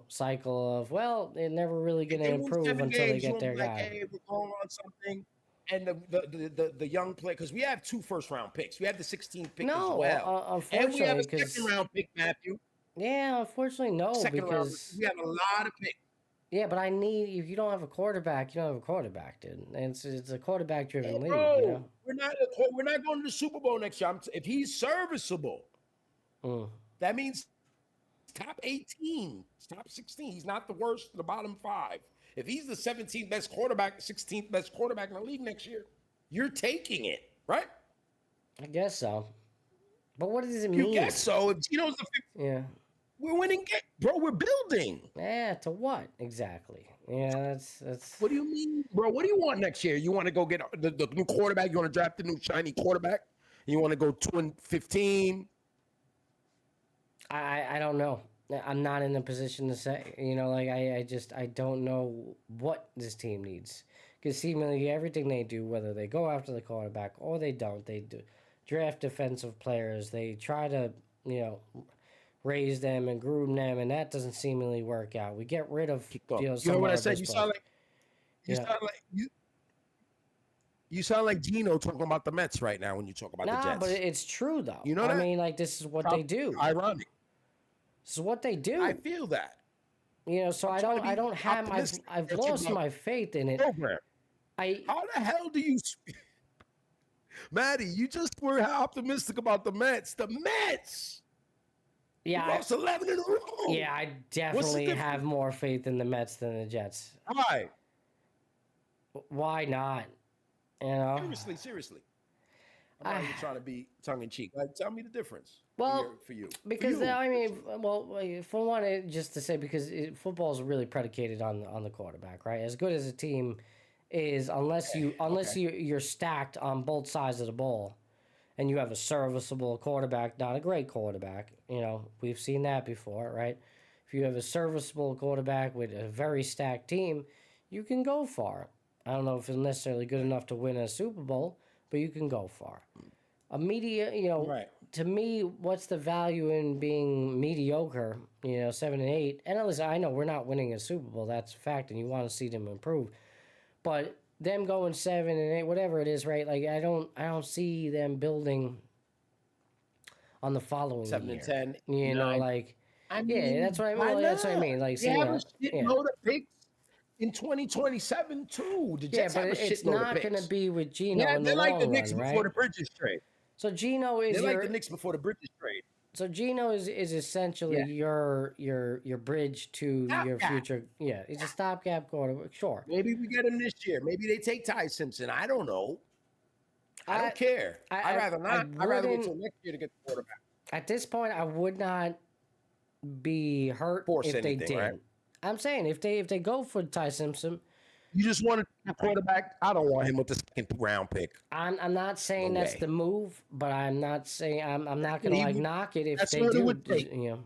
cycle of they're never really going to improve until they get their guy. Hey, we're going on something, and the young player because we have 2 first-round picks. We have the 16th pick as well, unfortunately, and we have a second-round pick, Matthew. Yeah, unfortunately, no, because we have a lot of picks. Yeah, but if you don't have a quarterback, you don't have a quarterback, dude. And it's a quarterback-driven league. We're not going to the Super Bowl next year. If he's serviceable, that means top 18, top 16. He's not the worst, the bottom 5. If he's the 17th best quarterback, 16th best quarterback in the league next year, you're taking it, right? I guess so. But what does it mean? You guess so. If Gino's the 5th, yeah. We're winning, bro. We're building. Yeah, to what exactly? Yeah, that's. What do you mean, bro? What do you want next year? You want to go get the new quarterback? You want to draft the new shiny quarterback? You want to go 2-15? I don't know. I'm not in a position to say. I don't know what this team needs because seemingly everything they do, whether they go after the quarterback or they don't, they do draft defensive players. They try to raise them and groom them, and that doesn't seemingly work out. We get rid of you know what I said? You sound like Gino talking about the Mets right now when you talk about the Jets. Nah, but it's true though. You know that? I mean, this is what they do. Ironic. This is what they do. I feel that. So I've lost my faith in it. Program. How the hell do you Maddie, you just were optimistic about the Mets. The Mets! Yeah, lost 11 in a row. Yeah, I definitely have more faith in the Mets than the Jets. Why? Why not? Seriously. I'm not even trying to be tongue-in-cheek. Tell me the difference for you. Because, for one, just to say, because football is really predicated on the quarterback, right? As good as a team is, unless you're stacked on both sides of the ball, and you have a serviceable quarterback, not a great quarterback. We've seen that before, right? If you have a serviceable quarterback with a very stacked team, you can go far. I don't know if it's necessarily good enough to win a Super Bowl, but you can go far. Right. To me, what's the value in being mediocre, 7 and 8? And listen, I know we're not winning a Super Bowl, that's a fact, and you want to see them improve. But them going 7-8, whatever it is, right? Like I don't see them building on the following 7-10, year. You know, 9. like I yeah, mean, that's what I mean. why Well, that's what I not? mean. Like, They see, have a yeah, shitload of picks in 2027 too. The yeah, Jets but have a it's shitload of not going to picks. be with Gino Yeah, in the they're like the long Knicks run, before right? the Bridges trade. So Gino is They're like your the Knicks before the Bridges trade. so Gino is essentially Yeah. your bridge to your Stopgap. future. Yeah, he's a stopgap quarterback. Sure. Maybe we get him this year. Maybe they take Ty Simpson. I don't know. I don't care. I'd rather not. I'd rather wait till next year to get the quarterback. At this point, I would not be hurt Force if they anything, did. right? I'm saying if they go for Ty Simpson, You just want a quarterback. I don't want him with the second round pick. I'm not saying No that's way. the move, but I'm not saying I'm not gonna He like would- knock it if that's they what it do. would take. You know,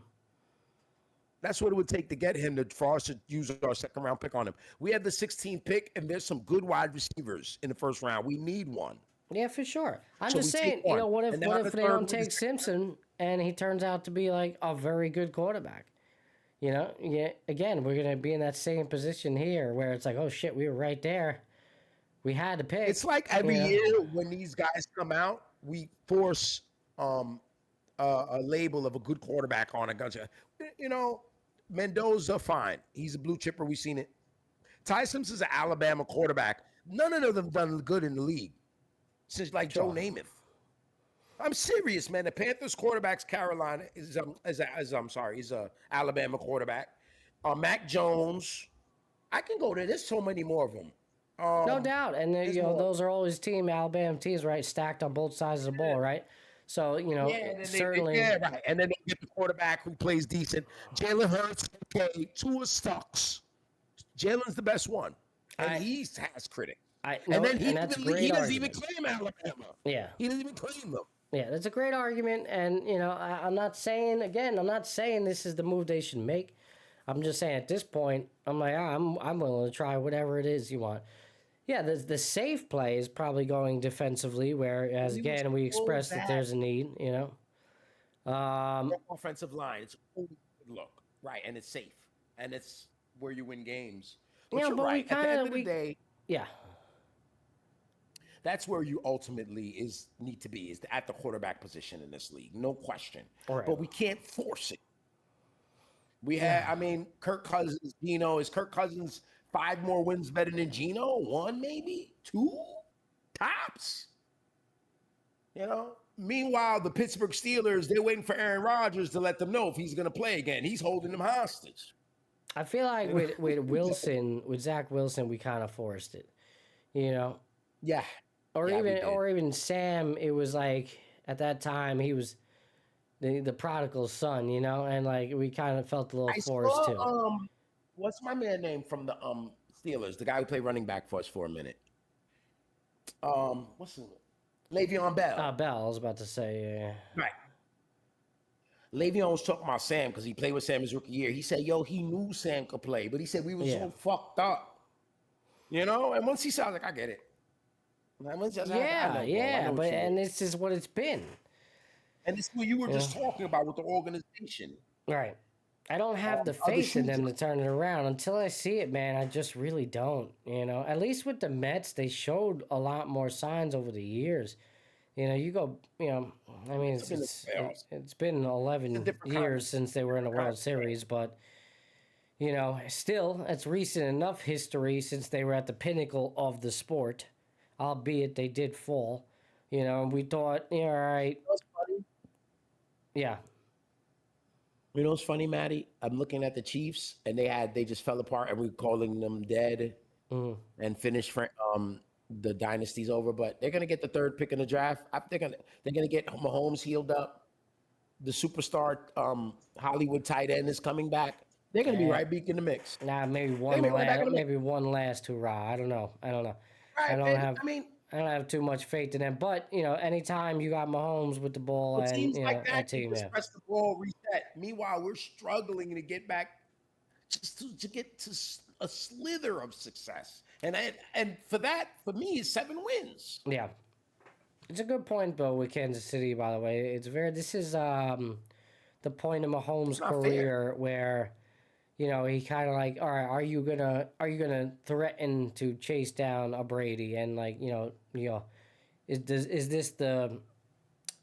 That's what it would take to get him for us to use our second round pick on him. We had the 16th pick, and there's some good wide receivers in the first round. We need one. yeah, for sure. I'm So just we take saying, you know, one. what And then if on the they third, don't we take just- Simpson and he turns out to be like a very good quarterback? You know, yeah. Again, we're gonna be in that same position here where it's like, oh shit, we were right there. We had to pick. It's like every you know? year when these guys come out, we force a label of a good quarterback on a gun. You know, Mendoza, fine. He's a blue chipper. We've seen it. Ty Simpson's an Alabama quarterback. None of them done good in the league since like Joe Namath. I'm serious, man. The Panthers quarterback's Carolina is he's a Alabama quarterback. Mac Jones. I can go there. There's so many more of them. No doubt, and you know more. those are always Alabama teams, right? Stacked on both sides of the ball, right? So you know, Yeah, and then certainly. right. And then they get the quarterback who plays decent. Jalen Hurts, okay. Tua sucks. Jalen's the best one, and he has critics. And then he doesn't even claim Alabama. Yeah, he doesn't even claim them. Yeah, that's a great argument, and you know, I'm not saying this is the move they should make. I'm just saying at this point, I'm like, I'm willing to try whatever it is you want. Yeah, the safe play is probably going defensively, whereas again we expressed that there's a need. You know, offensive line, it's always a good look, right, and it's safe, and it's where you win games. But yeah, you're but right. At the end of the day, yeah. that's where you ultimately need to be is at the quarterback position in this league, no question. Right. But we can't force it. We had, I mean, Kirk Cousins. Is Kirk Cousins 5 more wins better than Geno? 1 maybe, 2 tops. You know. Meanwhile, the Pittsburgh Steelers, they're waiting for Aaron Rodgers to let them know if he's going to play again. He's holding them hostage. I feel like with Wilson, with Zach Wilson, we kind of forced it. You know. Yeah. Or even Sam, it was like at that time he was the prodigal son, you know, and like we kind of felt a little forced too. What's my man name from the Steelers? The guy who played running back for us for a minute. What's his name? Le'Veon Bell. Bell, I was about to say, yeah. Right. Le'Veon was talking about Sam because he played with Sam his rookie year. He said, yo, he knew Sam could play, but he said we were so fucked up. You know? And once he said, I was like, I get it. And this is what it's been. And this is what you were just talking about with the organization. Right. I don't have the faith in them to turn it around. Until I see it, man, I just really don't. You know, at least with the Mets, they showed a lot more signs over the years. You know, I mean, it's been 11 years since they were in the World Series, but, you know, still, it's recent enough history since they were at the pinnacle of the sport. Albeit they did fall, you know, and we thought, yeah, all right. Yeah. You know what's funny, Maddie? I'm looking at the Chiefs, and they just fell apart, and we're calling them dead and finished. The dynasty's over, but they're gonna get the 3rd pick in the draft. They're gonna get Mahomes healed up. The superstar Hollywood tight end is coming back. They're gonna be right back in the mix. Nah, maybe one last hurrah. I don't know. Right, I don't have too much faith in them, but you know, anytime you got Mahomes with the ball and teams you know, like that team, just press the ball, reset. Meanwhile, we're struggling to get back just to get to a slither of success, and for me, it's 7 wins. Yeah, it's a good point, though, with Kansas City. By the way, this is the point of Mahomes' career where you know, he kind of like, all right, are you gonna threaten to chase down a Brady and like, is this the,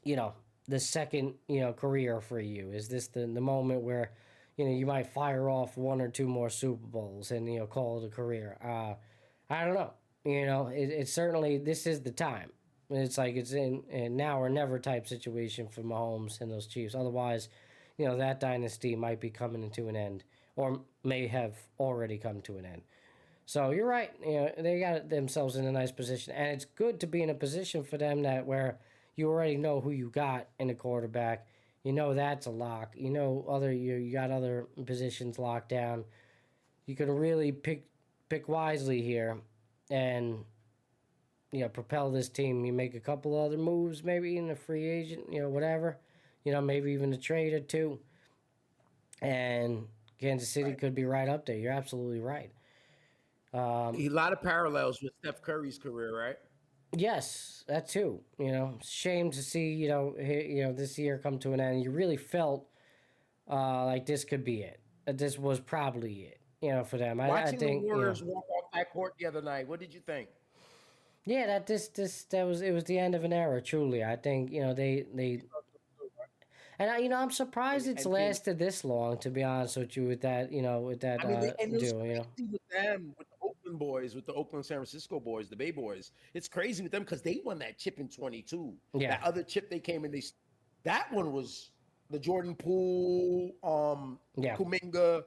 you know, the second, career for you? Is this the moment where, you might fire off one or two more Super Bowls and call it a career? I don't know. It's certainly this is the time. It's like it's in a now or never type situation for Mahomes and those Chiefs. Otherwise, that dynasty might be coming to an end, or may have already come to an end. So you're right. They got themselves in a nice position, and it's good to be in a position for them that where you already know who you got in a quarterback. That's a lock. You got other positions locked down. You can really pick wisely here, and propel this team. You make a couple other moves, maybe in a free agent, whatever. Maybe even a trade or two, and Kansas City could be right up there. You're absolutely right. A lot of parallels with Steph Curry's career, right? Yes, that too. Shame to see this year come to an end. You really felt like this could be it. This was probably it. For them. I think the Warriors walk off that court the other night. What did you think? Yeah, that was the end of an era. Truly, I think they. And I'm surprised it's lasted this long. To be honest with you, with that deal. With them, with the Oakland boys, with the Oakland San Francisco boys, the Bay Boys. It's crazy with them because they won that chip in 22. Yeah. That other chip they came in, that one was the Jordan Poole, Kuminga,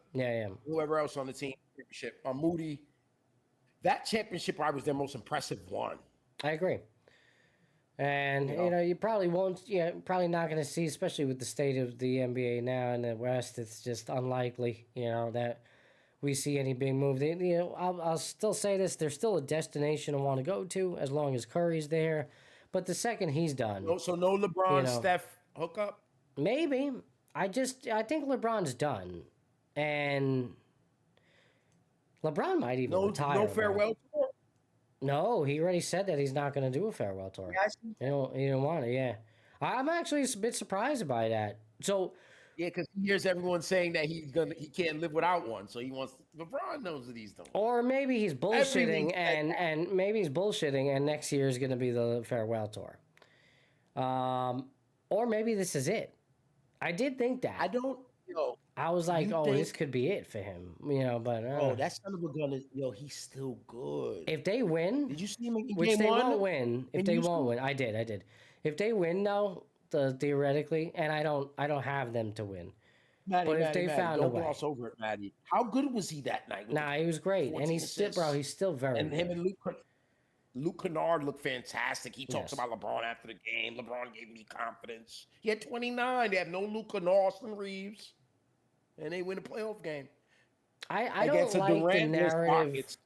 whoever else on the team championship, Moody. That championship probably was their most impressive one. I agree. And you probably won't. Probably not going to see, especially with the state of the NBA now in the West. It's just unlikely, that we see any big move. I'll still say this: there's still a destination I want to go to as long as Curry's there. But the second he's done, so no LeBron, Steph hookup. Maybe I think LeBron's done, and LeBron might even retire. No farewell tour. No, he already said that he's not going to do a farewell tour. He don't want it. Yeah, I'm actually a bit surprised by that. So, yeah, because he hears everyone saying that he can't live without one, so he wants. LeBron knows that he's done. Or maybe he's bullshitting, and maybe he's bullshitting, and next year is going to be the farewell tour. Or maybe this is it. I did think that. I don't. I was like, this could be it for him, but... that son of a gun he's still good. If they win... Did you see him in which game they one? Won't win. If they won't win. I did. If they win, though, theoretically, and I don't have them to win. Maddie, but if they found a way... Don't gloss over it, Maddie. How good was he that night? He was great. And he's still very good. And him and Luke Kennard looked fantastic. He talks about LeBron after the game. LeBron gave me confidence. He had 29. They have no Luke Kennard, Austin Reeves. And they win a playoff game. I don't like the narrative.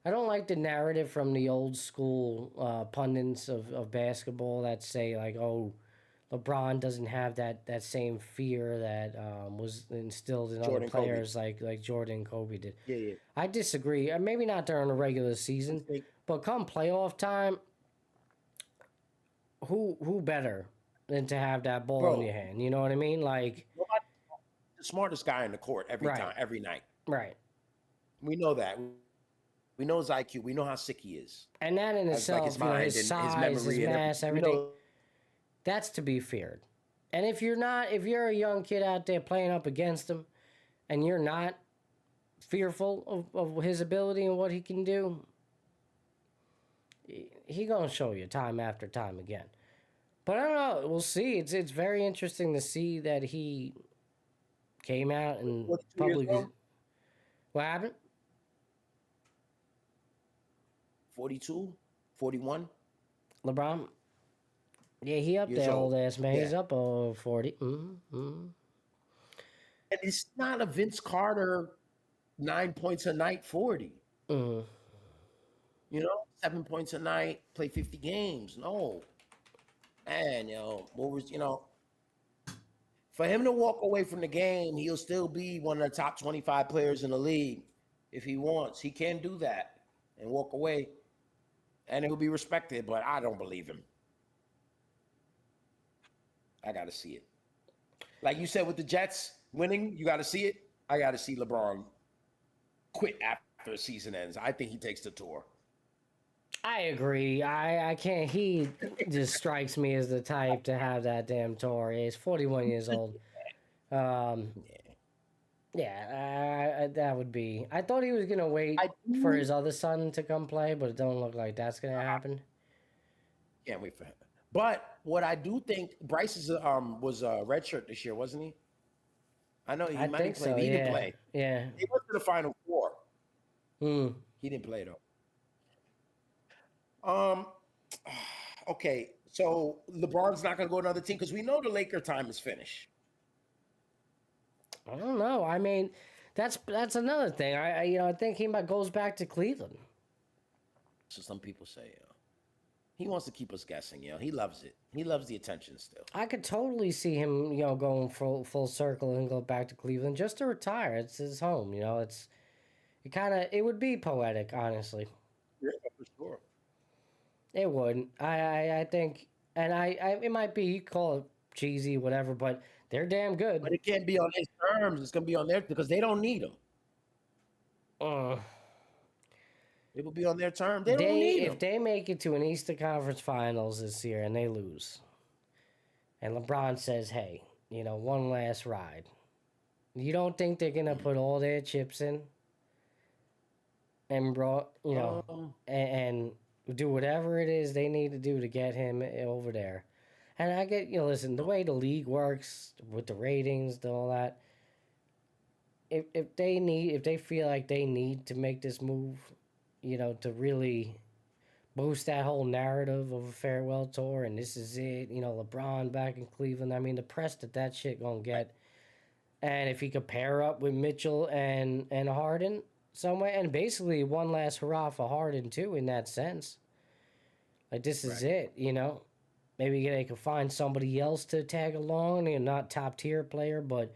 I don't like the narrative from the old school pundits of basketball that say like, LeBron doesn't have that same fear that was instilled in other players like Jordan and Kobe did. Yeah. I disagree. Maybe not during the regular season, but come playoff time, who better than to have that ball in your hand? You know what I mean? Like. Smartest guy in the court every time, every night. Right. We know that. We know his IQ. We know how sick he is. And that in itself, his size, his mass, everything, that's to be feared. And if you're a young kid out there playing up against him, and you're not fearful of his ability and what he can do, he gonna show you time after time again. But I don't know. We'll see. It's very interesting to see that he came out and publicly. What happened? 42, 41. LeBron. Yeah, he up there, old ass man. He's up over 40. And it's not a Vince Carter 9 points a night 40. 7 points a night, play 50 games. No. And what was for him to walk away from the game, he'll still be one of the top 25 players in the league if he wants. He can do that and walk away, and he'll be respected, but I don't believe him. I got to see it. Like you said with the Jets winning, you got to see it. I got to see LeBron quit after the season ends. I think he takes the tour. I agree. I can't. He just strikes me as the type to have that damn tour. He's 41 years old. Yeah, that would be. I thought he was gonna wait for his other son to come play, but it don't look like that's gonna happen. Can't wait for him. But what I do think, Bryce was a redshirt this year, wasn't he? I know he I might think have played. so. He Yeah, didn't play. yeah. He went to the Final Four. Hmm. He didn't play though. Okay, so LeBron's not gonna go to another team because we know the Laker time is finished. I don't know. I mean, that's another thing. I think he might goes back to Cleveland. So some people say, he wants to keep us guessing. He loves it. He loves the attention still. I could totally see him, going full circle and go back to Cleveland just to retire. It's his home. It would be poetic, honestly. Yeah, for sure. It would. I think, and it might be, you call it cheesy, whatever, but they're damn good. But it can't be on his terms. It's gonna be on their because they don't need him. It will be on their terms. They don't need him. If they make it to an Eastern Conference Finals this year and they lose, and LeBron says, "Hey, one last ride," you don't think they're gonna put all their chips in and and do whatever it is they need to do to get him over there? And I get, listen, the way the league works with the ratings and all that. If they feel like they need to make this move, to really boost that whole narrative of a farewell tour, and this is it, LeBron back in Cleveland. I mean, the press that shit gonna get. And if he could pair up with Mitchell and Harden somewhere, and basically one last hurrah for Harden too, in that sense. Like, this is it, Maybe they could find somebody else to tag along, not top tier player, but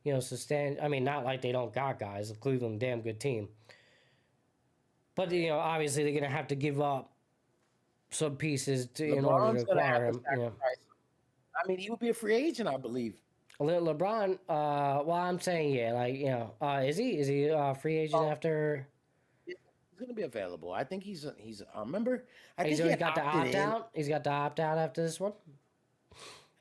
I mean, not like they don't got guys. The Cleveland, damn good team. But obviously they're gonna have to give up some pieces in order to acquire him. I mean, he would be a free agent, I believe. LeBron. Well, I'm saying is he a free agent after? He's gonna be available. I think he's. Remember, He's got the opt out. He's got the opt out after this one.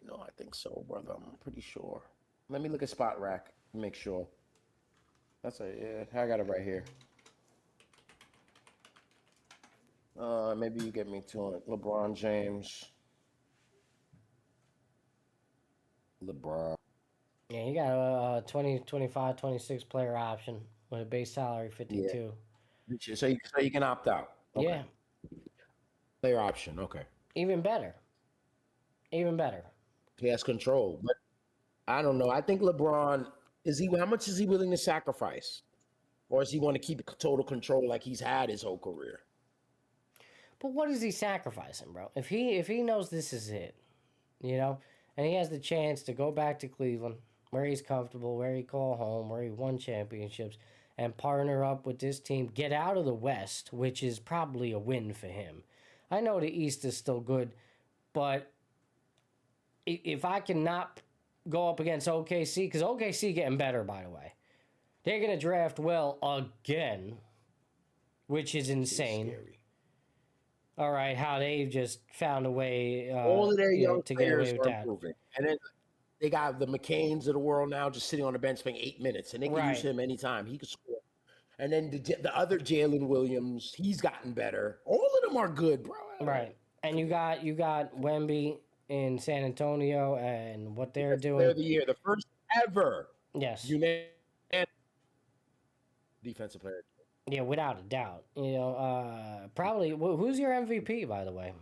No, I think so, brother. I'm pretty sure. Let me look at Spot Rack and make sure. I got it right here. Maybe you get me to it. LeBron James. LeBron. Yeah, he got a 20, 25, 26 player option with a base salary 52. Yeah. So you can opt out. Okay. Yeah. Player option. Okay. Even better. He has control, but I don't know. I think LeBron how much is he willing to sacrifice, or does he want to keep total control like he's had his whole career? But what is he sacrificing, bro? If he knows this is it, and he has the chance to go back to Cleveland, where he's comfortable, where he call home, where he won championships, and partner up with this team, get out of the West, which is probably a win for him. I know the East is still good, but if I cannot go up against OKC, because OKC getting better, by the way. They're going to draft well again, which is insane. All right, how they've just found a way all of their young to get away with that. Improving. And then they got the McCains of the world now just sitting on the bench playing 8 minutes, and they can use him anytime. He can score. And then the other Jalen Williams, he's gotten better. All of them are good, bro. Right. And you got Wemby in San Antonio and what they're doing. Player of the year, the first ever. Yes. Defensive player. Yeah, without a doubt. Probably. Who's your MVP, by the way?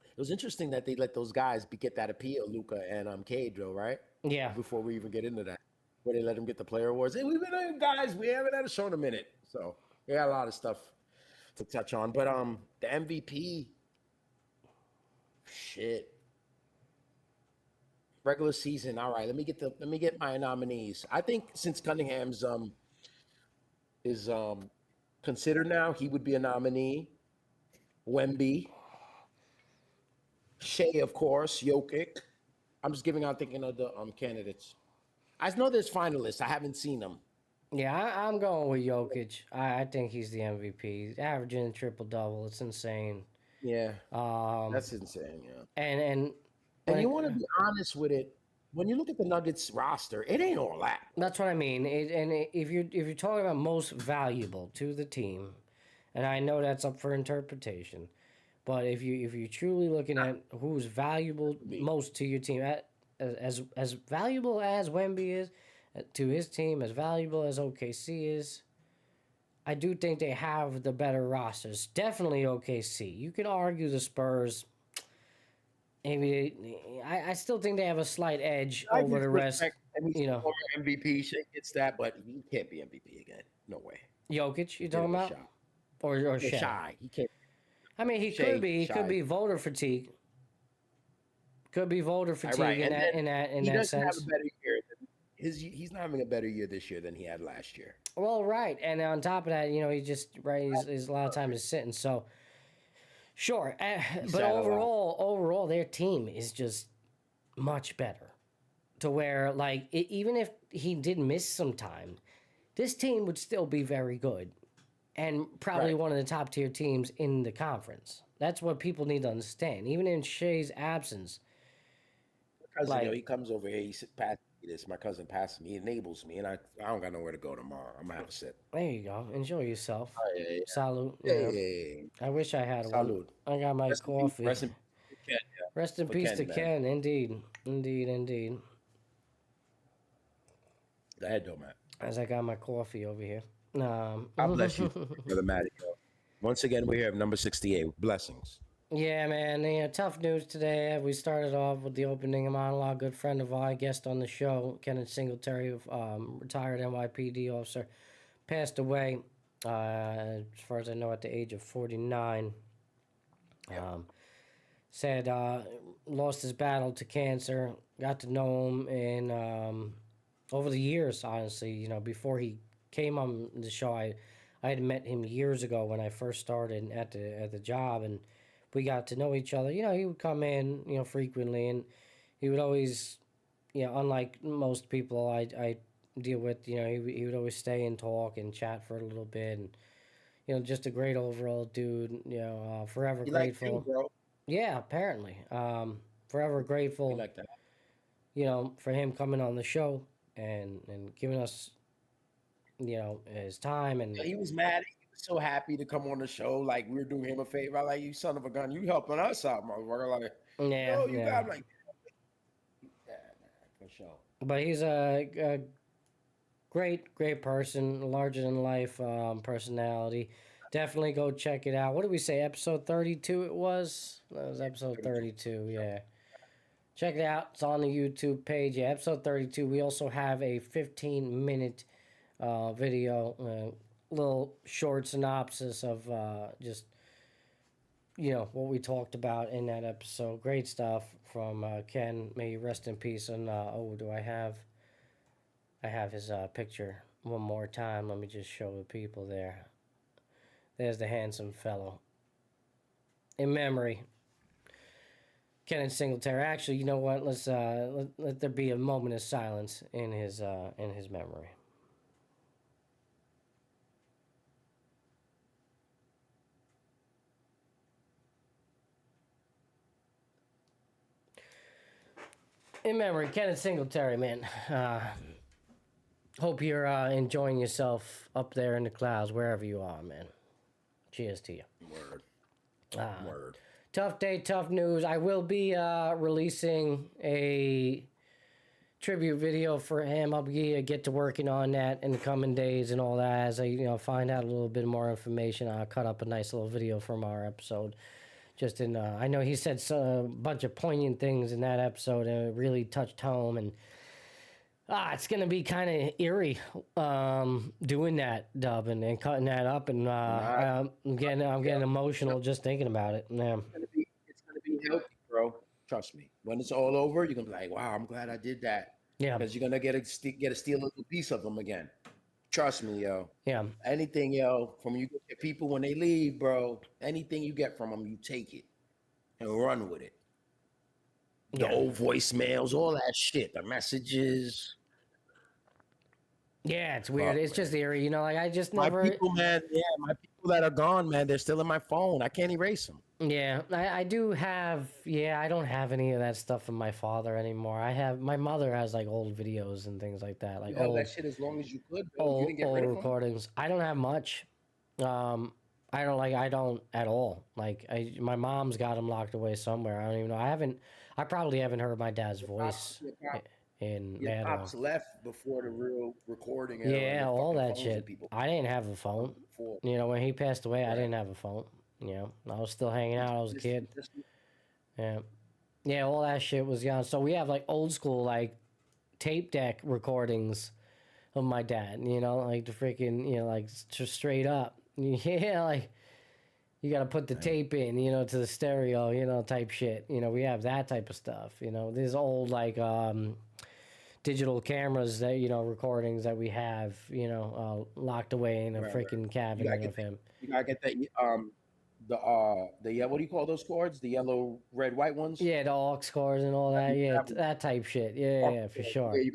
It was interesting that they let those guys get that appeal, Luka and Cade, though, right? Yeah. Before we even get into that, where they let them get the player awards. Hey, we've been guys. We haven't had a show in a minute, so we got a lot of stuff to touch on. But the MVP, shit. Regular season. All right, let me get my nominees. I think since Cunningham's is considered now, he would be a nominee. Wemby, Shea, of course, Jokic. I'm just thinking of the candidates. I know there's finalists. I haven't seen them. Yeah, I'm going with Jokic. I think he's the MVP. He's averaging a triple-double. It's insane. Yeah, Um, that's insane. Yeah, and and you want to be honest with it. When you look at the Nuggets roster, it ain't all that. that's what I mean. If you're talking about most valuable to the team, and I know that's up for interpretation, but if you're truly looking at who's valuable most to your team, as valuable as Wemby is to his team, as valuable as OKC is, I do think they have the better rosters. Definitely OKC. You can argue the Spurs. Maybe I still think they have a slight edge over the rest. You know, MVP gets that, but he can't be MVP again. No way. Jokic, you talking about? Shot. Or Shai. Shai? He can't. I mean, he could be. He could be voter fatigue. Could be voter fatigue in that sense. Have a better year he's not having a better year this year than he had last year. Well, right, and on top of that, you know, he just he's a lot of time is sitting. So, sure, but overall, their team is just much better. To where, like, even if he did miss some time, this team would still be very good, and probably one of the top tier teams in the conference. That's what people need to understand. Even in Shai's absence, because you know, he comes over here, he's passing me this. My cousin passes me, he enables me, and I don't got nowhere to go tomorrow. I'm gonna have a sip. There you go. Enjoy yourself. Oh, yeah. Salute. Yeah. I wish I had Salud. one. I got my coffee. Rest in peace to Ken, Ken. Indeed. Go ahead, though, Matt. As I got my coffee over here. God bless you, Brother Matty. Once again, we're here at number 68. Blessings. Yeah, man. Yeah, tough news today. We started off with the opening monologue. Good friend of ours, guest on the show, Kenneth Singletary, retired NYPD officer, passed away, as far as I know, at the age of 49. Said lost his battle to cancer. Got to know him in over the years, honestly. You know, before he came on the show, I had met him years ago when I first started at the job, and we got to know each other. You know, he would come in, you know, frequently, and he would always, you know, unlike most people I deal with, you know, he would always stay and talk and chat for a little bit, and you know, just a great overall dude. You know, forever grateful. Like you, bro. Yeah, apparently. Forever grateful. Like that. You know, for him coming on the show and giving us, you know, his time. And he was mad. He was so happy to come on the show. Like, we were doing him a favor. I like, you son of a gun. You helping us out, motherfucker. Like, yeah, you got like, yeah, for sure. But he's a great person, larger than life personality. Definitely go check it out. What did we say? Episode 32 it was? That was episode 32, yeah. Check it out. It's on the YouTube page. Yeah, episode 32. We also have a 15-minute video, little short synopsis of just, you know, what we talked about in that episode. Great stuff from Ken. May you rest in peace. And, do I have his picture one more time. Let me just show the people there. There's the handsome fellow. In memory, Kenneth Singletary. Actually, you know what? Let's let there be a moment of silence in his memory. In memory, Kenneth Singletary, man. Hope you're enjoying yourself up there in the clouds, wherever you are, man. Cheers to you. Word. Word. Tough day, tough news. I will be releasing a tribute video for him. I'll get to working on that in the coming days and all that. As I find out a little bit more information, I'll cut up a nice little video from our episode. Just in, I know he said a bunch of poignant things in that episode, and it really touched home. And it's going to be kind of eerie doing that, Dub, and cutting that up. And I'm getting emotional just thinking about it. Yeah. It's gonna be healthy, bro. Trust me. When it's all over, you're gonna be like, "Wow, I'm glad I did that." Yeah. Because you're gonna get to steal a little piece of them again. Trust me, yo. Yeah. Anything, yo, from you get people when they leave, bro. Anything you get from them, you take it and run with it. The old voicemails, all that shit, the messages. Yeah, it's weird. Fuck, It's just eerie, you know. Like I just my never. people, man. Yeah, my people that are gone, man. They're still in my phone. I can't erase them. Yeah, I do have. Yeah, I don't have any of that stuff from my father anymore. I have my mother has like old videos and things like that, like You held that shit as long as you could, bro. You didn't get old rid of them. recordings. I don't have much. I don't at all. Like my mom's got them locked away somewhere. I don't even know. I probably haven't heard my dad's voice in Your mad pops long. left before the real recording era. Yeah, The all fucking that phones shit. people I didn't have a phone. before. You know, when he passed away, I Right. didn't have a phone. You know, I was still hanging out. I was a kid. Just- Yeah. Yeah, all that shit was gone. So we have like old school like tape deck recordings of my dad, you know, like the freaking, you know, like just straight up. Yeah, like you got to put the tape in, you know, to the stereo, you know, type shit. You know, we have that type of stuff, you know. These old like digital cameras that, you know, recordings that we have, you know, locked away in a freaking cabinet of him. You gotta get that the what do you call those cords? The yellow, red, white ones? Yeah, the aux cords and all that. Yeah, that type shit. Yeah, yeah, for sure. Yeah, you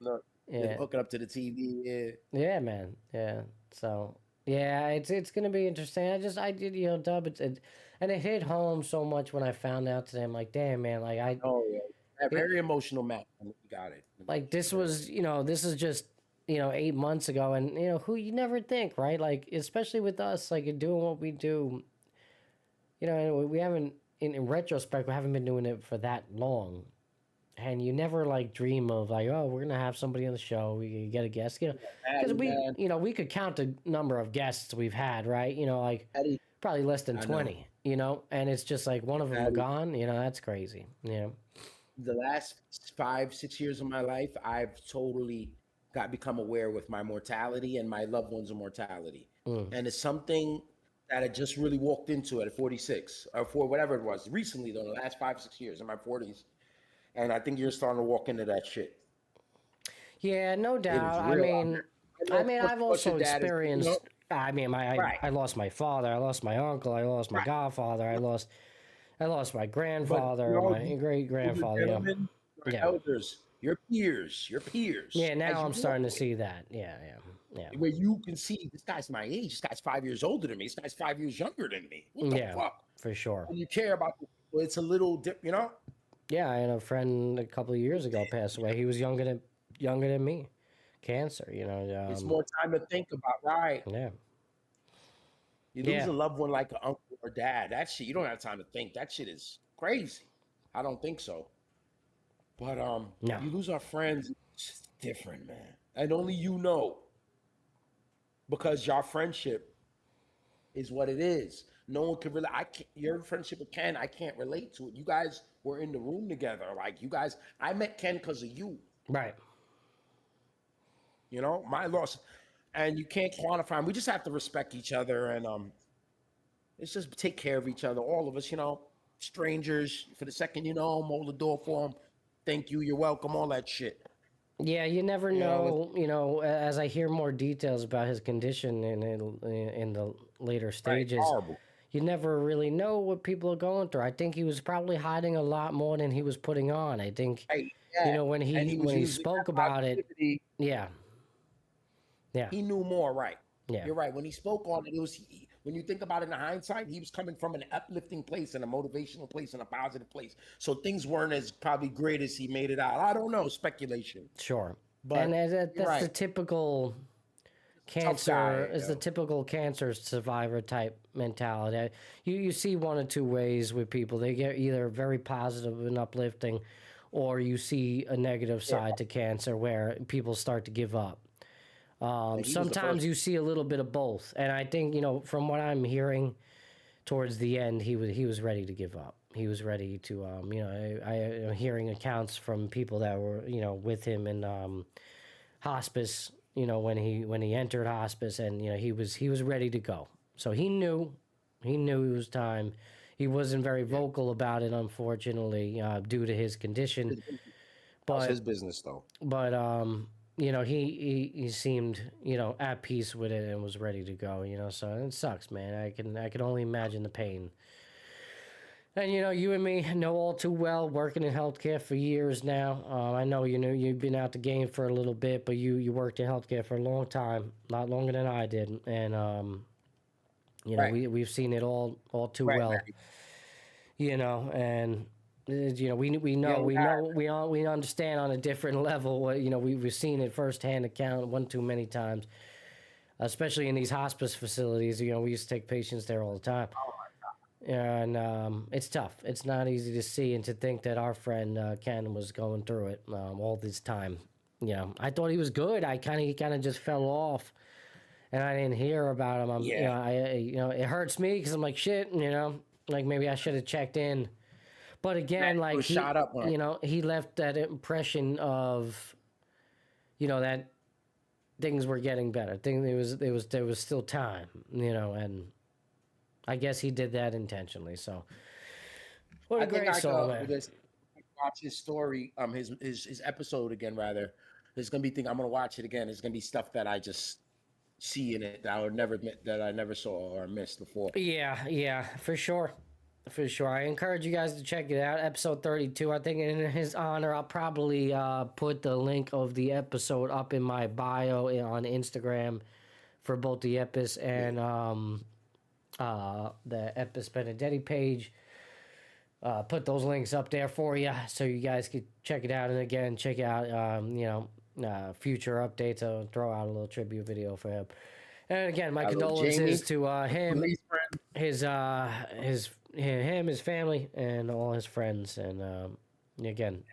got Yeah. hook it up to the TV. Yeah. Yeah, man. Yeah. So yeah, it's gonna be interesting. I did, you know, Dub. And it hit home so much when I found out today. I'm like, damn, man. Like Oh yeah. That very emotional match. You got it. like this was, you know, this is just, you know, 8 months ago, and you know, who you never think, right? Like especially with us, like doing what we do. You know, we haven't, in retrospect, we haven't been doing it for that long. And you never like dream of like, oh, we're gonna have somebody on the show. We can get a guest, you know, because you know, we could count the number of guests we've had, right? You know, like probably less than 20. You know, and it's just like one of them gone. You know, that's crazy. You know, the last 5-6 years of my life, I've totally become aware with my mortality and my loved ones' mortality, and it's something that I just really walked into at 46 or for whatever it was recently, though, the last 5-6 years in my 40s. And I think you're starting to walk into that shit. Yeah, no doubt. I mean, I've also experienced. I mean, I lost my father. I lost my uncle. I lost my godfather. I lost my grandfather. My great grandfather. Yeah. Elders, your peers. Yeah, now I'm starting to see that. Yeah. Where you can see this guy's my age. This guy's 5 years older than me. This guy's 5 years younger than me. What the fuck? For sure. When you care about people, it's a little you know. Yeah, I had a friend a couple of years ago passed away. He was younger than me, cancer. You know, it's more time to think about, right? Yeah. You lose a loved one like an uncle or dad. That shit, you don't have time to think. That shit is crazy. I don't think so. But you lose our friends. It's different, man, and only you know. Because your friendship is what it is. No one can really. Your friendship with Ken, I can't relate to it. You guys were in the room together. Like you guys, I met Ken because of you. Right. You know, my loss, and you can't quantify them. We just have to respect each other, and it's just take care of each other. All of us, you know, strangers. For the second, you know, hold the door for them. Thank you. You're welcome. All that shit. Yeah, you never know. You know, as I hear more details about his condition in the later stages, you never really know what people are going through. I think he was probably hiding a lot more than he was putting on. I think, you know, when he spoke about it, yeah, he knew more. Right. Yeah, you're right. When he spoke on it, it was. When you think about it in hindsight, he was coming from an uplifting place and a motivational place and a positive place. So things weren't as probably great as he made it out. I don't know, speculation. Sure. But that's the typical cancer, the typical cancer survivor type mentality. You see one of two ways with people. They get either very positive and uplifting, or you see a negative side to cancer where people start to give up. Sometimes you see a little bit of both, and I think, you know, from what I'm hearing, towards the end, he was ready to give up. He was ready to, you know, I'm hearing accounts from people that were, you know, with him in hospice. You know, when he entered hospice, and you know, he was ready to go. So he knew it was time. He wasn't very vocal about it, unfortunately, due to his condition. But it's his business, though. But you know, he seemed, you know, at peace with it and was ready to go, you know, so it sucks, man. I can only imagine the pain And you and me know all too well, working in healthcare for years now. I know you've been out the game for a little bit, but you worked in healthcare for a long time, a lot longer than I did, and Right. we've seen it all too Right, well. Matty. And we understand on a different level. We've seen it firsthand account one too many times, especially in these hospice facilities. We used to take patients there all the time. And it's tough. It's not easy to see and to think that our friend Ken was going through it all this time. I thought he was good. He kind of just fell off, and I didn't hear about him. It hurts me because I'm like shit. Like maybe I should have checked in. But again, like was shot up, huh? He left that impression of, that things were getting better. There was still time. And I guess he did that intentionally. So, what a great soul, man. Watch his story, his episode again. Rather, there's gonna be things I'm gonna watch it again. There's gonna be stuff that I just see in it that I never saw or missed before. Yeah, for sure. I encourage you guys to check it out. Episode 32. I think in his honor, I'll probably put the link of the episode up in my bio on Instagram for both the Epis and the Epis Benedetti page. Put those links up there for you so you guys could check it out. And again, check out future updates. I'll throw out a little tribute video for him. And again, my condolences to him, his family, and all his friends. And again,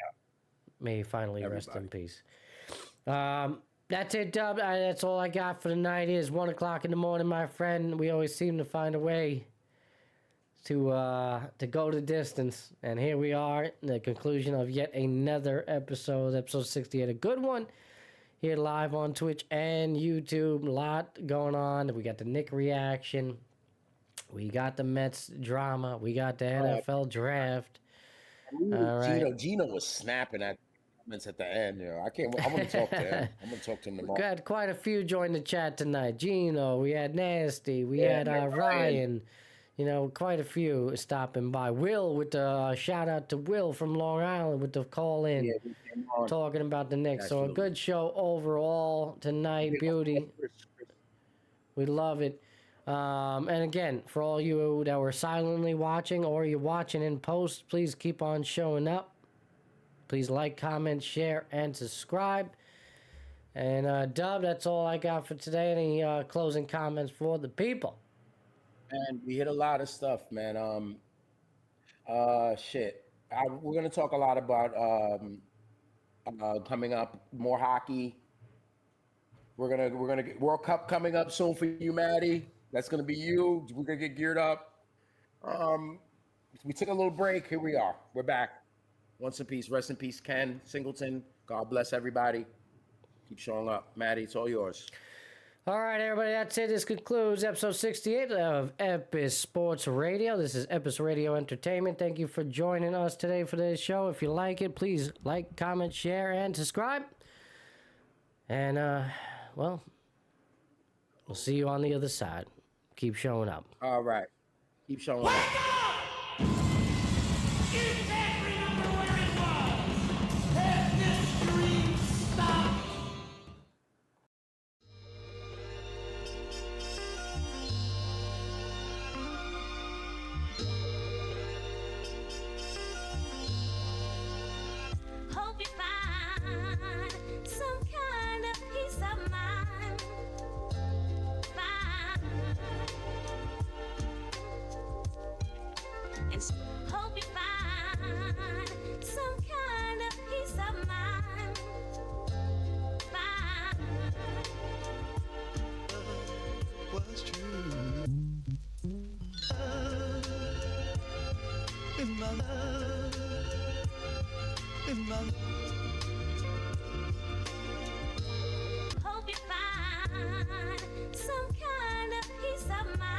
may he finally rest in peace. That's it, Dub. That's all I got for tonight. It is 1 o'clock in the morning, my friend. We always seem to find a way to go the distance. And here we are, the conclusion of yet another episode 68. A good one here live on Twitch and YouTube. A lot going on. We got the Nick reaction. We got the Mets drama. We got the NFL draft. All right. Gino was snapping at comments at the end. I want to talk to him. I'm going to talk to him tomorrow. We had quite a few join the chat tonight. Gino, we had Nasty, we had Ryan. Quite a few stopping by. Will with the shout out to Will from Long Island with the call in, talking about the Knicks. So a good show overall tonight, beauty. We love it. And again, for all you that were silently watching or you're watching in post, please keep on showing up. Please like, comment, share, and subscribe. And Dub, that's all I got for today. Any closing comments for the people? And we hit a lot of stuff, man. We're gonna talk a lot about coming up, more hockey. We're gonna get World Cup coming up soon for you, Maddie. That's gonna be you. We're gonna get geared up. We took a little break. Here we are. We're back. Once in peace. Rest in peace, Ken Singleton. God bless everybody. Keep showing up, Maddie. It's all yours. All right, everybody, that's it. This concludes episode 68 of Epis Sports Radio. This is Epis Radio Entertainment. Thank you for joining us today for this show. If you like it, please like, comment, share, and subscribe. And, we'll see you on the other side. Keep showing up. All right. Keep showing up. Hope you find some kind of peace of mind. Was true. In my love, in my hope you find some kind of peace of mind.